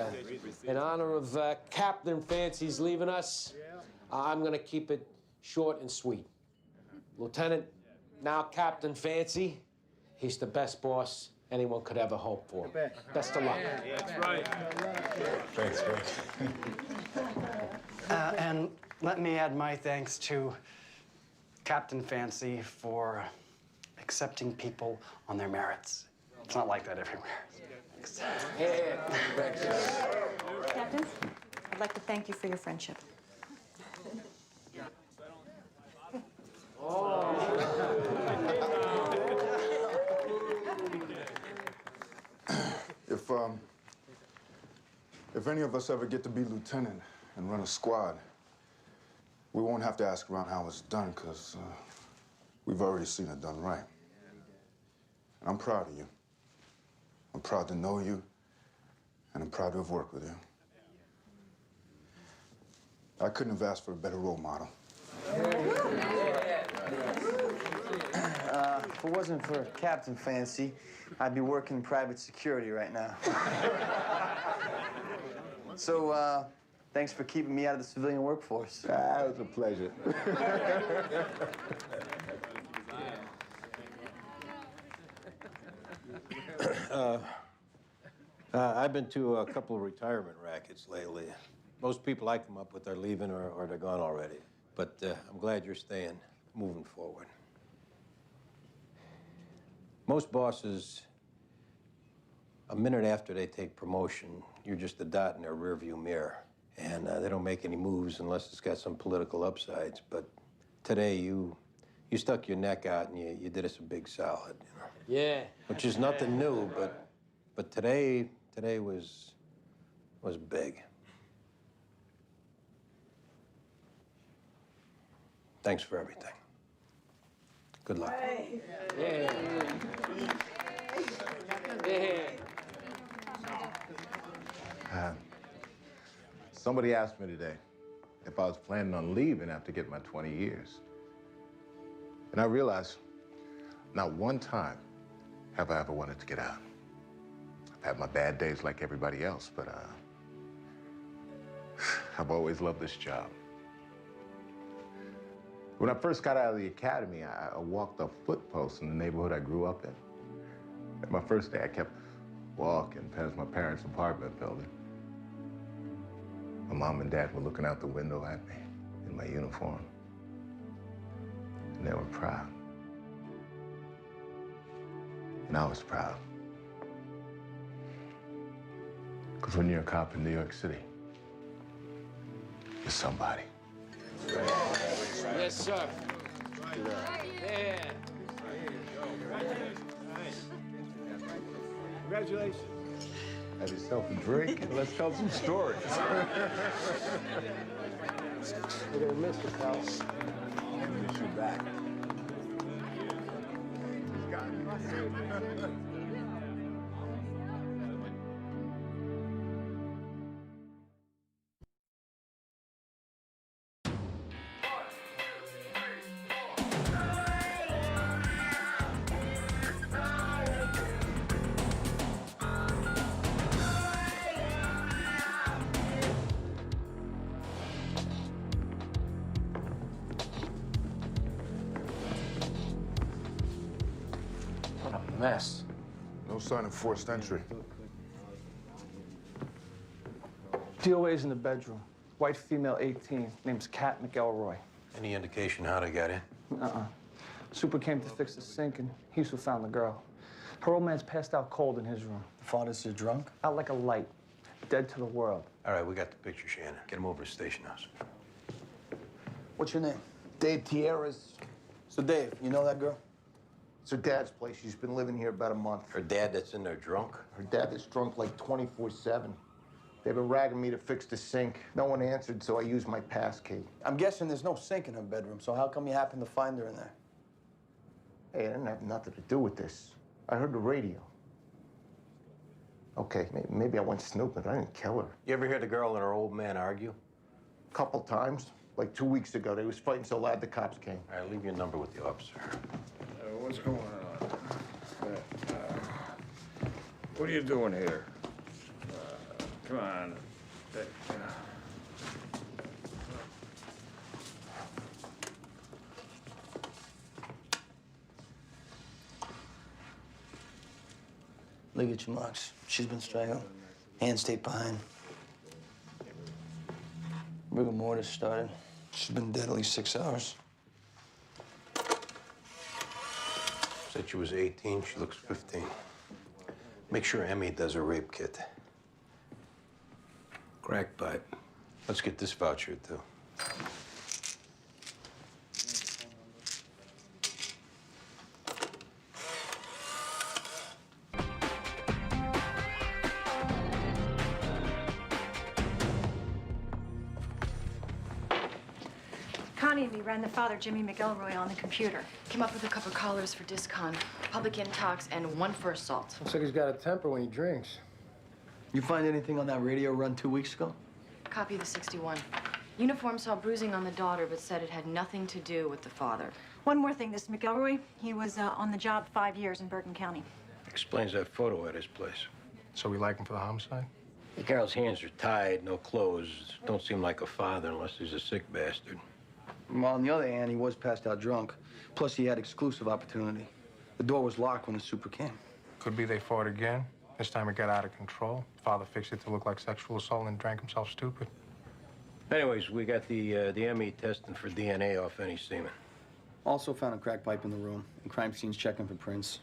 in honor of Captain Fancy's leaving us, I'm gonna keep it short and sweet. Lieutenant, now Captain Fancy, he's the best boss anyone could ever hope for. Best of luck. That's right. Thanks, Chris. And let me add my thanks to Captain Fancy for accepting people on their merits. It's not like that everywhere. Thanks. Captain, I'd like to thank you for your friendship. If any of us ever get to be lieutenant and run a squad, we won't have to ask around how it's done, because we've already seen it done right. And I'm proud of you. I'm proud to know you, and I'm proud to have worked with you. I couldn't have asked for a better role model. If it wasn't for Captain Fancy, I'd be working in private security right now. So, thanks for keeping me out of the civilian workforce. It was a pleasure. I've been to a couple of retirement rackets lately. Most people I come up with are leaving or they're gone already. But I'm glad you're staying, moving forward. Most bosses, a minute after they take promotion, you're just a dot in their rearview mirror. And they don't make any moves unless it's got some political upsides. But today, you stuck your neck out and you did us a big solid, you know? Yeah. Which is nothing new, but today was big. Thanks for everything. Good luck. Yeah. Yeah. Somebody asked me today if I was planning on leaving after getting my 20 years. And I realized not one time have I ever wanted to get out. I've had my bad days like everybody else, but I've always loved this job. When I first got out of the academy, I walked a footpost in the neighborhood I grew up in. And my first day, I kept walking past my parents' apartment building. My mom and dad were looking out the window at me in my uniform. And they were proud. And I was proud. Because when you're a cop in New York City, you're somebody. Yes, sir. Yeah. Congratulations. Have yourself a drink and let's tell some stories. We're gonna miss you, pal. Miss you back. What a mess. No sign of forced entry. DOA's in the bedroom. White female, 18. Name's Kat McElroy. Any indication how they got in? Uh-uh. Super came to fix the sink, and he's who found the girl. Her old man's passed out cold in his room. The father's drunk? Out like a light, dead to the world. All right, we got the picture, Shannon. Get him over to Station House. What's your name? Dave Tierras. So, Dave, you know that girl? It's her dad's place. She's been living here about a month. Her dad that's in there drunk? Her dad is drunk like 24/7. They've been ragging me to fix the sink. No one answered, so I used my pass key. I'm guessing there's no sink in her bedroom, so how come you happened to find her in there? Hey, it didn't have nothing to do with this. I heard the radio. Okay, maybe I went snooping, but I didn't kill her. You ever hear the girl and her old man argue? Couple times. Like 2 weeks ago, they was fighting so loud the cops came. All right, leave your number with the officer. What's going on? What are you doing here? Come on. Look at your marks. She's been strangled. Hands taped behind. Rigor mortis started. She's been dead at least 6 hours. Said she was 18, she looks 15. Make sure Emmy does a rape kit. Crack pipe. Let's get this voucher, too. Connie and me ran the father, Jimmy McElroy, on the computer. Came up with a couple callers for discon, public intox, and 1 for assault. Looks like he's got a temper when he drinks. You find anything on that radio run 2 weeks ago? Copy the 61. Uniform saw bruising on the daughter, but said it had nothing to do with the father. One more thing, this McElroy, he was on the job 5 years in Bergen County. Explains that photo at his place. So we like him for the homicide? The girl's hands are tied, no clothes. Don't seem like a father unless he's a sick bastard. Well, on the other hand, he was passed out drunk. Plus, he had exclusive opportunity. The door was locked when the super came. Could be they fought again. This time it got out of control. Father fixed it to look like sexual assault and drank himself stupid. Anyways, we got the ME testing for DNA off any semen. Also found a crack pipe in the room, and crime scenes checking for prints.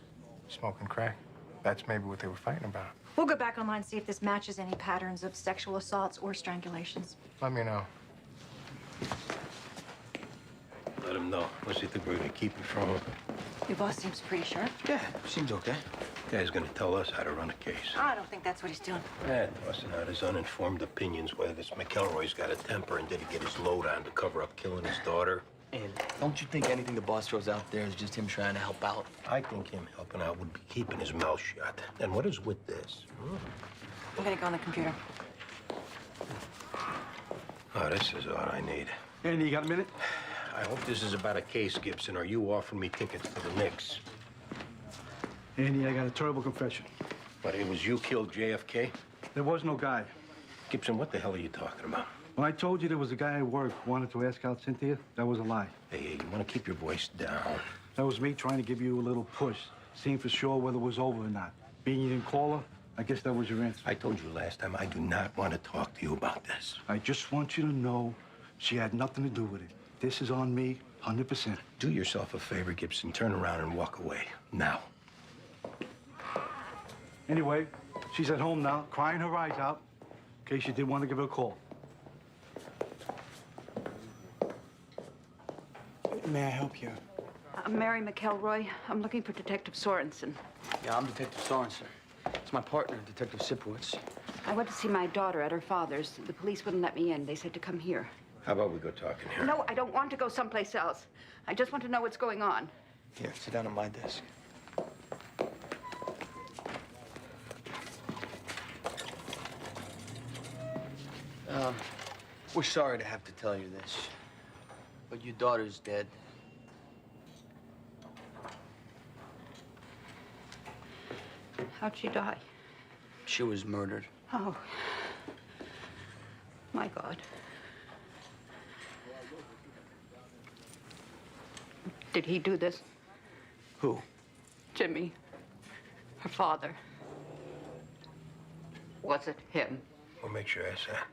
Smoking crack. That's maybe what they were fighting about. We'll go back online and see if this matches any patterns of sexual assaults or strangulations. Let me know. Let him know. What's he think we're gonna keep it from him? Your boss seems pretty sure. Yeah, seems okay. Guy's gonna tell us how to run a case. I don't think that's what he's doing. Tossing out his uninformed opinions whether this McElroy's got a temper and did he get his load on to cover up killing his daughter. And don't you think anything the boss throws out there is just him trying to help out? I think him helping out would be keeping his mouth shut. And what is with this? I'm gonna go on the computer. Oh, this is all I need. Andy, you got a minute? I hope this is about a case, Gibson, or you offering me tickets to the Knicks. Andy, I got a terrible confession. But it was you killed JFK? There was no guy. Gibson, what the hell are you talking about? When I told you there was a guy at work who wanted to ask out Cynthia, that was a lie. Hey, you want to keep your voice down. That was me trying to give you a little push, seeing for sure whether it was over or not. Being you didn't call her, I guess that was your answer. I told you last time I do not want to talk to you about this. I just want you to know she had nothing to do with it. This is on me, 100%. Do yourself a favor, Gibson. Turn around and walk away. Now. Anyway, she's at home now, crying her eyes out, in case you did want to give her a call. May I help you? I'm Mary McElroy. I'm looking for Detective Sorensen. Yeah, I'm Detective Sorensen. It's my partner, Detective Sipowicz. I went to see my daughter at her father's. The police wouldn't let me in. They said to come here. How about we go talk in here? No, I don't want to go someplace else. I just want to know what's going on. Here, sit down at my desk. We're sorry to have to tell you this, but your daughter's dead. How'd she die? She was murdered. Oh, my God. Did he do this? Who? Jimmy, her father. Was it him? We'll make sure that's that.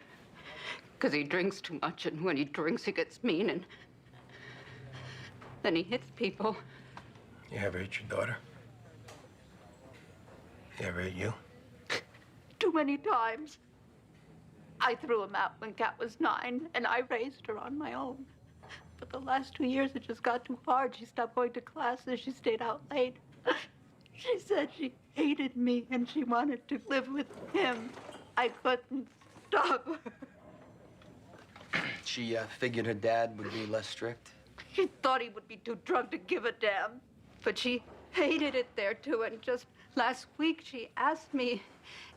Because he drinks too much, and when he drinks, he gets mean, and then he hits people. You ever hit your daughter? You ever hit you? Too many times. I threw him out when Kat was 9, and I raised her on my own. But the last 2 years, it just got too hard. She stopped going to classes. She stayed out late. She said she hated me, and she wanted to live with him. I couldn't stop her. She figured her dad would be less strict. She thought he would be too drunk to give a damn. But she hated it there, too. And just last week, she asked me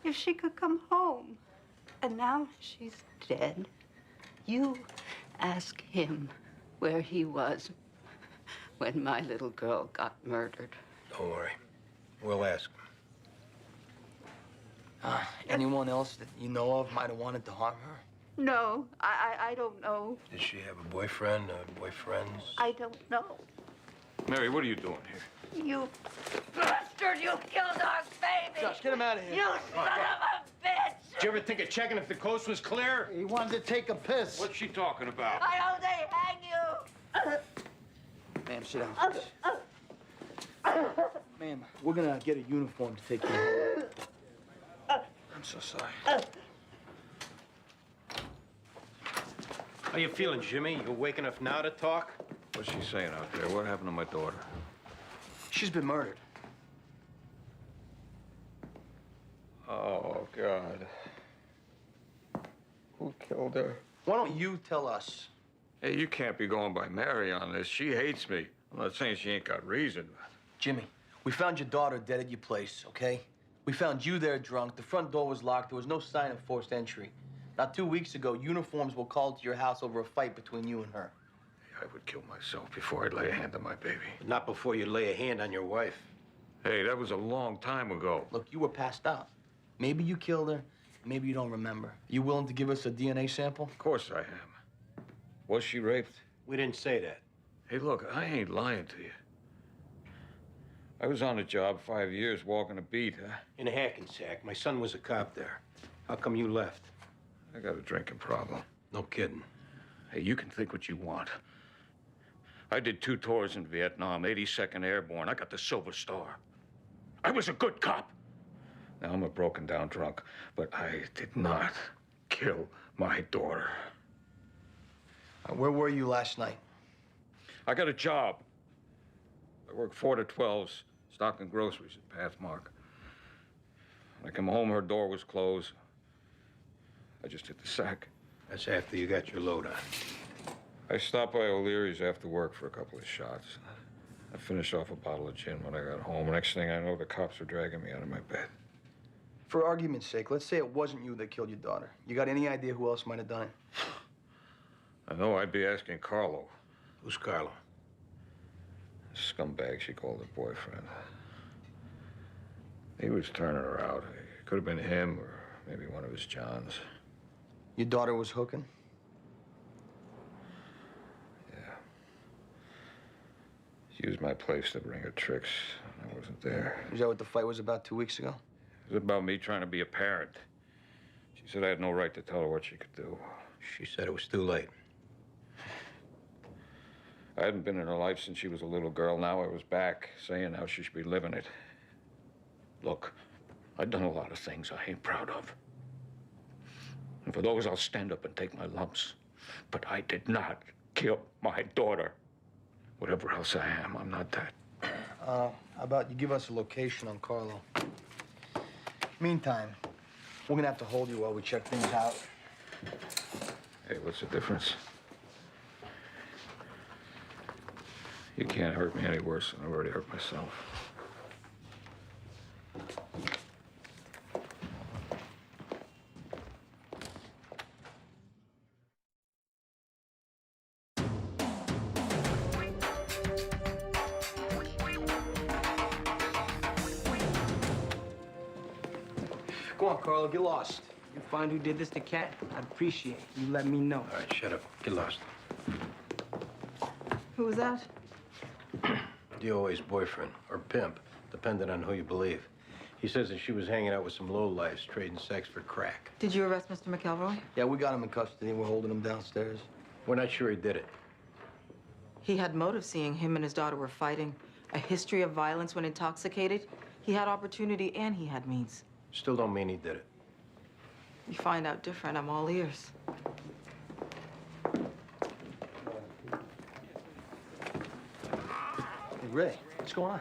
if she could come home. And now she's dead. You ask him where he was when my little girl got murdered. Don't worry. We'll ask him. Anyone else that you know of might have wanted to harm her? No, I don't know. Does she have a boyfriend or boyfriends? I don't know. Mary, what are you doing here? You bastard! You killed our baby! Josh, get him out of here. You son of a bitch! Did you ever think of checking if the coast was clear? He wanted to take a piss. What's she talking about? I hope they hang you! Ma'am, sit down. Ma'am, we're gonna get a uniform to take you home. I'm so sorry. How you feeling, Jimmy? You awake enough now to talk? What's she saying out there? What happened to my daughter? She's been murdered. Oh, God. Who killed her? Why don't you tell us? Hey, you can't be going by Mary on this. She hates me. I'm not saying she ain't got reason. Jimmy, we found your daughter dead at your place, okay? We found you there drunk. The front door was locked. There was no sign of forced entry. Not 2 weeks ago, uniforms were called to your house over a fight between you and her. I would kill myself before I'd lay a hand on my baby. Not before you lay a hand on your wife. Hey, that was a long time ago. Look, you were passed out. Maybe you killed her. Maybe you don't remember. You willing to give us a DNA sample? Of course I am. Was she raped? We didn't say that. Hey, look, I ain't lying to you. I was on the job 5 years walking a beat, huh? In Hackensack. My son was a cop there. How come you left? I got a drinking problem. No kidding. Hey, you can think what you want. I did 2 tours in Vietnam, 82nd Airborne. I got the Silver Star. I was a good cop. Now I'm a broken down drunk, but I did not kill my daughter. Where were you last night? I got a job. I worked 4 to 12s, stocking groceries at Pathmark. When I came home, her door was closed. I just hit the sack. That's after you got your load on. I stopped by O'Leary's after work for a couple of shots. I finished off a bottle of gin when I got home. Next thing I know, the cops were dragging me out of my bed. For argument's sake, let's say it wasn't you that killed your daughter. You got any idea who else might have done it? I know I'd be asking Carlo. Who's Carlo? Scumbag she called her boyfriend. He was turning her out. It could have been him or maybe one of his Johns. Your daughter was hooking? Yeah. She used my place to bring her tricks. I wasn't there. Is that what the fight was about 2 weeks ago? It was about me trying to be a parent. She said I had no right to tell her what she could do. She said it was too late. I hadn't been in her life since she was a little girl. Now I was back, saying how she should be living it. Look, I've done a lot of things I ain't proud of. And for those, I'll stand up and take my lumps. But I did not kill my daughter. Whatever else I am, I'm not that. How about you give us a location on Carlo? Meantime, we're gonna have to hold you while we check things out. Hey, what's the difference? You can't hurt me any worse than I've already hurt myself. Go on, Carlo, get lost. You find who did this to Kat, I'd appreciate it. You let me know. All right, shut up. Get lost. Who was that? DOA's boyfriend, or pimp, depending on who you believe. He says that she was hanging out with some lowlifes trading sex for crack. Did you arrest Mr. McElroy? Yeah, we got him in custody. We're holding him downstairs. We're not sure he did it. He had motive seeing him and his daughter were fighting. a history of violence when intoxicated. He had opportunity and he had means. Still don't mean he did it. You find out different, I'm all ears. Hey, Ray, what's going on?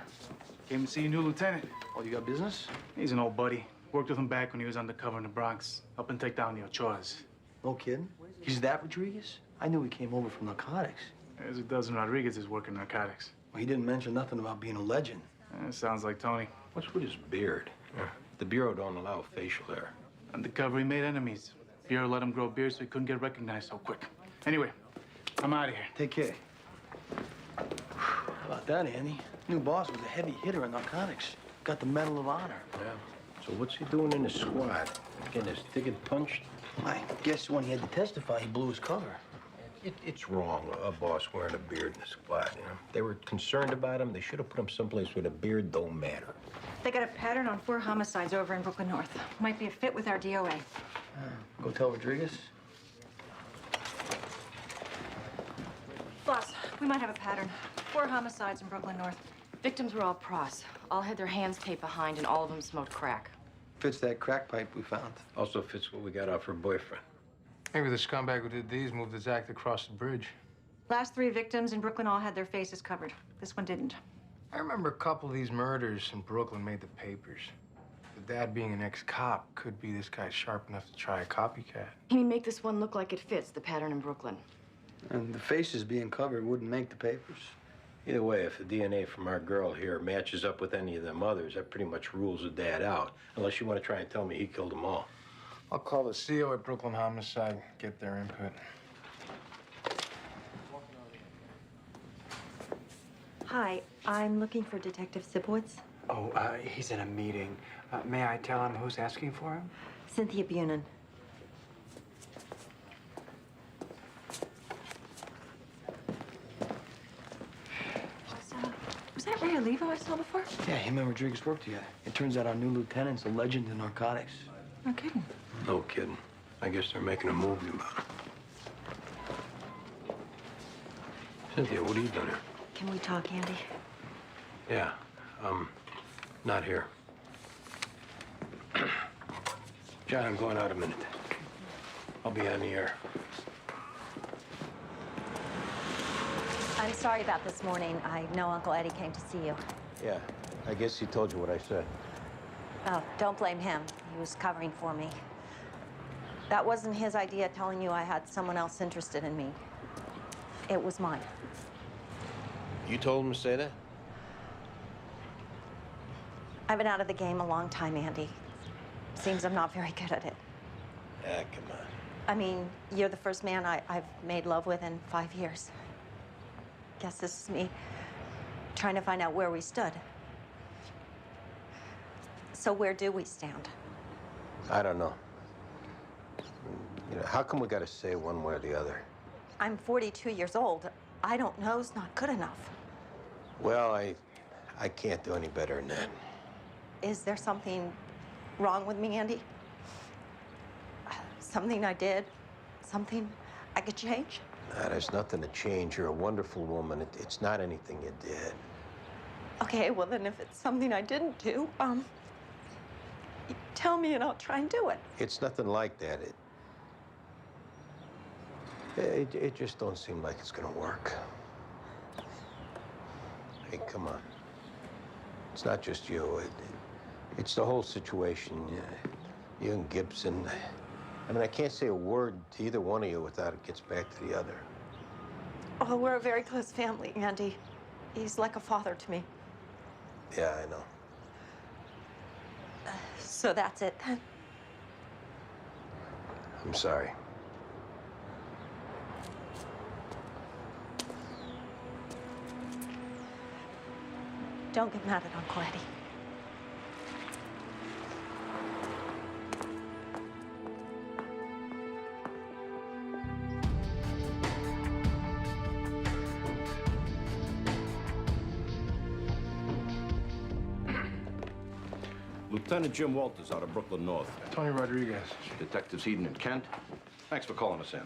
Came to see your new lieutenant. Oh, you got business? He's an old buddy. Worked with him back when he was undercover in the Bronx, helping take down the Ochoas. No kidding? He's that Rodriguez? I knew he came over from narcotics. There's a dozen Rodriguez's working narcotics. Well, he didn't mention nothing about being a legend. Sounds like Tony. What's with his beard? The Bureau don't allow facial hair. Undercover, he made enemies. Bureau let him grow beard so he couldn't get recognized so quick. Anyway, I'm out of here. Take care. How about that, Andy? New boss was a heavy hitter in narcotics. Got the Medal of Honor. Yeah. So what's he doing in the squad? Getting his ticket punched? I guess when he had to testify, he blew his cover. It's wrong, a boss wearing a beard in the squad, you know? They were concerned about him. They should have put him someplace where the beard don't matter. They got a pattern on 4 homicides over in Brooklyn North. Might be a fit with our DOA. Go tell Rodriguez. Boss, we might have a pattern. 4 homicides in Brooklyn North. Victims were all pros. All had their hands taped behind, and all of them smoked crack. Fits that crack pipe we found. Also fits what we got off her boyfriend. Maybe the scumbag who did these moved his act across the bridge. Last 3 victims in Brooklyn all had their faces covered. This one didn't. I remember a couple of these murders in Brooklyn made the papers. The dad being an ex-cop could be this guy sharp enough to try a copycat. He mean make this one look like it fits the pattern in Brooklyn. And the faces being covered wouldn't make the papers. Either way, if the DNA from our girl here matches up with any of them others, that pretty much rules the dad out. Unless you want to try and tell me he killed them all. I'll call the CO at Brooklyn Homicide, get their input. Hi, I'm looking for Detective Sibowitz. Oh, he's in a meeting. May I tell him who's asking for him? Cynthia Bunin. Was that Ray Olivo I saw before? Yeah, him and Rodriguez worked together. It turns out our new lieutenant's a legend in narcotics. No kidding. No kidding. I guess they're making a movie about him. Cynthia, what are you doing here? Can we talk, Andy? Yeah, not here. John, I'm going out a minute. I'll be on the air. I'm sorry about this morning. I know Uncle Eddie came to see you. Yeah, I guess he told you what I said. Oh, don't blame him. He was covering for me. That wasn't his idea, telling you I had someone else interested in me. It was mine. You told him to say that? I've been out of the game a long time, Andy. Seems I'm not very good at it. Ah, come on. I mean, you're the first man I've made love with in 5 years. Guess this is me trying to find out where we stood. So where do we stand? I don't know. You know, how come we got to say one way or the other? I'm 42 years old. I don't know's not good enough. Well, I can't do any better than that. Is there something wrong with me, Andy? Something I did? Something I could change? Nah, there's nothing to change. You're a wonderful woman. It's not anything you did. Okay, well then if it's something I didn't do, you tell me and I'll try and do it. It's nothing like that. It just don't seem like it's gonna work. Hey, come on. It's not just you. It's the whole situation. You and Gibson. I mean, I can't say a word to either one of you without it gets back to the other. Oh, we're a very close family, Andy. He's like a father to me. Yeah, I know. So that's it then? I'm sorry. Don't get mad at Uncle Eddie. Lieutenant Jim Walters out of Brooklyn North. Tony Rodriguez. Detectives Eden and Kent. Thanks for calling us in.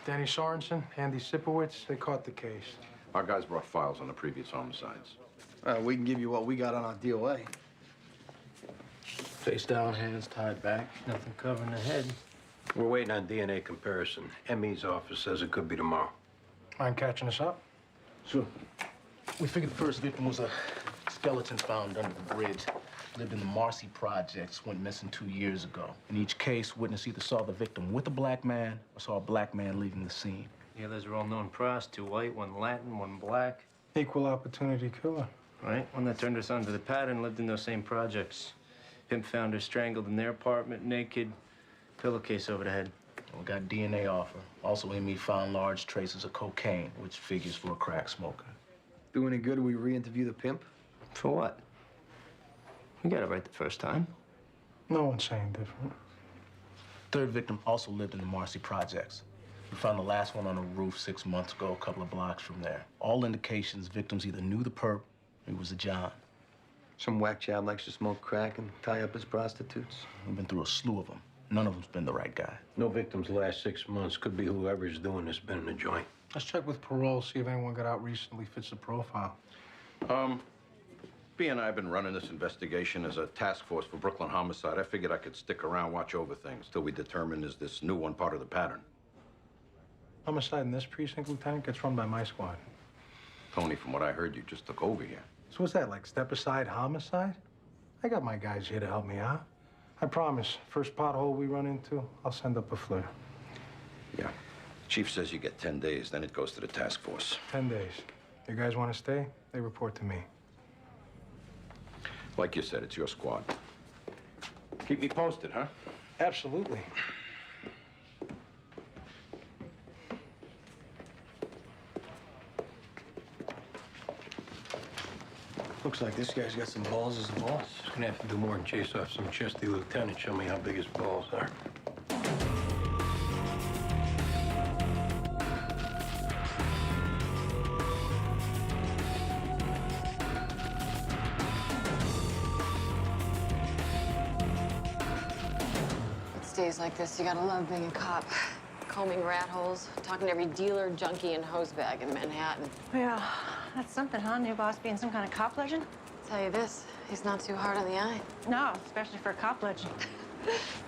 Danny Sorensen, Andy Sipowicz, they caught the case. Our guys brought files on the previous homicides. We can give you what we got on our DOA. Face down, hands tied back, nothing covering the head. We're waiting on DNA comparison. ME's office says it could be tomorrow. Mind catching us up? Sure. We figured the first victim was a skeleton found under the bridge. Lived in the Marcy projects, went missing 2 years ago. In each case, witness either saw the victim with a black man or saw a black man leaving the scene. The others are all known pros, 2 white, 1 Latin, 1 black. Equal opportunity killer. Right? One that turned us onto the pattern lived in those same projects. Pimp found her strangled in their apartment, naked, pillowcase over the head. We got DNA off her. Also, ME found large traces of cocaine, which figures for a crack smoker. Do any good if we re-interview the pimp? For what? We got it right the first time. No one's saying different. Third victim also lived in the Marcy projects. We found the last one on a roof 6 months ago, a couple of blocks from there. All indications victims either knew the perp or he was a John. Some whack job likes to smoke crack and tie up his prostitutes. We've been through a slew of them. None of them's been the right guy. No victims last 6 months. Could be whoever's doing this been in the joint. Let's check with parole, see if anyone got out recently fits the profile. B and I have been running this investigation as a task force for Brooklyn homicide. I figured I could stick around, watch over things till we determine is this new one part of the pattern. Homicide in this precinct, Lieutenant, gets run by my squad. Tony, from what I heard, you just took over here. So what's that, like step-aside homicide? I got my guys here to help me out. I promise, first pothole we run into, I'll send up a flare. Yeah. Chief says you get 10 days, then it goes to the task force. 10 days. You guys want to stay? They report to me. Like you said, it's your squad. Keep me posted, huh? Absolutely. Looks like this guy's got some balls as a boss. He's gonna have to do more than chase off some chesty lieutenant. Show me how big his balls are. It's days like this, you gotta love being a cop. Combing rat holes, talking to every dealer, junkie, and hosebag in Manhattan. Yeah, that's something, huh? New boss being some kind of cop legend? Tell you this, he's not too hard on the eye. No, especially for a cop legend.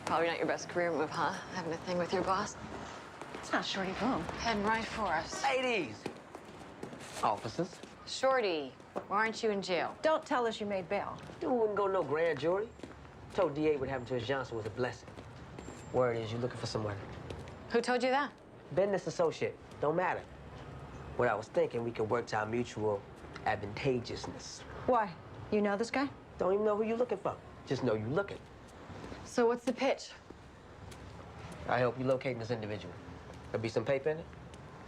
Probably not your best career move, huh? Having a thing with your boss? It's not Shorty Boom. Heading right for us. Ladies! Officers. Shorty, why aren't you in jail? Don't tell us you made bail. Dude wouldn't go no grand jury. Told DA what happened to his Johnson was a blessing. Word is you looking for someone. Who told you that? Business associate. Don't matter. What I was thinking, we could work to our mutual advantageousness. Why? You know this guy? Don't even know who you're looking for. Just know you're looking. So what's the pitch? I help you locate this individual. There'll be some paper in it.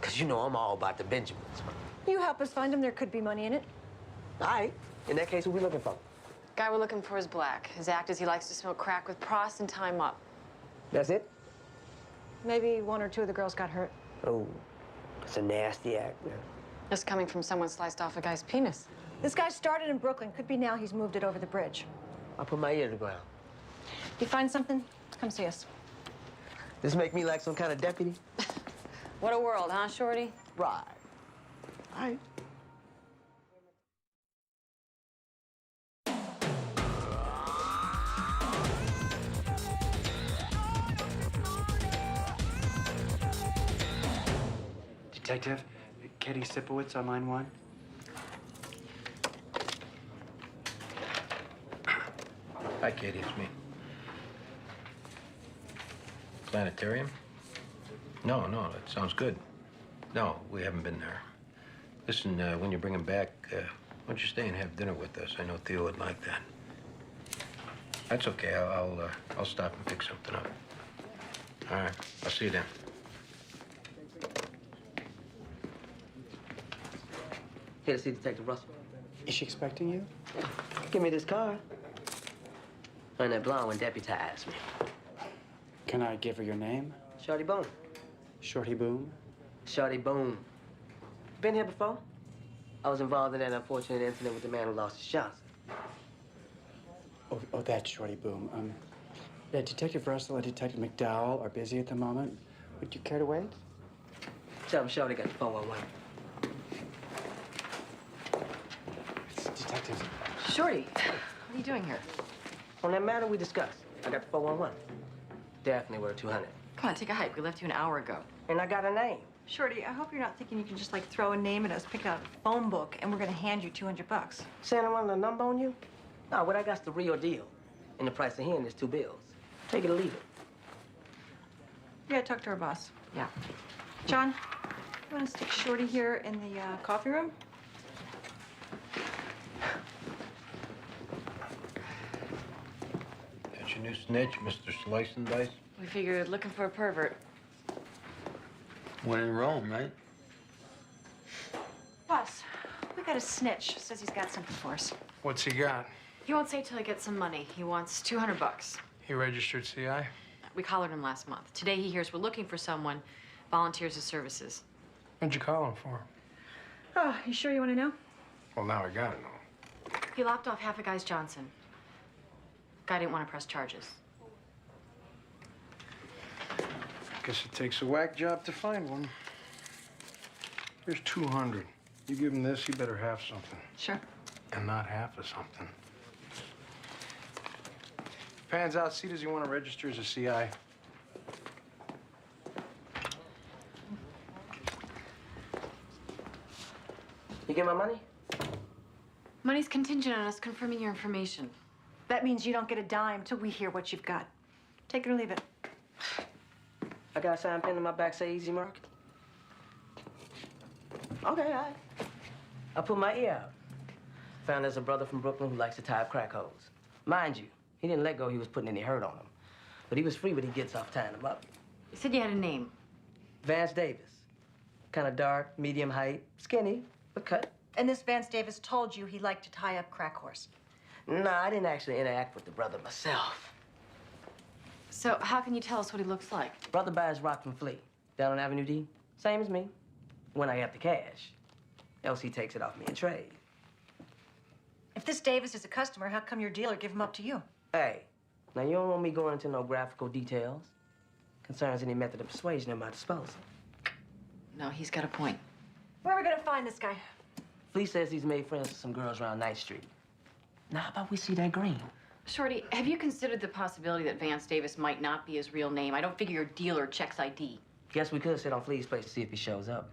Because you know I'm all about the Benjamins. You help us find him, there could be money in it. All right. In that case, who we looking for? Guy we're looking for is black. His act is he likes to smoke crack with pros and tie him up. That's it? Maybe 1 or 2 of the girls got hurt. Oh, it's a nasty act, man. This coming from someone sliced off a guy's penis. This guy started in Brooklyn. Could be now he's moved it over the bridge. I'll put my ear to the ground. You find something, come see us. This make me like some kind of deputy? What a world, huh, Shorty? Right. All right. Detective, Katie Sipowicz on line 1. Hi, Katie, it's me. Planetarium? No, that sounds good. No, we haven't been there. Listen, when you bring him back, why don't you stay and have dinner with us? I know Theo would like that. That's okay. I'll stop and pick something up. All right. I'll see you then. Here to see Detective Russell. Is she expecting you? Give me this card. And that blonde one deputized me. Can I give her your name? Shorty Boom. Shorty Boom? Shorty Boom. Been here before? I was involved in that unfortunate incident with the man who lost his Johnson. Oh, that's Shorty Boom. Yeah, Detective Russell and Detective McDowell are busy at the moment. Would you care to wait? Tell him Shorty got the 411. It's Detective Shorty, what are you doing here? On that matter we discussed, I got the 411. Definitely worth 200. Come on, take a hike. We left you an hour ago. And I got a name. Shorty, I hope you're not thinking you can just like throw a name at us, pick out a phone book, and we're gonna hand you $200. Saying I want a number on you? No, what I got's the real deal. And the price of hearing is 2 bills. Take it or leave it. You gotta talk to our boss. Yeah. John, you wanna stick Shorty here in the coffee room? That's your new snitch, Mr. Slice and Dice? We figured looking for a pervert. When in Rome, right? Boss, we got a snitch. Says he's got something for us. What's he got? He won't say till he gets some money. He wants $200. He registered CI? We collared him last month. Today he hears we're looking for someone, volunteers his services. What'd you call him for? Oh, you sure you wanna know? Well, now I gotta know. He lopped off half a guy's Johnson. Guy didn't want to press charges. Guess it takes a whack job to find one. Here's 200. You give him this, he better have something. Sure. And not half of something. Pans out, see, does he want to register as a CI? You get my money? Money's contingent on us confirming your information. That means you don't get a dime till we hear what you've got. Take it or leave it. I got a sign pinned on my back, say Easy Mark. Okay, all right. I put my ear out. Found there's a brother from Brooklyn who likes to tie up crack holes. Mind you, he didn't let go he was putting any hurt on him. But he was free when he gets off tying them up. You said you had a name. Vance Davis. Kind of dark, medium height, skinny, but cut. And this Vance Davis told you he liked to tie up crack horse. Nah, I didn't actually interact with the brother myself. So how can you tell us what he looks like? Brother buys rock from Flea, down on Avenue D. Same as me, when I have the cash. Else he takes it off me in trade. If this Davis is a customer, how come your dealer give him up to you? Hey, now you don't want me going into no graphical details. Concerns any method of persuasion at my disposal. No, he's got a point. Where are we gonna find this guy? Flea says he's made friends with some girls around 9th Street. Now, how about we see that green? Shorty, have you considered the possibility that Vance Davis might not be his real name? I don't figure your dealer checks ID. Guess we could sit on Flea's place to see if he shows up.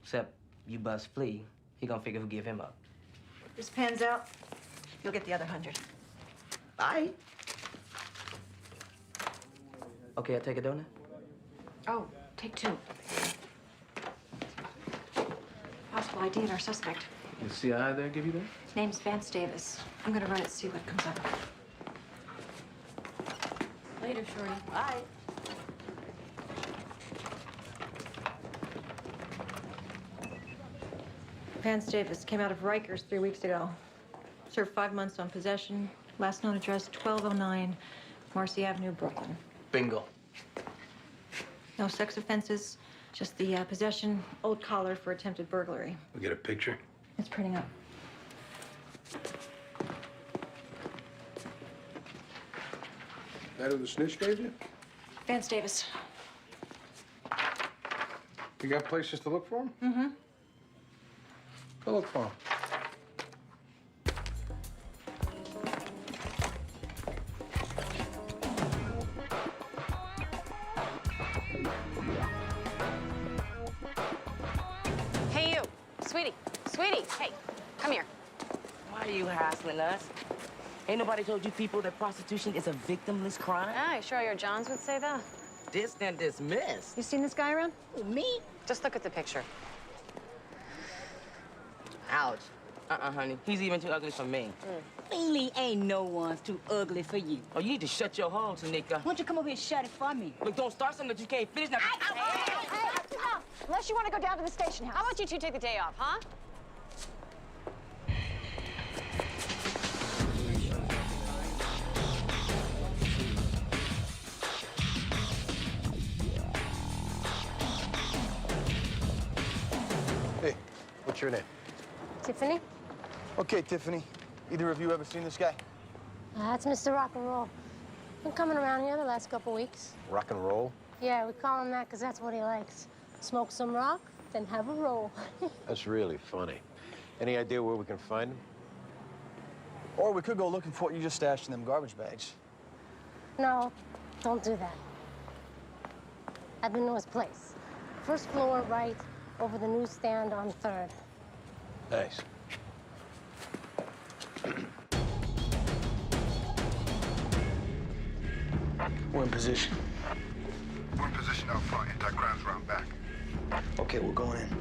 Except you bust Flea, he gonna figure who give him up. If this pans out, you'll get the other 100. All right. Okay, I'll take a donut. Oh, take 2. Possible ID at our suspect. The CI there give you that? His name's Vance Davis. I'm gonna run it, see what comes up. Later, Shorty. Bye. Vance Davis came out of Rikers 3 weeks ago. Served 5 months on possession. Last known address, 1209 Marcy Avenue, Brooklyn. Bingo. No sex offenses, just the possession, old collar for attempted burglary. We get a picture? It's printing up. That who the snitch gave you? Vance Davis. You got places to look for him? Mm-hmm. Go look for him. Hey, you. Sweetie. Sweetie, hey, come here. Why are you hassling us? Ain't nobody told you people that prostitution is a victimless crime? Ah, you sure your Johns would say that? Dismissed and dismissed. You seen this guy around? Me? Just look at the picture. Ouch. Honey. He's even too ugly for me. Really ain't no one's too ugly for you. Oh, you need to shut your hole, Tanika. Why don't you come over here and shut it for me? Look, don't start something that you can't finish. Now, Unless you want to go down to the station house. How about you two take the day off, huh? Hey, what's your name? Tiffany? Okay, Tiffany. Either of you ever seen this guy? That's Mr. Rock and Roll. Been coming around here the last couple weeks. Rock and roll? Yeah, we call him that because that's what he likes. Smoke some rock, then have a roll. That's really funny. Any idea where we can find him? Or we could go looking for what you just stashed in them garbage bags. No, don't do that. I've been to his place. First floor, right, over the newsstand on 3rd. Thanks. We're in position. We're in position out front, anti-crime's round back. Okay, we're going in.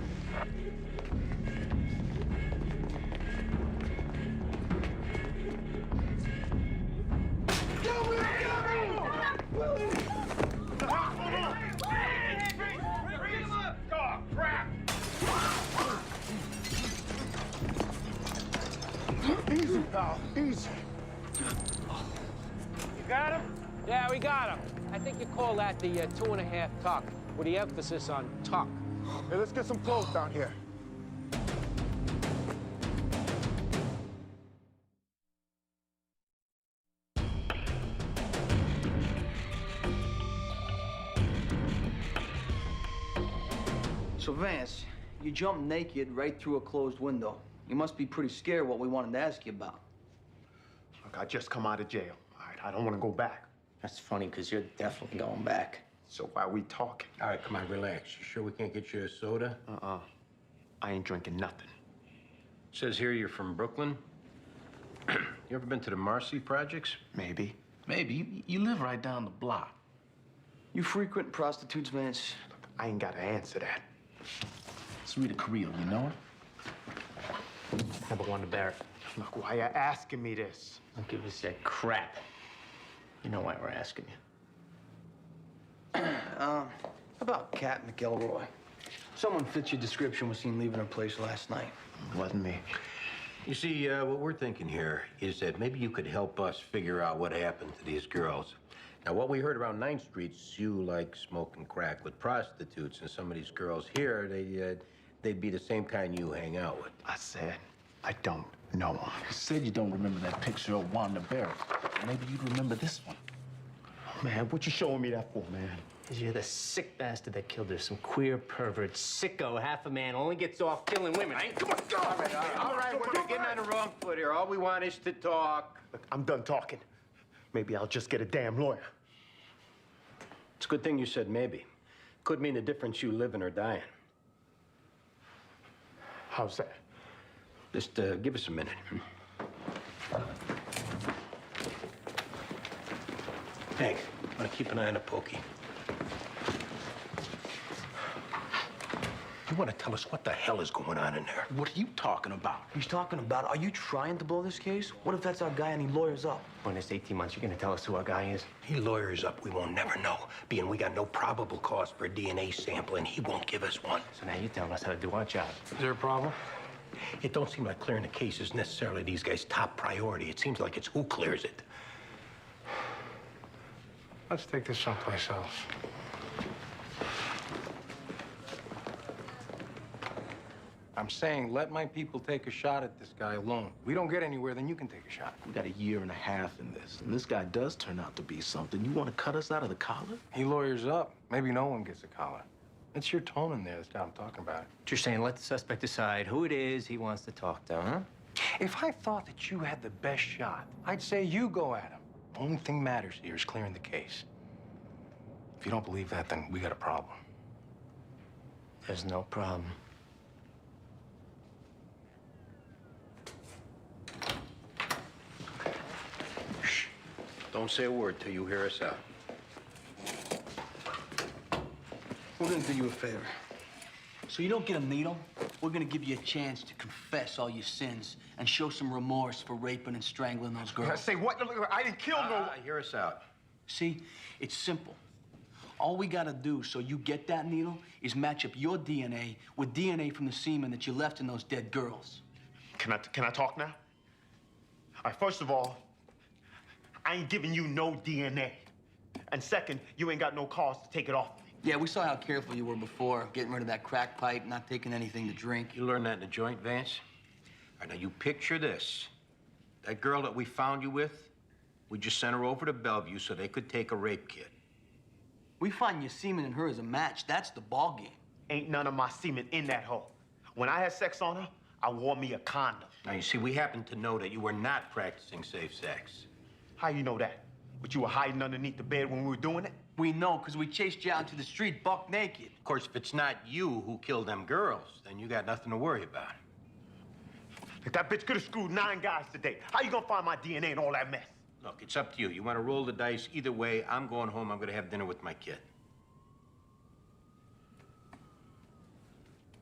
Easy, pal, easy. You got him? Yeah, we got him. I think you call that the 2.5 tuck, with the emphasis on tuck. Hey, let's get some clothes down here. So, Vance, you jumped naked right through a closed window. You must be pretty scared what we wanted to ask you about. Look, I just come out of jail. All right, I don't want to go back. That's funny, because you're definitely going back. So why are we talking? All right, come on, relax. You sure we can't get you a soda? I ain't drinking nothing. Says here you're from Brooklyn. You ever been to the Marcy projects? Maybe. Maybe. You live right down the block. You frequent prostitutes, Vance? Look, I ain't got to answer that. It's Rita Carrillo, you know her? Number one to Barrett. Look, why you asking me this? Don't give us that crap. You know why we're asking you. About Kat McElroy. Someone fits your description was seen leaving her place last night. It wasn't me. You see, what we're thinking here is that maybe you could help us figure out what happened to these girls. Now, what we heard around 9th Street, you like smoking crack with prostitutes, and some of these girls here, they'd be the same kind you hang out with. I said, I don't know him. You said you don't remember that picture of Wanda Barrett. Maybe you'd remember this one. Oh, man, what you showing me that for, man? Because you're the sick bastard that killed her. Some queer pervert, sicko, half a man, only gets off killing women. Come on, go! All right, we're getting on the wrong foot here. All we want is to talk. Look, I'm done talking. Maybe I'll just get a damn lawyer. It's a good thing you said maybe. Could mean the difference you living or dying. How's that? Just give us a minute. Hank, I want to keep an eye on the pokey. You want to tell us what the hell is going on in there? What are you talking about? He's talking about, are you trying to blow this case? What if that's our guy and he lawyers up? For the next 18 months, you're going to tell us who our guy is? He lawyers up, we won't never know. Being we got no probable cause for a DNA sample, and he won't give us one. So now you're telling us how to do our job. Is there a problem? It don't seem like clearing the case is necessarily these guys' top priority. It seems like it's who clears it. Let's take this someplace else. I'm saying let my people take a shot at this guy alone. We don't get anywhere, then you can take a shot. We got 1.5 years in this, and this guy does turn out to be something. You want to cut us out of the collar? He lawyers up. Maybe no one gets a collar. It's your tone in there that's what I'm talking about. You're saying let the suspect decide who it is he wants to talk to, huh? If I thought that you had the best shot, I'd say you go at him. Only thing matters here is clearing the case. If you don't believe that, then we got a problem. There's no problem. Shh. Don't say a word till you hear us out. We're gonna do you a favor. So you don't get a needle, we're gonna give you a chance to confess all your sins and show some remorse for raping and strangling those girls. Say what? I didn't kill no... Hear us out. See, it's simple. All we gotta do so you get that needle is match up your DNA with DNA from the semen that you left in those dead girls. Can I talk now? All right, first of all, I ain't giving you no DNA. And second, you ain't got no cause to take it off me. Yeah, we saw how careful you were before, getting rid of that crack pipe, not taking anything to drink. You learned that in the joint, Vance? All right, now you picture this. That girl that we found you with, we just sent her over to Bellevue so they could take a rape kit. We find your semen and her as a match. That's the ball game. Ain't none of my semen in that hole. When I had sex on her, I wore me a condom. Now, you see, we happen to know that you were not practicing safe sex. How you know that? But you were hiding underneath the bed when we were doing it? We know, because we chased you out into the street buck naked. Of course, if it's not you who killed them girls, then you got nothing to worry about. If that bitch could have screwed 9 guys today, how you gonna find my DNA and all that mess? Look, it's up to you. You want to roll the dice either way. I'm going home. I'm going to have dinner with my kid.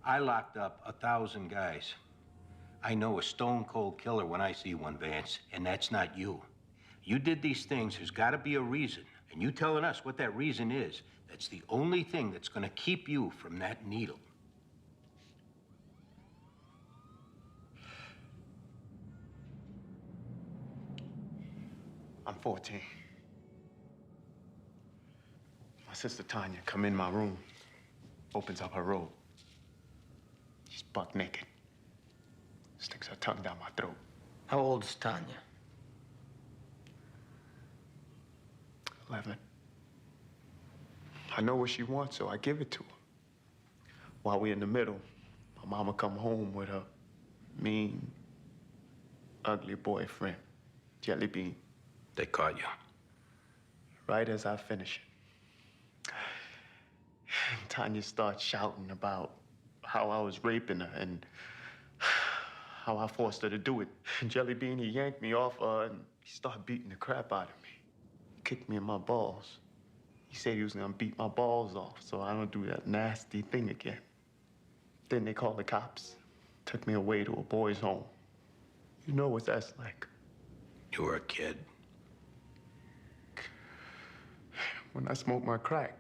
I locked up 1,000 guys. I know a stone-cold killer when I see one, Vance, and that's not you. You did these things. There's got to be a reason. And you telling us what that reason is, that's the only thing that's going to keep you from that needle. I'm 14. My sister Tanya come in my room, opens up her robe. She's buck naked. Sticks her tongue down my throat. How old is Tanya? 11. I know what she wants, so I give it to her. While we're in the middle, my mama come home with her mean, ugly boyfriend, Jelly Bean. They caught you. Right as I finish it. Tanya starts shouting about how I was raping her and how I forced her to do it. And Jelly Bean, he yanked me off her and he started beating the crap out of me. He kicked me in my balls. He said he was gonna beat my balls off so I don't do that nasty thing again. Then they called the cops, took me away to a boys' home. You know what that's like. You were a kid. When I smoke my crack,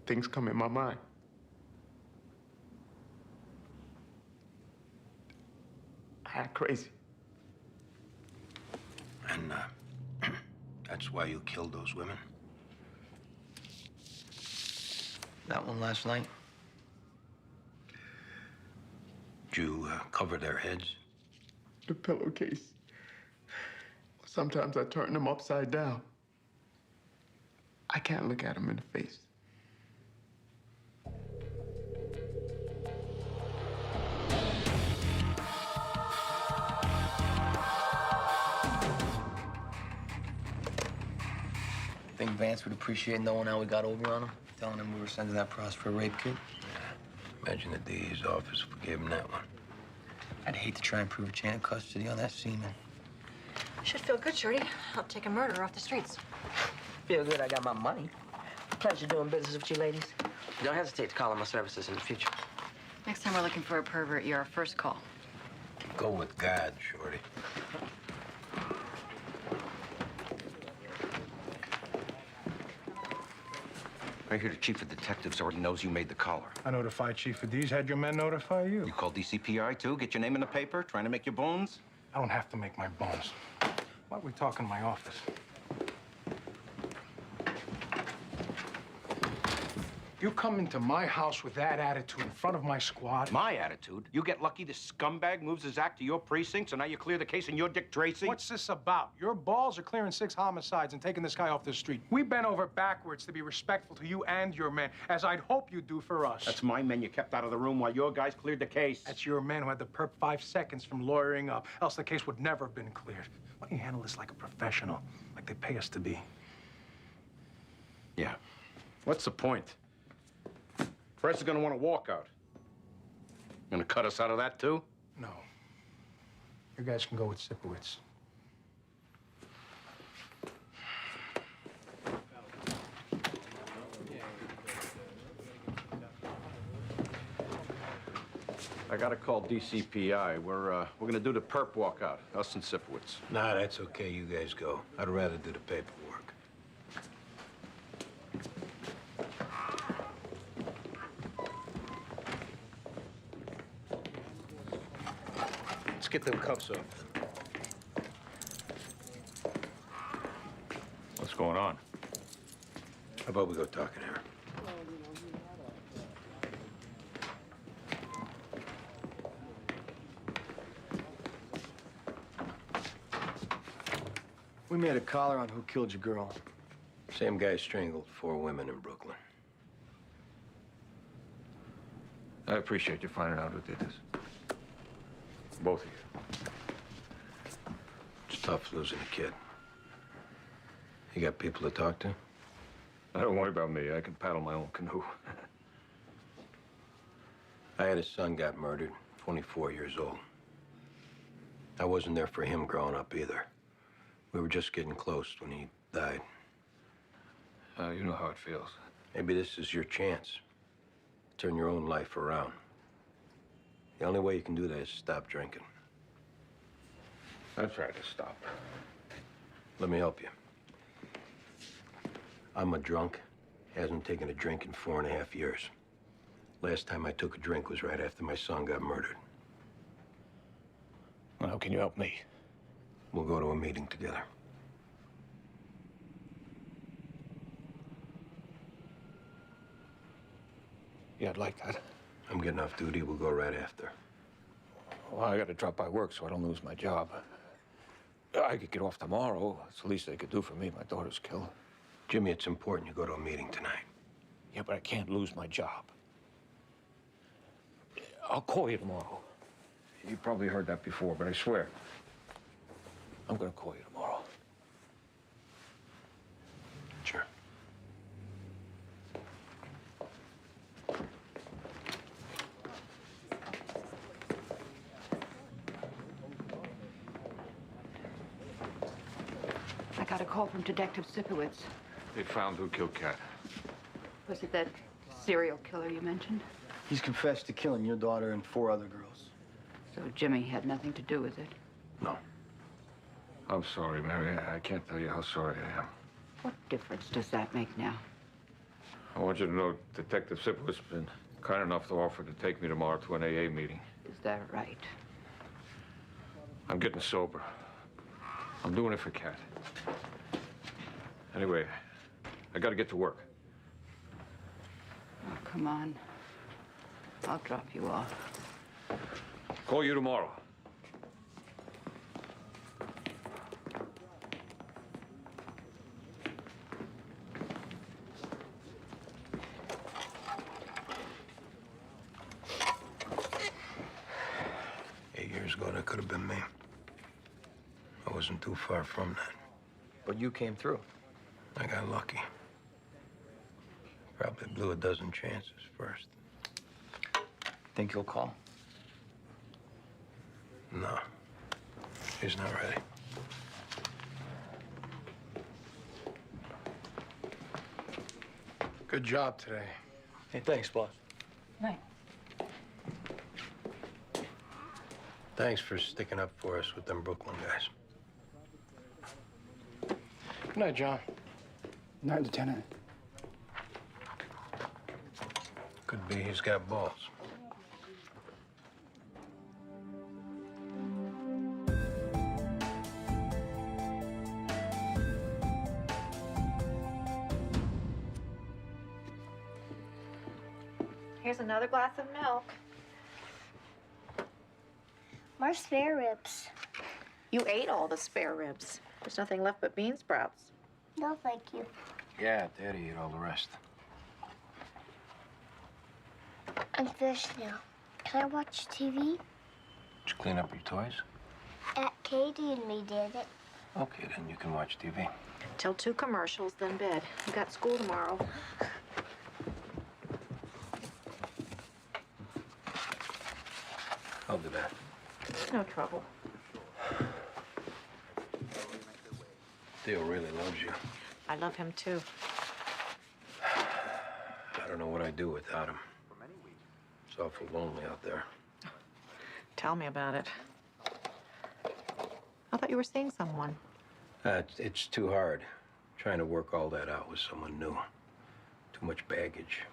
things come in my mind. I act crazy. And, that's why you killed those women? That one last night. Did you, cover their heads? The pillowcase. Sometimes I turn them upside down. I can't look at them in the face. Think Vance would appreciate knowing how we got over on him? Telling him we were sending that pros for a rape kit? Imagine the DA's office forgave him that one. I'd hate to try and prove a chain of custody on that seaman. Should feel good, Shorty. Help take a murderer off the streets. Feel good I got my money. Pleasure doing business with you ladies. Don't hesitate to call on my services in the future. Next time we're looking for a pervert, you're our first call. Go with God, Shorty. I hear the chief of detectives already knows you made the collar. I notified Chief of D's. Had your men notify you. You called DCPI too? Get your name in the paper? Trying to make your bones? I don't have to make my bones. Why don't we talk in my office? You come into my house with that attitude in front of my squad. My attitude? You get lucky this scumbag moves his act to your precinct, so now you clear the case and you're Dick Tracy? What's this about? Your balls are clearing 6 homicides and taking this guy off the street. We bent over backwards to be respectful to you and your men, as I'd hope you'd do for us. That's my men you kept out of the room while your guys cleared the case. That's your men who had the perp 5 seconds from lawyering up, else the case would never have been cleared. Why don't you handle this like a professional, like they pay us to be? Yeah. What's the point? Press is gonna want a walkout. Gonna cut us out of that, too? No. You guys can go with Sipowicz. I gotta call DCPI. We're gonna do the perp walkout, us and Sipowicz. Nah, that's okay. You guys go. I'd rather do the paperwork. Let's get them cuffs off. What's going on? How about we go talk in here? We made a collar on who killed your girl. Same guy strangled 4 women in Brooklyn. I appreciate you finding out who did this. Both of you. It's tough losing a kid. You got people to talk to? Don't worry about me. I can paddle my own canoe. I had a son got murdered, 24 years old. I wasn't there for him growing up either. We were just getting close when he died. You know how it feels. Maybe this is your chance. Turn your own life around. The only way you can do that is stop drinking. I tried to stop. Let me help you. I'm a drunk. Hasn't taken a drink in 4.5 years. Last time I took a drink was right after my son got murdered. Well, how can you help me? We'll go to a meeting together. Yeah, I'd like that. I'm getting off duty. We'll go right after. Well, I gotta drop by work so I don't lose my job. I could get off tomorrow. It's the least they could do for me. My daughter's killed. Jimmy, it's important you go to a meeting tonight. Yeah, but I can't lose my job. I'll call you tomorrow. You probably heard that before, but I swear, I'm gonna call you tomorrow. Sure. I got a call from Detective Sipowicz. They found who killed Kat. Was it that serial killer you mentioned? He's confessed to killing your daughter and 4 other girls. So Jimmy had nothing to do with it? No. I'm sorry, Mary. I can't tell you how sorry I am. What difference does that make now? I want you to know Detective Sipowicz has been kind enough to offer to take me tomorrow to an AA meeting. Is that right? I'm getting sober. I'm doing it for Kat. Anyway, I gotta get to work. Oh, come on. I'll drop you off. Call you tomorrow. Years ago, that could have been me. I wasn't too far from that. But you came through. I got lucky. Probably blew a dozen chances first. Think you'll call? No. He's not ready. Good job today. Hey, thanks, boss. Right. Thanks for sticking up for us with them Brooklyn guys. Good night, John. Night, Lieutenant. Could be he's got balls. Here's another glass of milk. More spare ribs. You ate all the spare ribs. There's nothing left but bean sprouts. No, thank you. Yeah, Daddy ate all the rest. I'm finished now. Can I watch TV? Did you clean up your toys? Katie and me did it. Okay, then you can watch TV. Till 2 commercials, then bed. You got school tomorrow. I'll do that. No trouble. Theo really loves you. I love him too. I don't know what I'd do without him. It's awful lonely out there. Tell me about it. I thought you were seeing someone. It's too hard. Trying to work all that out with someone new. Too much baggage.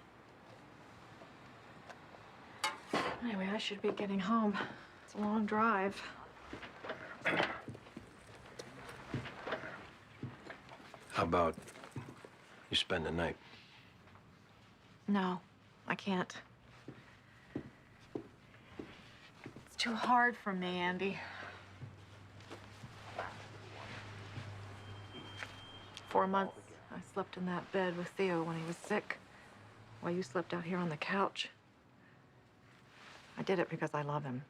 Anyway, I should be getting home. It's a long drive. How about you spend the night? No, I can't. It's too hard for me, Andy. 4 months, I slept in that bed with Theo when he was sick, while you slept out here on the couch. I did it because I love him.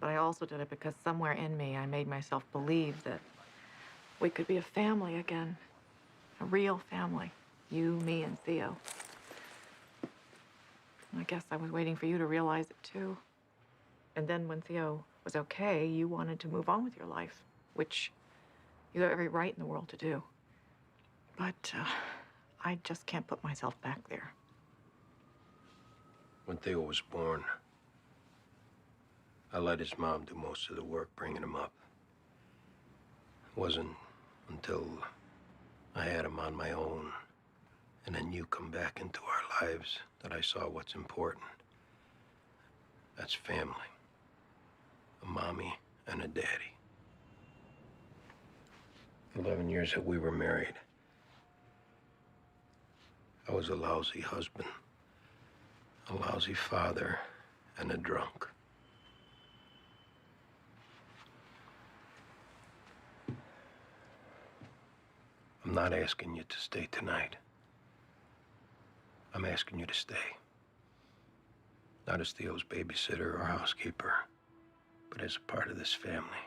But I also did it because somewhere in me, I made myself believe that we could be a family again. A real family. You, me, and Theo. I guess I was waiting for you to realize it, too. And then when Theo was okay, you wanted to move on with your life, which you have every right in the world to do. But I just can't put myself back there. When Theo was born, I let his mom do most of the work bringing him up. It wasn't until I had him on my own, and then you come back into our lives, that I saw what's important. That's family. A mommy and a daddy. 11 years that we were married, I was a lousy husband, a lousy father, and a drunk. I'm not asking you to stay tonight. I'm asking you to stay. Not as Theo's babysitter or housekeeper, but as a part of this family.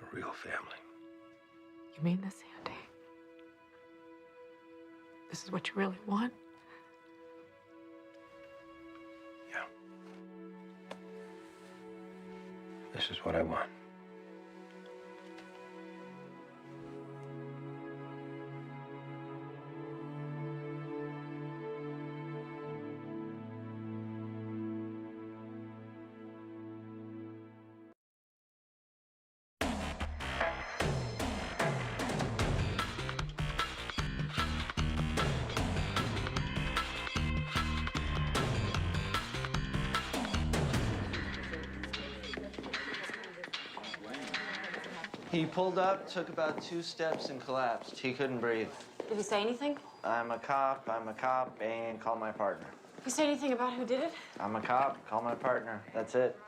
A real family. You mean this, Andy? This is what you really want? Yeah. This is what I want. He pulled up, took about 2 steps, and collapsed. He couldn't breathe. Did he say anything? I'm a cop, and call my partner. Did he say anything about who did it? I'm a cop, call my partner. That's it.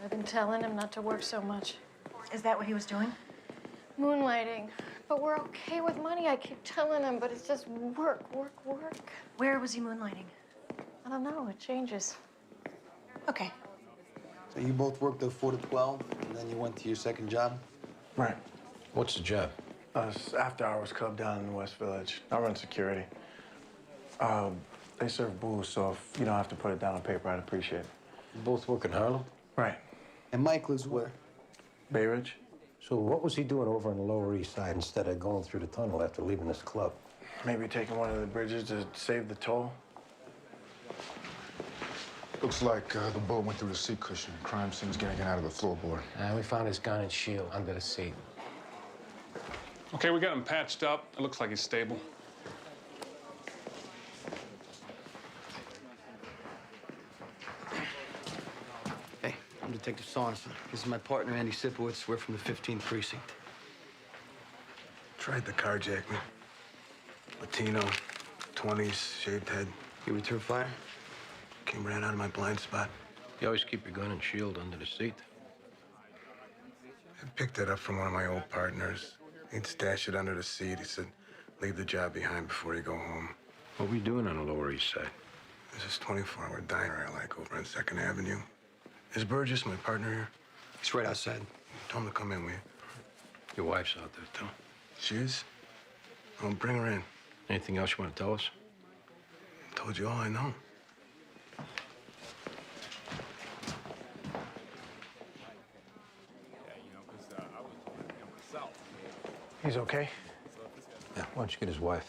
I've been telling him not to work so much. Is that what he was doing? Moonlighting. But we're okay with money, I keep telling him, but it's just work, work, work. Where was he moonlighting? I don't know, it changes. Okay. So you both worked the 4 to 12, and then you went to your second job? Right. What's the job? It's after-hours club down in the West Village. I run security. They serve booze, so if you don't have to put it down on paper, I'd appreciate it. You both work in Harlem? Right. And Mike lives where? Bay Ridge. So what was he doing over on the Lower East Side instead of going through the tunnel after leaving this club? Maybe taking one of the bridges to save the toll. Looks like the bullet went through the seat cushion. Crime scene's getting out of the floorboard. We found his gun and shield under the seat. Okay, we got him patched up. It looks like he's stable. Hey, I'm Detective Saunderson. This is my partner, Andy Sipowicz. We're from the 15th Precinct. Tried the carjacking. Latino, 20s, shaved head. You return fire? Came right out of my blind spot. You always keep your gun and shield under the seat. I picked it up from one of my old partners. He'd stash it under the seat. He said, leave the job behind before you go home. What were you doing on the Lower East Side? There's this 24-hour diner I like over on 2nd Avenue. Is Burgess, my partner here? He's right outside. Tell him to come in, will you? Your wife's out there, too. She is? I'll bring her in. Anything else you want to tell us? I told you all I know. He's okay? Yeah, why don't you get his wife?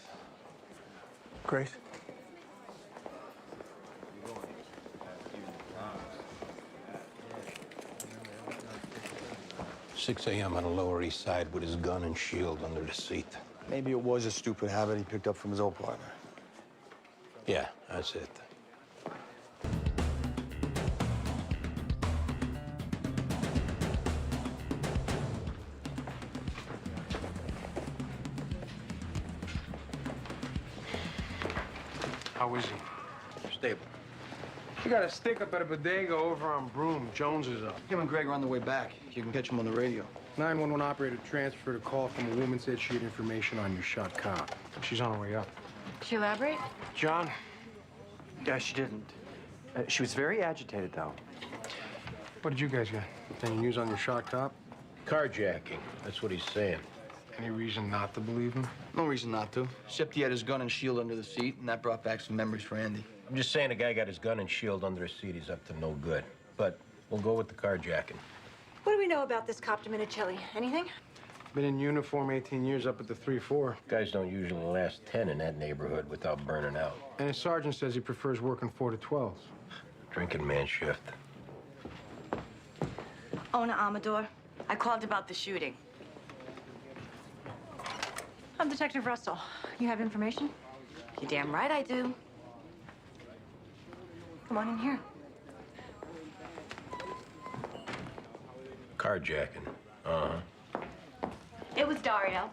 Grace? 6 a.m. on the Lower East Side with his gun and shield under the seat. Maybe it was a stupid habit he picked up from his old partner. Yeah, that's it. How is he? Stable. You got a stick up at a bodega over on Broome. Jones is up. Him and Greg are on the way back. You can catch him on the radio. 911 operator transferred a call from a woman said she had information on your shot cop. She's on her way up. Did she elaborate? John? Yeah, she didn't. She was very agitated, though. What did you guys get? Any news on your shot cop? Carjacking. That's what he's saying. Any reason not to believe him? No reason not to. Except he had his gun and shield under the seat, and that brought back some memories for Andy. I'm just saying a guy got his gun and shield under his seat. He's up to no good. But we'll go with the carjacking. What do we know about this cop Dominicelli? Anything? Been in uniform 18 years up at the 3-4. Guys don't usually last 10 in that neighborhood without burning out. And his sergeant says he prefers working 4 to 12s. Drinking man shift. Owner Amador, I called about the shooting. I'm Detective Russell. You have information? You're damn right I do. Come on in here. Carjacking. Uh-huh. It was Dario.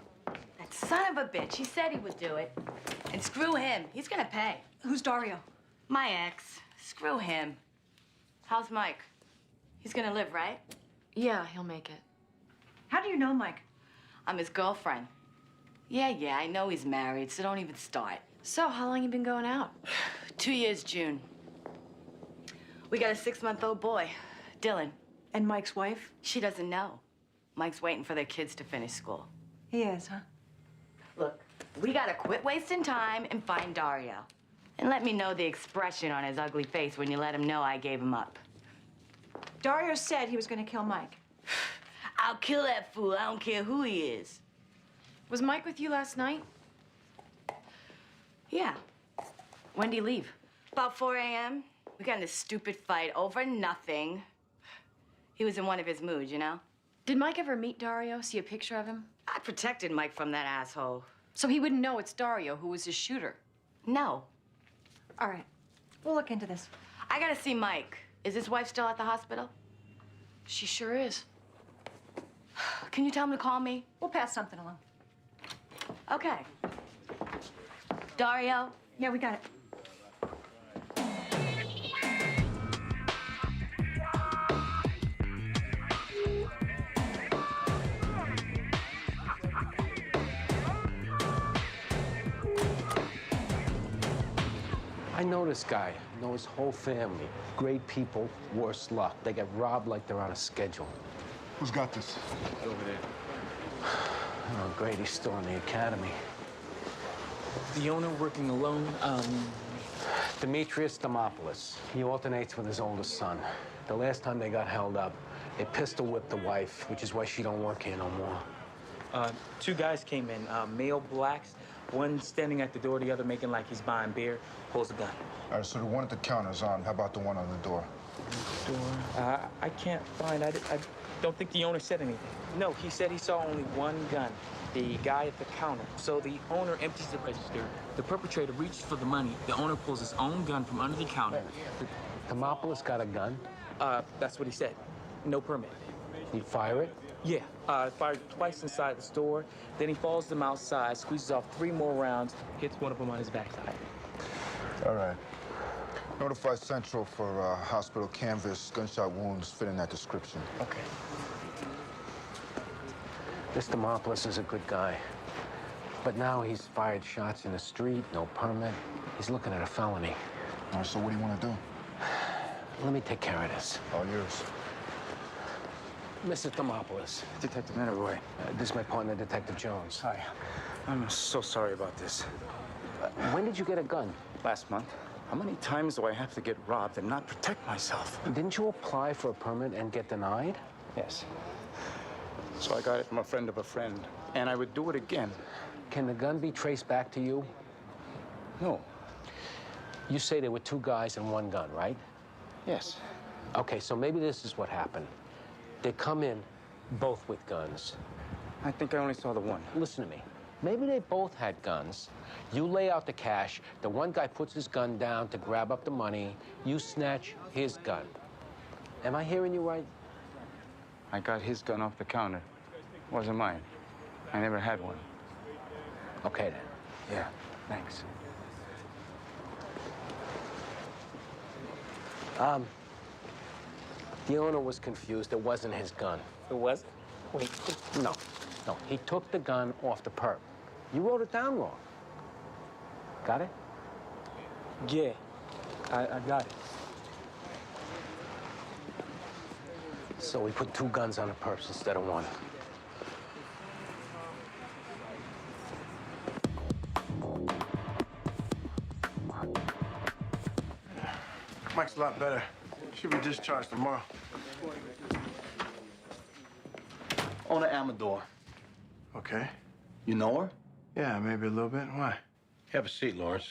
That son of a bitch. He said he would do it. And screw him. He's gonna pay. Who's Dario? My ex. Screw him. How's Mike? He's gonna live, right? Yeah, he'll make it. How do you know Mike? I'm his girlfriend. Yeah, I know he's married, so don't even start. So, how long you been going out? 2 years, June. We got a 6-month-old boy, Dylan. And Mike's wife? She doesn't know. Mike's waiting for their kids to finish school. He is, huh? Look, we gotta quit wasting time and find Dario. And let me know the expression on his ugly face when you let him know I gave him up. Dario said he was gonna kill Mike. I'll kill that fool. I don't care who he is. Was Mike with you last night? Yeah. When'd he leave? About 4 a.m. We got in this stupid fight over nothing. He was in one of his moods, you know? Did Mike ever meet Dario? See a picture of him? I protected Mike from that asshole. So he wouldn't know it's Dario who was his shooter? No. All right. We'll look into this. I gotta see Mike. Is his wife still at the hospital? She sure is. Can you tell him to call me? We'll pass something along. Okay. Dario? Yeah, we got it. I know this guy. I know his whole family. Great people, worse luck. They get robbed like they're on a schedule. Who's got this? Over there. Oh, great. He's still in the academy. The owner working alone, Demetrius Demopoulos. He alternates with his oldest son. The last time they got held up, they pistol whipped the wife, which is why she don't work here no more. 2 guys came in, male blacks. One standing at the door, the other making like he's buying beer, pulls a gun. All right, so the one at the counter's on. How about the one on the door? Door? I can't find. I don't think the owner said anything. No, he said he saw only one gun. The guy at the counter. So the owner empties the register. The perpetrator reaches for the money. The owner pulls his own gun from under the counter. Demopoulos got a gun? That's what he said. No permit. He'd fire it? Yeah, fired twice inside the store. Then he follows them outside, squeezes off 3 more rounds, hits one of them on his backside. All right. Notify Central for hospital canvas, gunshot wounds fitting that description. Okay. This Demopoulos is a good guy. But now he's fired shots in the street, no permit. He's looking at a felony. All right, so what do you want to do? Let me take care of this. All yours. Mrs. Demopoulos. Detective Netterboy. This is my partner, Detective Jones. Hi. I'm so sorry about this. When did you get a gun? Last month. How many times do I have to get robbed and not protect myself? Didn't you apply for a permit and get denied? Yes. So I got it from a friend of a friend, and I would do it again. Can the gun be traced back to you? No. You say there were 2 guys and 1 gun, right? Yes. Okay, so maybe this is what happened. They come in both with guns. I think I only saw the one. Listen to me. Maybe they both had guns. You lay out the cash. The one guy puts his gun down to grab up the money. You snatch his gun. Am I hearing you right? I got his gun off the counter. Wasn't mine. I never had one. Okay, then. Yeah, thanks. The owner was confused. It wasn't his gun. It wasn't? Wait. No. He took the gun off the perp. You wrote it down wrong. Got it? Yeah, I got it. So we put 2 guns on the perps instead of 1. Mike's a lot better. Should be discharged tomorrow. Ona Amador. Okay. You know her? Yeah, maybe a little bit. Why? Have a seat, Lawrence.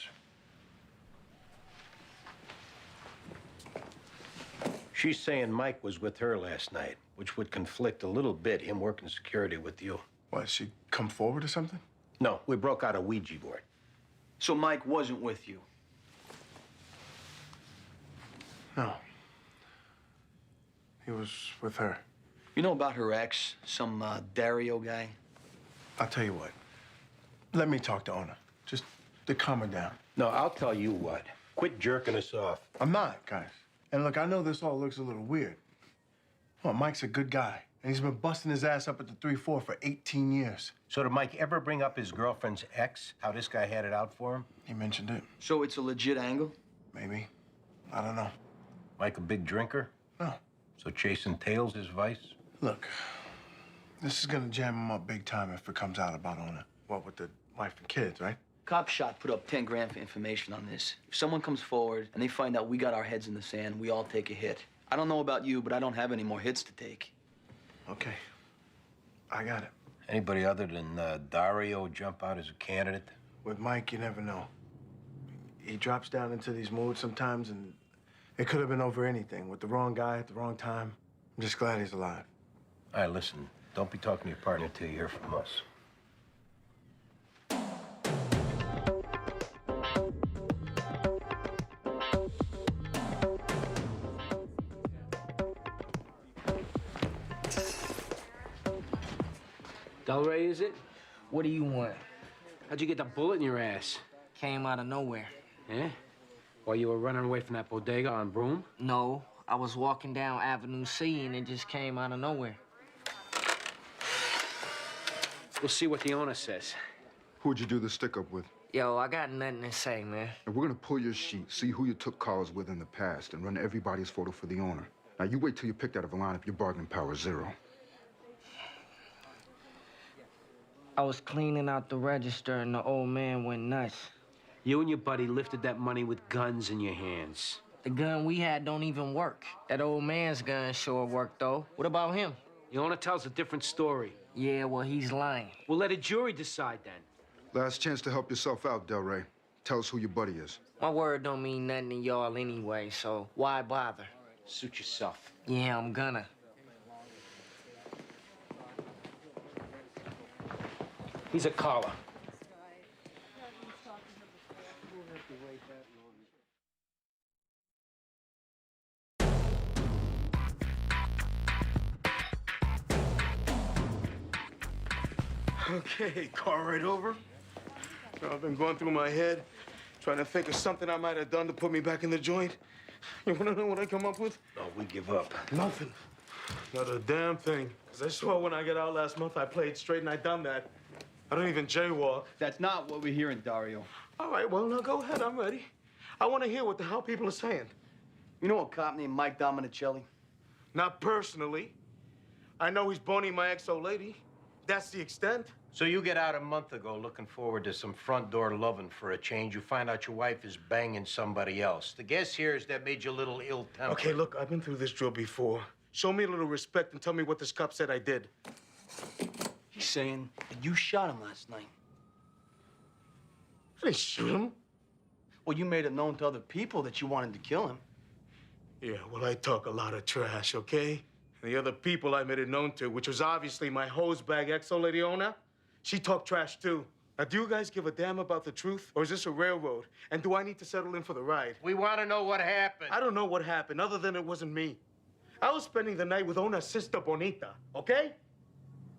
She's saying Mike was with her last night, which would conflict a little bit, him working security with you. What, she come forward or something? No, we broke out a Ouija board. So Mike wasn't with you? No. He was with her. You know about her ex, some Dario guy? I'll tell you what. Let me talk to Ona. Just to calm her down. No, I'll tell you what. Quit jerking us off. I'm not, guys. And look, I know this all looks a little weird. Well, Mike's a good guy, and he's been busting his ass up at the 3-4 for 18 years. So did Mike ever bring up his girlfriend's ex? How this guy had it out for him? He mentioned it. So it's a legit angle? Maybe. I don't know. Mike a big drinker? No. So chasing tails is vice? Look, this is gonna jam him up big time if it comes out about Ona. What, with the wife and kids, right? Cop shot put up 10 grand for information on this. If someone comes forward and they find out we got our heads in the sand, we all take a hit. I don't know about you, but I don't have any more hits to take. Okay. I got it. Anybody other than Dario jump out as a candidate? With Mike, you never know. He drops down into these moods sometimes, and it could have been over anything. With the wrong guy at the wrong time. I'm just glad he's alive. All right, listen. Don't be talking to your partner until you hear from us. Delray, is it? What do you want? How'd you get the bullet in your ass? Came out of nowhere. Eh? While you were running away from that bodega on Broome? No, I was walking down Avenue C and it just came out of nowhere. We'll see what the owner says. Who'd you do the stick-up with? Yo, I got nothing to say, man. And we're gonna pull your sheet, see who you took calls with in the past, and run everybody's photo for the owner. Now, you wait till you're picked out of a lineup, your bargaining power is 0. I was cleaning out the register and the old man went nuts. You and your buddy lifted that money with guns in your hands. The gun we had don't even work. That old man's gun sure worked, though. What about him? The owner tells a different story. Yeah, well, he's lying. We'll let a jury decide then. Last chance to help yourself out, Delray. Tell us who your buddy is. My word don't mean nothing to y'all anyway, so why bother? Suit yourself. Yeah, I'm gonna. He's a caller. Okay, car right over. So I've been going through my head, trying to think of something I might have done to put me back in the joint. You wanna know what I come up with? No, we give up. Nothing. Not a damn thing. Because I swore when I got out last month, I played straight and I done that. I don't even jaywalk. That's not what we're hearing, Dario. All right, well, now go ahead. I'm ready. I want to hear what the hell people are saying. You know a cop named Mike Dominicelli? Not personally. I know he's boning my ex-old lady. That's the extent. So you get out a month ago looking forward to some front door loving for a change. You find out your wife is banging somebody else. The guess here is that made you a little ill-tempered. Okay, look, I've been through this drill before. Show me a little respect and tell me what this cop said I did. He's saying that you shot him last night. I didn't shoot him. Well, you made it known to other people that you wanted to kill him. Yeah, well, I talk a lot of trash, okay? And the other people I made it known to, which was obviously my hosebag ex-old lady owner, she talked trash too. Now, do you guys give a damn about the truth? Or is this a railroad? And do I need to settle in for the ride? We want to know what happened. I don't know what happened, other than it wasn't me. I was spending the night with Ona's sister, Bonita, okay?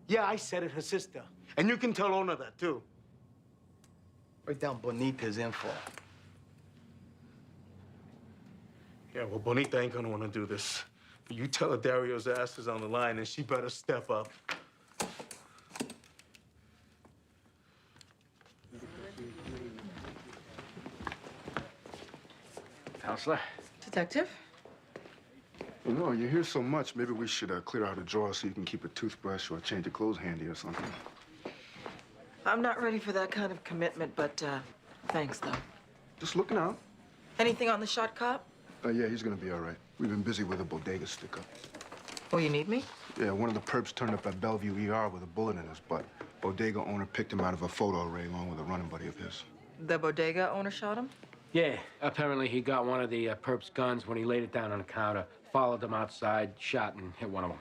Yeah, I said it, her sister. And you can tell Ona that, too. Write down Bonita's info. Yeah, well, Bonita ain't gonna wanna do this. You tell her Dario's ass is on the line, and she better step up. Counselor? Detective? You know, you hear so much, maybe we should clear out a drawer so you can keep a toothbrush or a change of clothes handy or something. I'm not ready for that kind of commitment, but thanks, though. Just looking out. Anything on the shot cop? Yeah, he's gonna be all right. We've been busy with a bodega stick-up. Oh, you need me? Yeah, one of the perps turned up at Bellevue ER with a bullet in his butt. Bodega owner picked him out of a photo array along with a running buddy of his. The bodega owner shot him? Yeah, apparently he got one of the perp's guns when he laid it down on the counter, followed them outside, shot and hit one of them.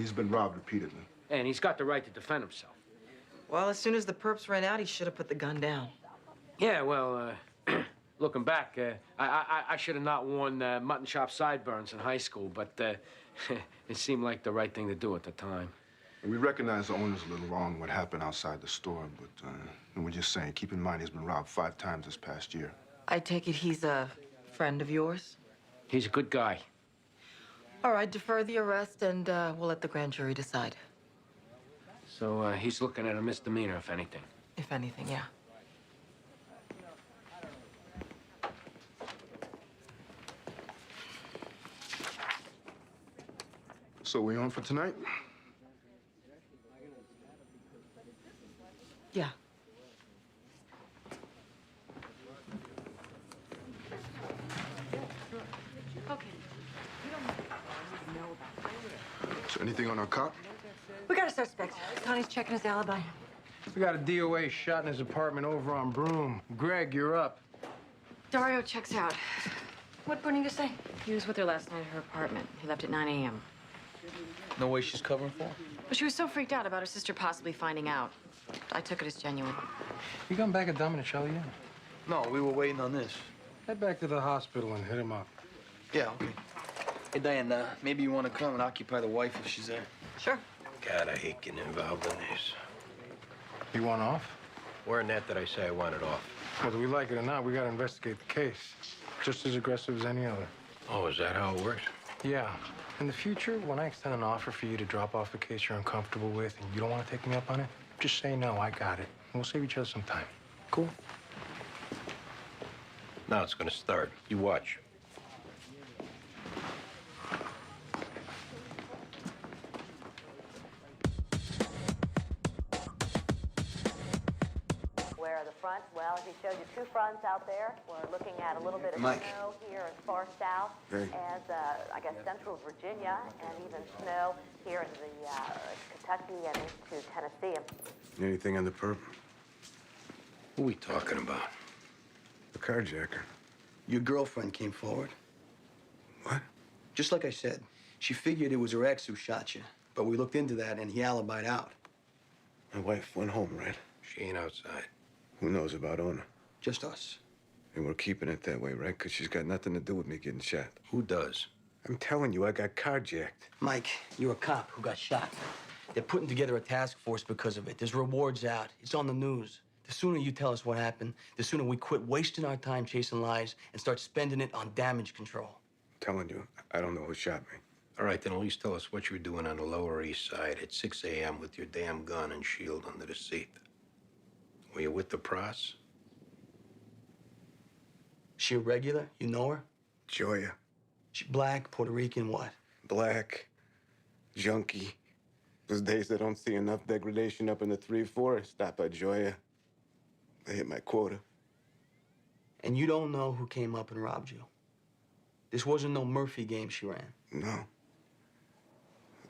He's been robbed repeatedly. And he's got the right to defend himself. Well, as soon as the perps ran out, he should have put the gun down. Yeah, well, looking back, I should have not worn mutton chop sideburns in high school, but it seemed like the right thing to do at the time. We recognize the owner's a little wrong what happened outside the store, but and we're just saying, keep in mind he's been robbed 5 times this past year. I take it he's a friend of yours? He's a good guy. All right, defer the arrest, and we'll let the grand jury decide. So he's looking at a misdemeanor, if anything. If anything, yeah. So we on for tonight? Yeah. Okay. So anything on our cop? We got a suspect. Connie's checking his alibi. We got a DOA shot in his apartment over on Broome. Greg, you're up. Dario checks out. What did you say? He was with her last night at her apartment. He left at 9 a.m. No way she's covering for him? But she was so freaked out about her sister possibly finding out. I took it as genuine. You come back at Dominicelli yet? No, we were waiting on this. Head back to the hospital and hit him up. Yeah, okay. Hey, Diane, maybe you want to come and occupy the wife if she's there. Sure. God, I hate getting involved in this. You want off? Where in that did I say I wanted off? Whether we like it or not, we gotta investigate the case. Just as aggressive as any other. Oh, is that how it works? Yeah. In the future, when I extend an offer for you to drop off a case you're uncomfortable with and you don't want to take me up on it, just say no, I got it. And we'll save each other some time. Cool? Now it's gonna start. You watch. Where are the fronts? Well, he showed you 2 fronts out there. We're looking at a little bit of Mike. snow here as far south Hey. as, I guess, central Virginia, and even snow here in the Kentucky and into Tennessee. Anything on the perp? Who are we talking about? The carjacker. Your girlfriend came forward. What? Just like I said, she figured it was her ex who shot you. But we looked into that and he alibied out. My wife went home, right? She ain't outside. Who knows about Ona? Just us. And we're keeping it that way, right? Because she's got nothing to do with me getting shot. Who does? I'm telling you, I got carjacked. Mike, you're a cop who got shot. They're putting together a task force because of it. There's rewards out. It's on the news. The sooner you tell us what happened, the sooner we quit wasting our time chasing lies and start spending it on damage control. I'm telling you, I don't know who shot me. All right, then at least tell us what you were doing on the Lower East Side at 6 a.m. with your damn gun and shield under the seat. Were you with the pros? She a regular? You know her? Joya. She black, Puerto Rican, what? Black. Junkie. Those days I don't see enough degradation up in the 3-4, stop by Joya. I hit my quota. And you don't know who came up and robbed you? This wasn't no Murphy game she ran. No.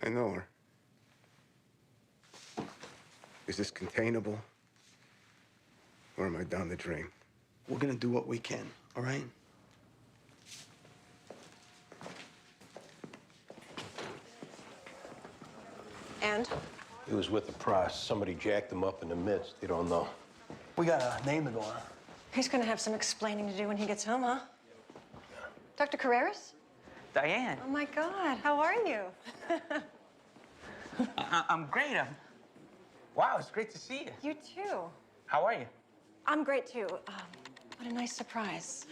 I know her. Is this containable? Or am I down the drain? We're gonna do what we can, all right? And? He was with the pros. Somebody jacked him up in the midst. You don't know. We got a name to go on. He's gonna have some explaining to do when he gets home, huh? Dr. Carreras? Diane. Oh, my God. How are you? I'm great. Wow, it's great to see you. You too. How are you? I'm great, too. What a nice surprise.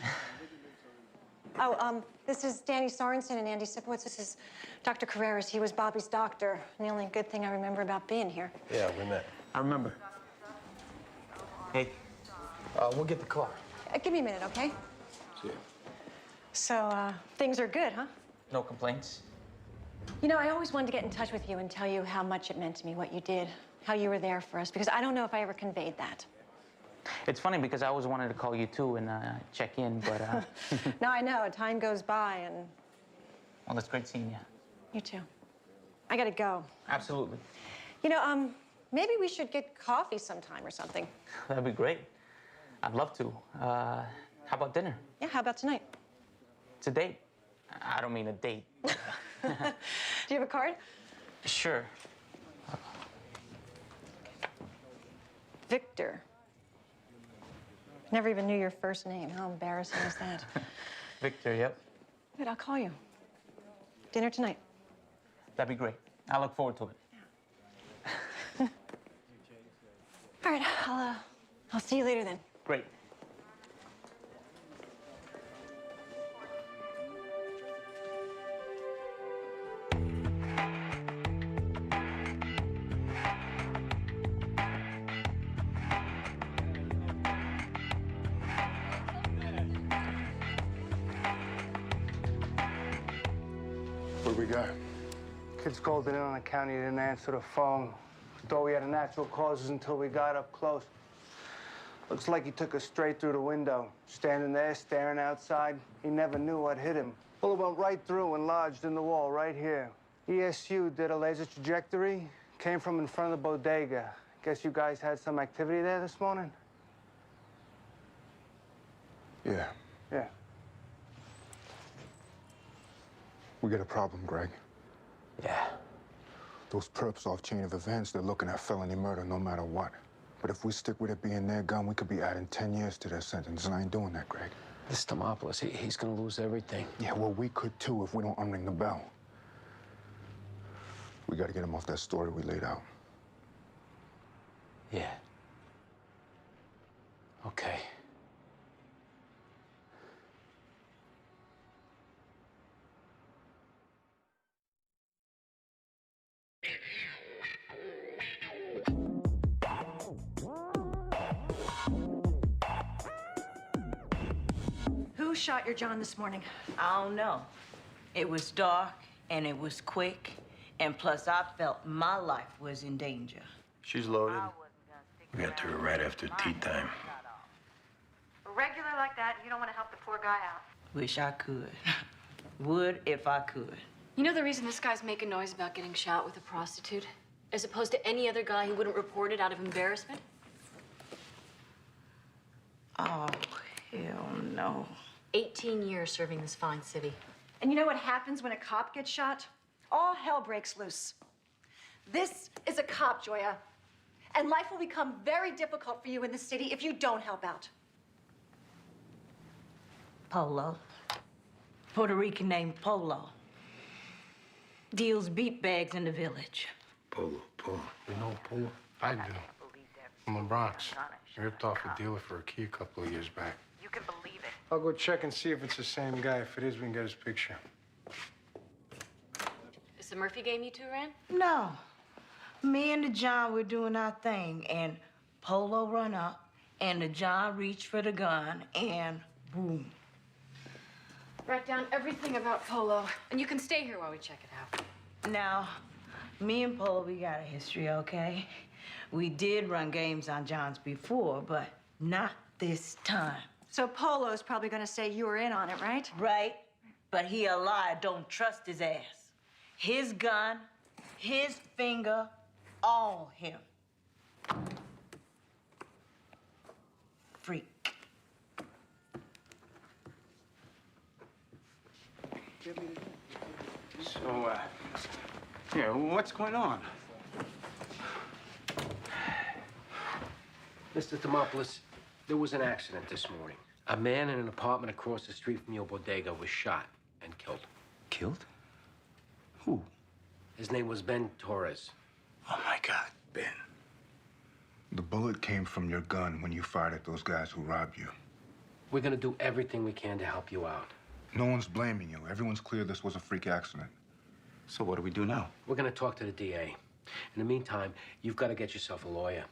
This is Danny Sorensen and Andy Sipowicz. This is Dr. Carreras. He was Bobby's doctor. And the only good thing I remember about being here. Yeah, we met. I remember. Hey, we'll get the car. Give me a minute, okay? See ya. So, things are good, huh? No complaints? You know, I always wanted to get in touch with you and tell you how much it meant to me, what you did, how you were there for us, because I don't know if I ever conveyed that. It's funny because I always wanted to call you too and check in, but No, I know. Time goes by and... well, it's great seeing you. You too. I gotta go. Absolutely. You know, maybe we should get coffee sometime or something. That'd be great. I'd love to. How about dinner? Yeah, how about tonight? It's a date. I don't mean a date. Do you have a card? Sure. Victor. Never even knew your first name. How embarrassing is that? Victor, yep. Good, I'll call you. Dinner tonight. That'd be great. I look forward to it. All right, I'll see you later then. Great. What we got? Kids called it in on the county, didn't answer the phone. Thought we had a natural causes until we got up close. Looks like he took us straight through the window. Standing there, staring outside, he never knew what hit him. Bullet went right through and lodged in the wall right here. ESU did a laser trajectory, came from in front of the bodega. Guess you guys had some activity there this morning? Yeah. Yeah. We got a problem, Greg. Yeah. Those perps off chain of events, they're looking at felony murder no matter what. But if we stick with it being their gun, we could be adding 10 years to their sentence, and I ain't doing that, Greg. This Demopoulos, he's gonna lose everything. Yeah, well, we could too if we don't unring the bell. We gotta get him off that story we laid out. Yeah. Okay. Who shot your John this morning? I don't know. It was dark and it was quick, and plus I felt my life was in danger. She's loaded. We got to her right after tea time. Regular like that, you don't want to help the poor guy out. Wish I could. Would if I could. You know the reason this guy's making noise about getting shot with a prostitute, as opposed to any other guy who wouldn't report it out of embarrassment? Oh, hell no. 18 years serving this fine city. And you know what happens when a cop gets shot? All hell breaks loose. This is a cop, Joya. And life will become very difficult for you in the city if you don't help out. Polo. Puerto Rican named Polo. Deals beat bags in the village. Polo. You know Polo? I do. From the Bronx. I ripped off a dealer for a key a couple of years back. You can believe it. I'll go check and see if it's the same guy. If it is, we can get his picture. Is the Murphy game you two ran? No. Me and the John were doing our thing, and Polo run up, and the John reached for the gun, and boom. Write down everything about Polo, and you can stay here while we check it out. Now, me and Polo, we got a history, okay? We did run games on Johns before, but not this time. So Polo's probably gonna say you were in on it, right? Right, but he a liar, don't trust his ass. His gun, his finger, all him. Freak. So, yeah, what's going on? Mr. Demopoulos, there was an accident this morning. A man in an apartment across the street from your bodega was shot and killed. Killed? Who? His name was Ben Torres. Oh, my God, Ben. The bullet came from your gun when you fired at those guys who robbed you. We're gonna do everything we can to help you out. No one's blaming you. Everyone's clear this was a freak accident. So what do we do now? We're gonna talk to the DA. In the meantime, you've got to get yourself a lawyer.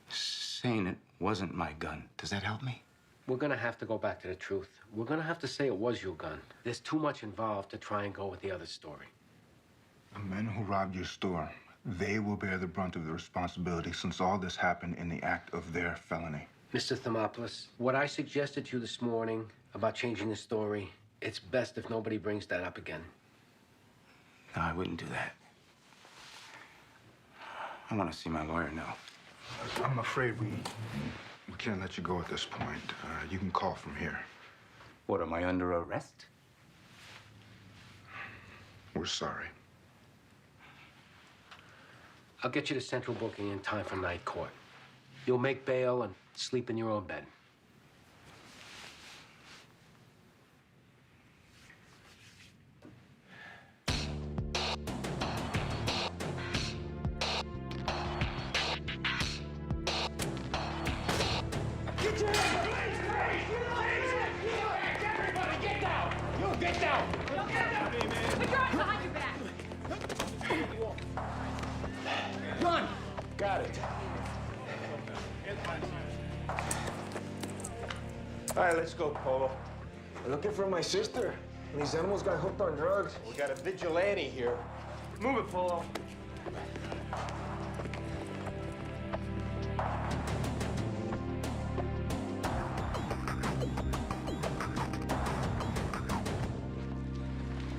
Saying it wasn't my gun, does that help me? We're gonna have to go back to the truth. We're gonna have to say it was your gun. There's too much involved to try and go with the other story. The men who robbed your store, they will bear the brunt of the responsibility since all this happened in the act of their felony. Mr. Thermopoulos, what I suggested to you this morning about changing the story, it's best if nobody brings that up again. No, I wouldn't do that. I want to see my lawyer now. I'm afraid we can't let you go at this point. You can call from here. What, am I under arrest? We're sorry. I'll get you to central booking in time for night court. You'll make bail and sleep in your own bed. Get your hands up! Everybody, get down! You get down! Put your arms behind your back. Run! Got it. All right, let's go, Polo. I'm looking for my sister. These animals got hooked on drugs. We got a vigilante here. Move it, Polo.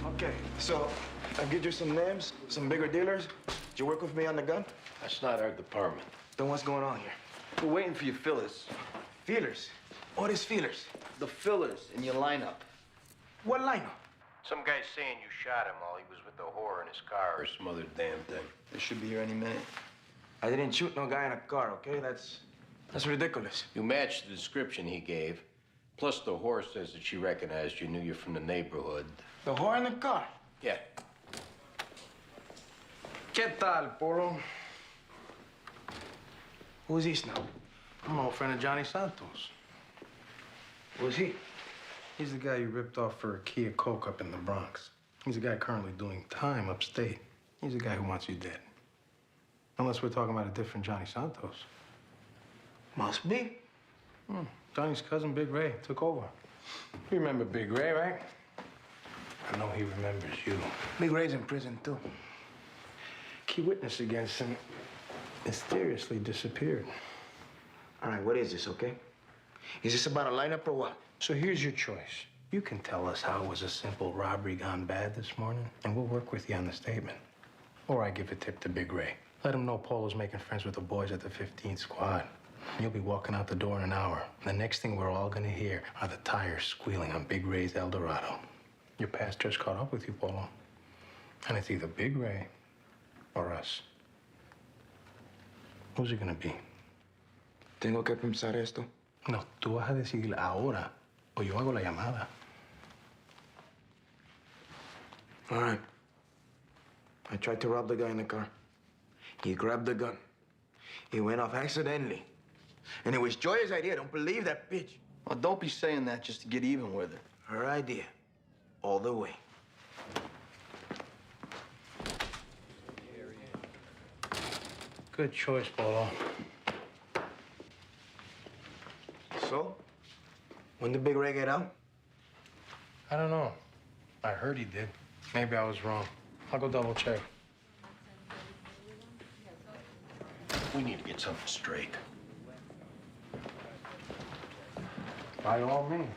Okay, so I'll get you some names, some bigger dealers. Did you work with me on the gun? That's not our department. Then what's going on here? We're waiting for your fillers. Feelers? What is feelers? The fillers in your lineup. What lineup? Some guy's saying you shot him while he was with the whore in his car or some other damn thing. They should be here any minute. I didn't shoot no guy in a car, okay? That's ridiculous. You matched the description he gave. Plus, the whore says that she recognized you, knew you from the neighborhood. The whore in the car? Yeah. ¿Qué tal, Polo? Who's this now? I'm an old friend of Johnny Santos. Who's he? He's the guy you ripped off for a Kia Coke up in the Bronx. He's the guy currently doing time upstate. He's the guy who wants you dead. Unless we're talking about a different Johnny Santos. Must be. Johnny's cousin, Big Ray, took over. You remember Big Ray, right? I know he remembers you. Big Ray's in prison, too. Key witness against him mysteriously disappeared. All right, what is this, okay? Is this about a lineup or what? So here's your choice. You can tell us how it was a simple robbery gone bad this morning, and we'll work with you on the statement. Or I give a tip to Big Ray. Let him know Polo's making friends with the boys at the 15th Squad. You'll be walking out the door in an hour. The next thing we're all gonna hear are the tires squealing on Big Ray's Eldorado. Your past just caught up with you, Polo. And it's either Big Ray or us. Who's it gonna be? Tengo que pensar esto. No, tú vas a decidir ahora o yo hago la llamada. All right. I tried to rob the guy in the car. He grabbed the gun. He went off accidentally. And it was Joya's idea. Don't believe that bitch. Well, don't be saying that just to get even with her. Her idea. All the way. Good choice, Polo. So? When did Big Ray get out? I don't know. I heard he did. Maybe I was wrong. I'll go double check. We need to get something straight. By all means.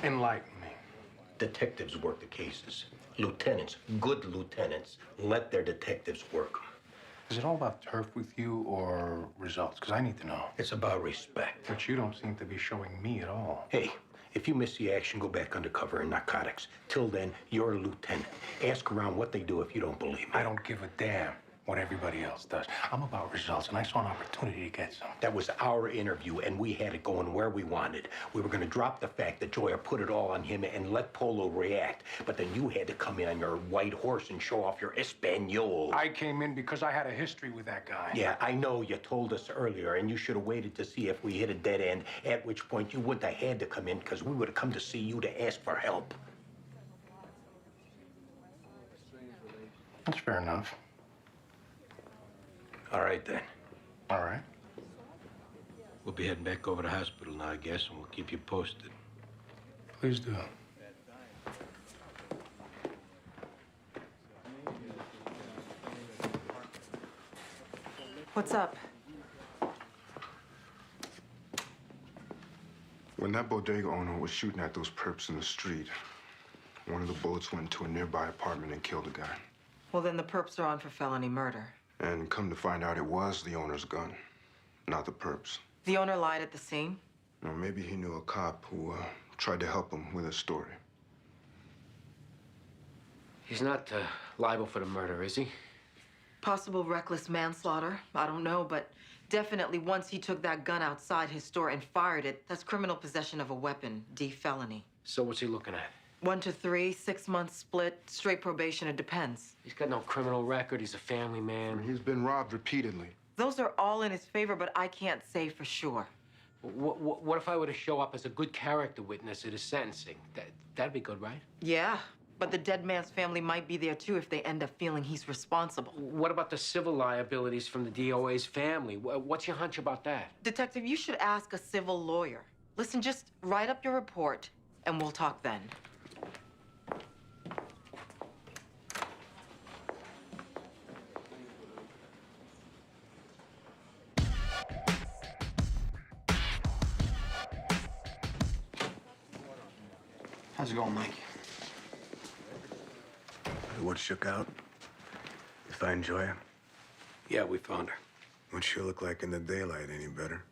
Enlighten me. Detectives work the cases. Lieutenants, good lieutenants, let their detectives work 'em. Is it all about turf with you or results? Because I need to know. It's about respect. But you don't seem to be showing me at all. Hey, if you miss the action, go back undercover in narcotics. Till then, you're a lieutenant. Ask around what they do if you don't believe me. I don't give a damn what everybody else does. I'm about results, and I saw an opportunity to get some. That was our interview, and we had it going where we wanted. We were going to drop the fact that Joya put it all on him and let Polo react. But then you had to come in on your white horse and show off your Espanol. I came in because I had a history with that guy. Yeah, I know you told us earlier, and you should have waited to see if we hit a dead end, at which point you wouldn't have had to come in, because we would have come to see you to ask for help. That's fair enough. All right, then. All right. We'll be heading back over to the hospital now, I guess, and we'll keep you posted. Please do. What's up? When that bodega owner was shooting at those perps in the street, one of the bullets went into a nearby apartment and killed a guy. Well, then the perps are on for felony murder. And come to find out, it was the owner's gun, not the perps. The owner lied at the scene? Or maybe he knew a cop who tried to help him with his story. He's not liable for the murder, is he? Possible reckless manslaughter. I don't know, but definitely once he took that gun outside his store and fired it, that's criminal possession of a weapon, D felony. So what's he looking at? 1 to 3, 6 months split, straight probation, it depends. He's got no criminal record. He's a family man. He's been robbed repeatedly. Those are all in his favor, but I can't say for sure. What if I were to show up as a good character witness at his sentencing? That'd be good, right? Yeah, but the dead man's family might be there too if they end up feeling he's responsible. What about the civil liabilities from the DOA's family? What's your hunch about that? Detective, you should ask a civil lawyer. Listen, just write up your report and we'll talk then. How's it going, Mike? What shook out? You find Joya? Yeah, we found her. What'd she look like in the daylight? Any better?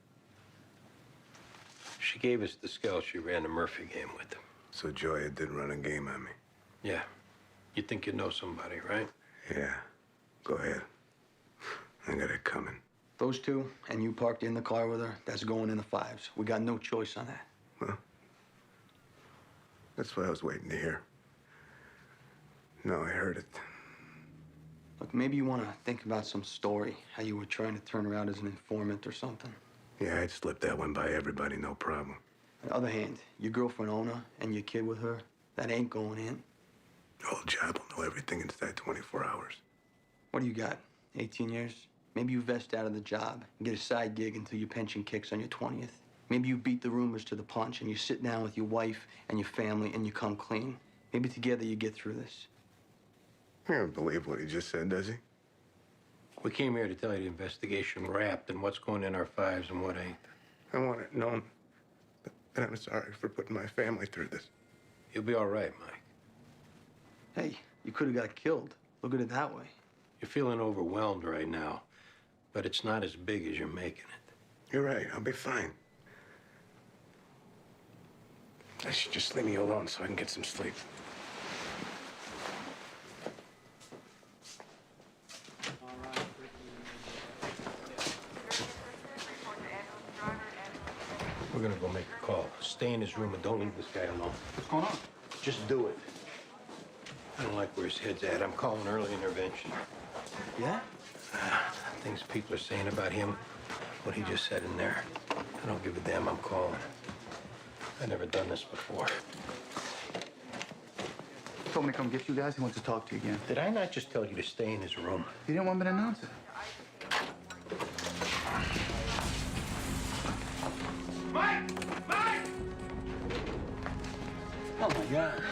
She gave us the skull she ran the Murphy game with. So Joya did run a game on me. Yeah. You think you know somebody, right? Yeah. Go ahead. I got it coming. Those two, and you parked in the car with her, that's going in the 5s. We got no choice on that. Well, that's what I was waiting to hear. No, I heard it. Look, maybe you want to think about some story, how you were trying to turn around as an informant or something. Yeah, I'd slip that one by everybody, no problem. On the other hand, your girlfriend Ona and your kid with her, that ain't going in. Old job will know everything inside 24 hours. What do you got, 18 years? Maybe you vest out of the job and get a side gig until your pension kicks on your 20th. Maybe you beat the rumors to the punch and you sit down with your wife and your family and you come clean. Maybe together you get through this. He don't believe what he just said, does he? We came here to tell you the investigation wrapped and what's going in our 5s and what ain't. I want it known that I'm sorry for putting my family through this. You'll be all right, Mike. Hey, you could have got killed. Look at it that way. You're feeling overwhelmed right now, but it's not as big as you're making it. You're right. I'll be fine. I should just leave me alone so I can get some sleep. We're gonna go make a call. Stay in his room and don't leave this guy alone. What's going on? Just do it. I don't like where his head's at. I'm calling early intervention. Yeah? Things people are saying about him, what he just said in there. I don't give a damn. I'm calling. I've never done this before. He told me to come get you guys. He wants to talk to you again. Did I not just tell you to stay in his room? He didn't want me to announce it. Mike! Mike! Oh, my God.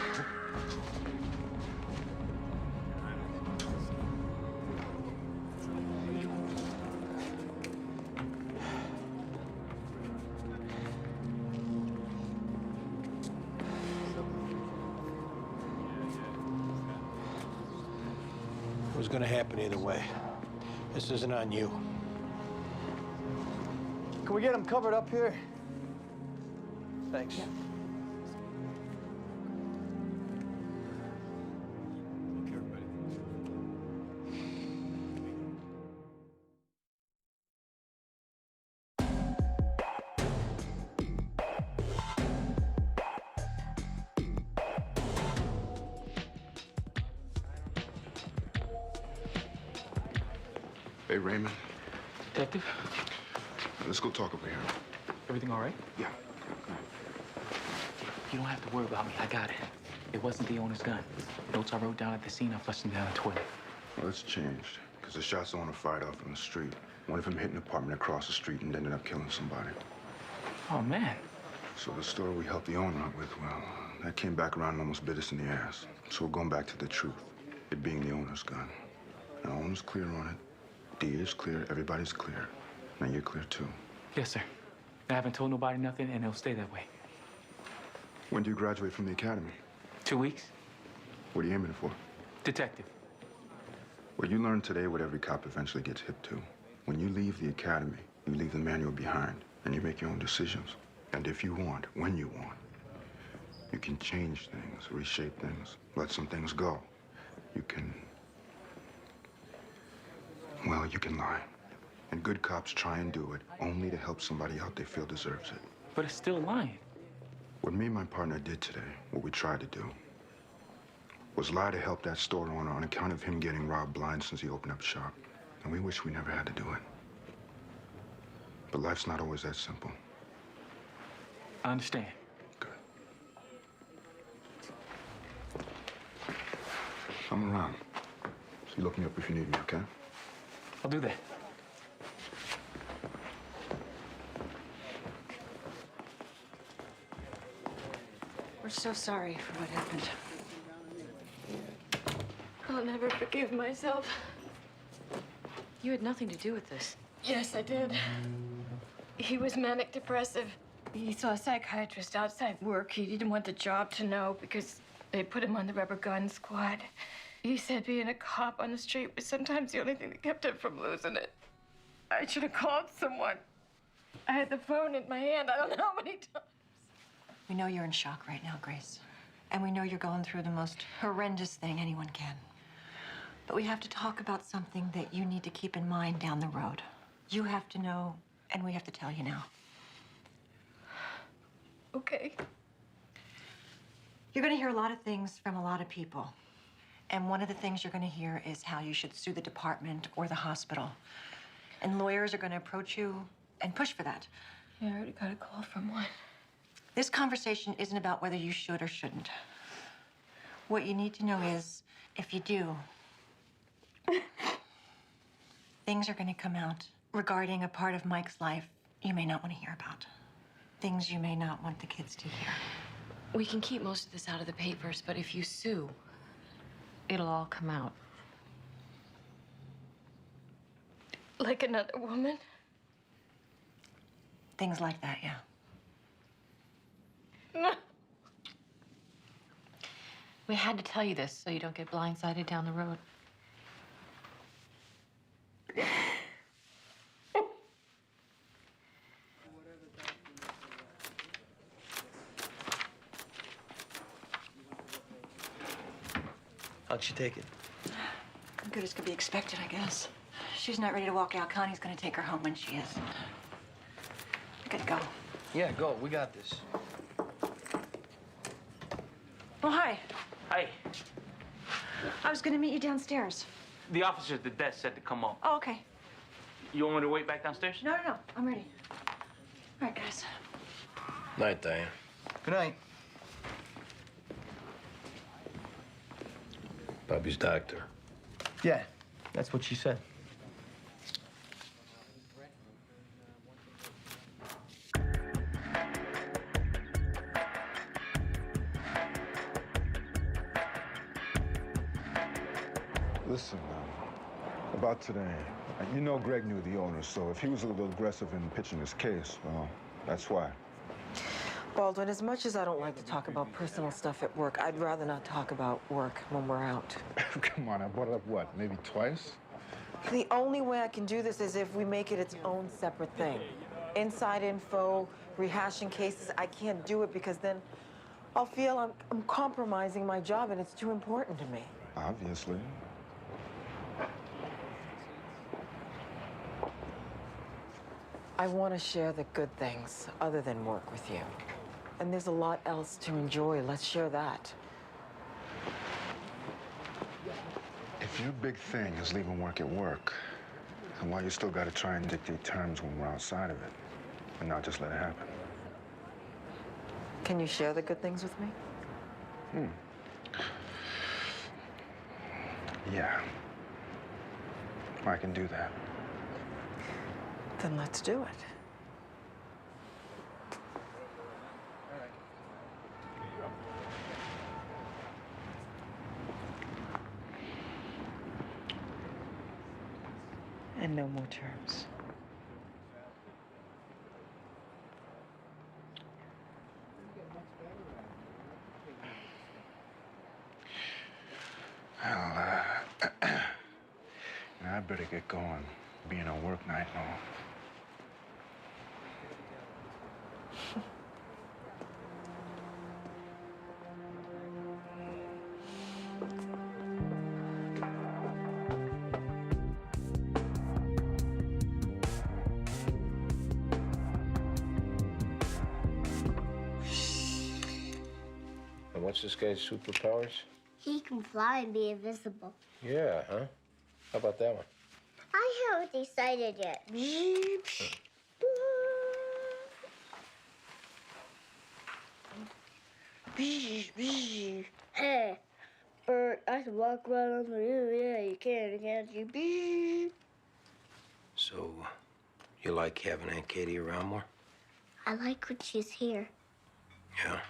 It was gonna happen either way. This isn't on you. Can we get him covered up here? Thanks. Hey, Raymond. Detective? Let's go talk over here. Everything all right? Yeah. You don't have to worry about me. I got it. It wasn't the owner's gun. Notes I wrote down at the scene, I flushed them down the toilet. Well, it's changed, because the shots the owner fired off in the street. One of them hit an apartment across the street and ended up killing somebody. Oh, man. So the story we helped the owner out with, well, that came back around and almost bit us in the ass. So we're going back to the truth, it being the owner's gun. Now, owner's clear on it. D is clear, everybody's clear. Now you're clear too. Yes, sir. I haven't told nobody nothing, and it'll stay that way. When do you graduate from the academy? 2 weeks. What are you aiming for? Detective. Well, you learn today what every cop eventually gets hip to. When you leave the academy, you leave the manual behind, and you make your own decisions. And if you want, when you want, you can change things, reshape things, let some things go. You can, well, you can lie. And good cops try and do it only to help somebody out they feel deserves it. But it's still lying. What me and my partner did today, what we tried to do, was lie to help that store owner on account of him getting robbed blind since he opened up shop. And we wish we never had to do it. But life's not always that simple. I understand. I'm around. So you look me up if you need me, okay? I'll do that. We're so sorry for what happened. I'll never forgive myself. You had nothing to do with this. Yes, I did. He was manic depressive. He saw a psychiatrist outside work. He didn't want the job to know because they put him on the rubber gun squad. He said being a cop on the street was sometimes the only thing that kept him from losing it. I should have called someone. I had the phone in my hand. I don't know how many times. We know you're in shock right now, Grace. And we know you're going through the most horrendous thing anyone can. But we have to talk about something that you need to keep in mind down the road. You have to know, and we have to tell you now. Okay. You're gonna hear a lot of things from a lot of people. And one of the things you're gonna hear is how you should sue the department or the hospital. And lawyers are gonna approach you and push for that. Yeah, I already got a call from one. This conversation isn't about whether you should or shouldn't. What you need to know is, if you do, things are gonna come out regarding a part of Mike's life you may not want to hear about. Things you may not want the kids to hear. We can keep most of this out of the papers, but if you sue, it'll all come out. Like another woman? Things like that, yeah. We had to tell you this so you don't get blindsided down the road. How'd she take it? Good as could be expected, I guess. She's not ready to walk out. Connie's gonna take her home when she is. Good, go. Yeah, go. We got this. Oh, hi. Hi. I was gonna meet you downstairs. The officer at the desk said to come up. Oh, okay. You want me to wait back downstairs? No, I'm ready. All right, guys. Night, Diane. Good night. Bobby's doctor. Yeah, that's what she said. Listen, about today, you know Greg knew the owner, so if he was a little aggressive in pitching his case, well, that's why. Baldwin, as much as I don't like to talk about personal stuff at work, I'd rather not talk about work when we're out. Come on, I brought it up, what, maybe twice? The only way I can do this is if we make it its own separate thing. Inside info, rehashing cases, I can't do it because then I'll feel I'm compromising my job and it's too important to me. Obviously. I want to share the good things other than work with you. And there's a lot else to enjoy. Let's share that. If your big thing is leaving work at work, then why you still gotta try and dictate terms when we're outside of it, and not just let it happen? Can you share the good things with me? Yeah. I can do that. Then let's do it. And no more terms. Well, I better get going. Being a work night and all. And what's this guy's superpowers? He can fly and be invisible. Yeah, huh? How about that one? I haven't decided yet. Hey, Bert, I can walk right under you. Yeah, you can, can't you? So, you like having Aunt Katie around more? I like when she's here. Yeah.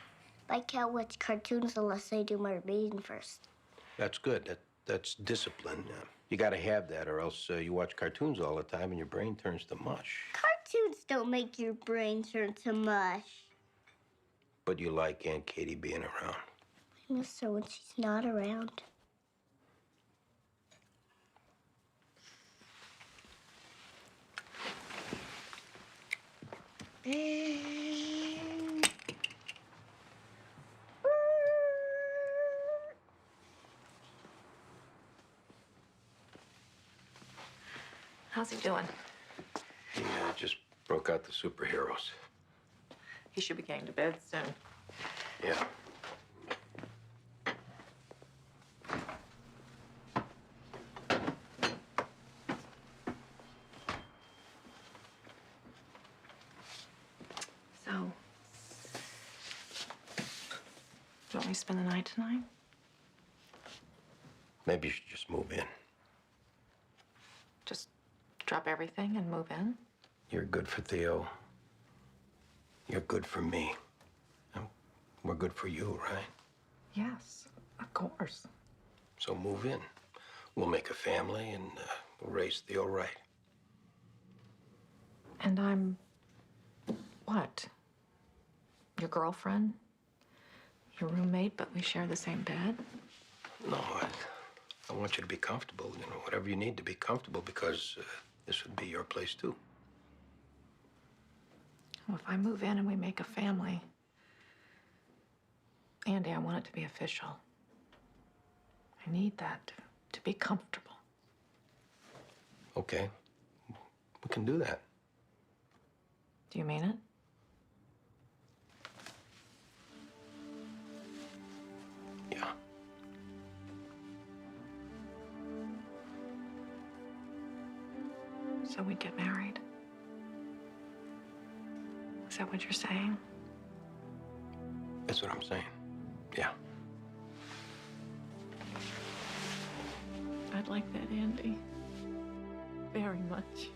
I can't watch cartoons unless I do my reading first. That's good. That's discipline. You gotta have that, or else you watch cartoons all the time and your brain turns to mush. Cartoons don't make your brain turn to mush. But you like Aunt Katie being around. I miss her when she's not around. How's he doing? He just broke out the superheroes. He should be getting to bed soon. Yeah. So, do you want me to spend the night tonight? Maybe you should just move in. Just drop everything and move in? You're good for Theo. You're good for me. And we're good for you, right? Yes, of course. So move in. We'll make a family and we'll raise Theo right. And I'm what? Your girlfriend? Your roommate, but we share the same bed? No, I want you to be comfortable, whatever you need to be comfortable, because this would be your place too. Well, if I move in and we make a family, Andy, I want it to be official. I need that to be comfortable. Okay, we can do that. Do you mean it? Yeah. So we'd get married? Is that what you're saying? That's what I'm saying. Yeah. I'd like that, Andy. Very much.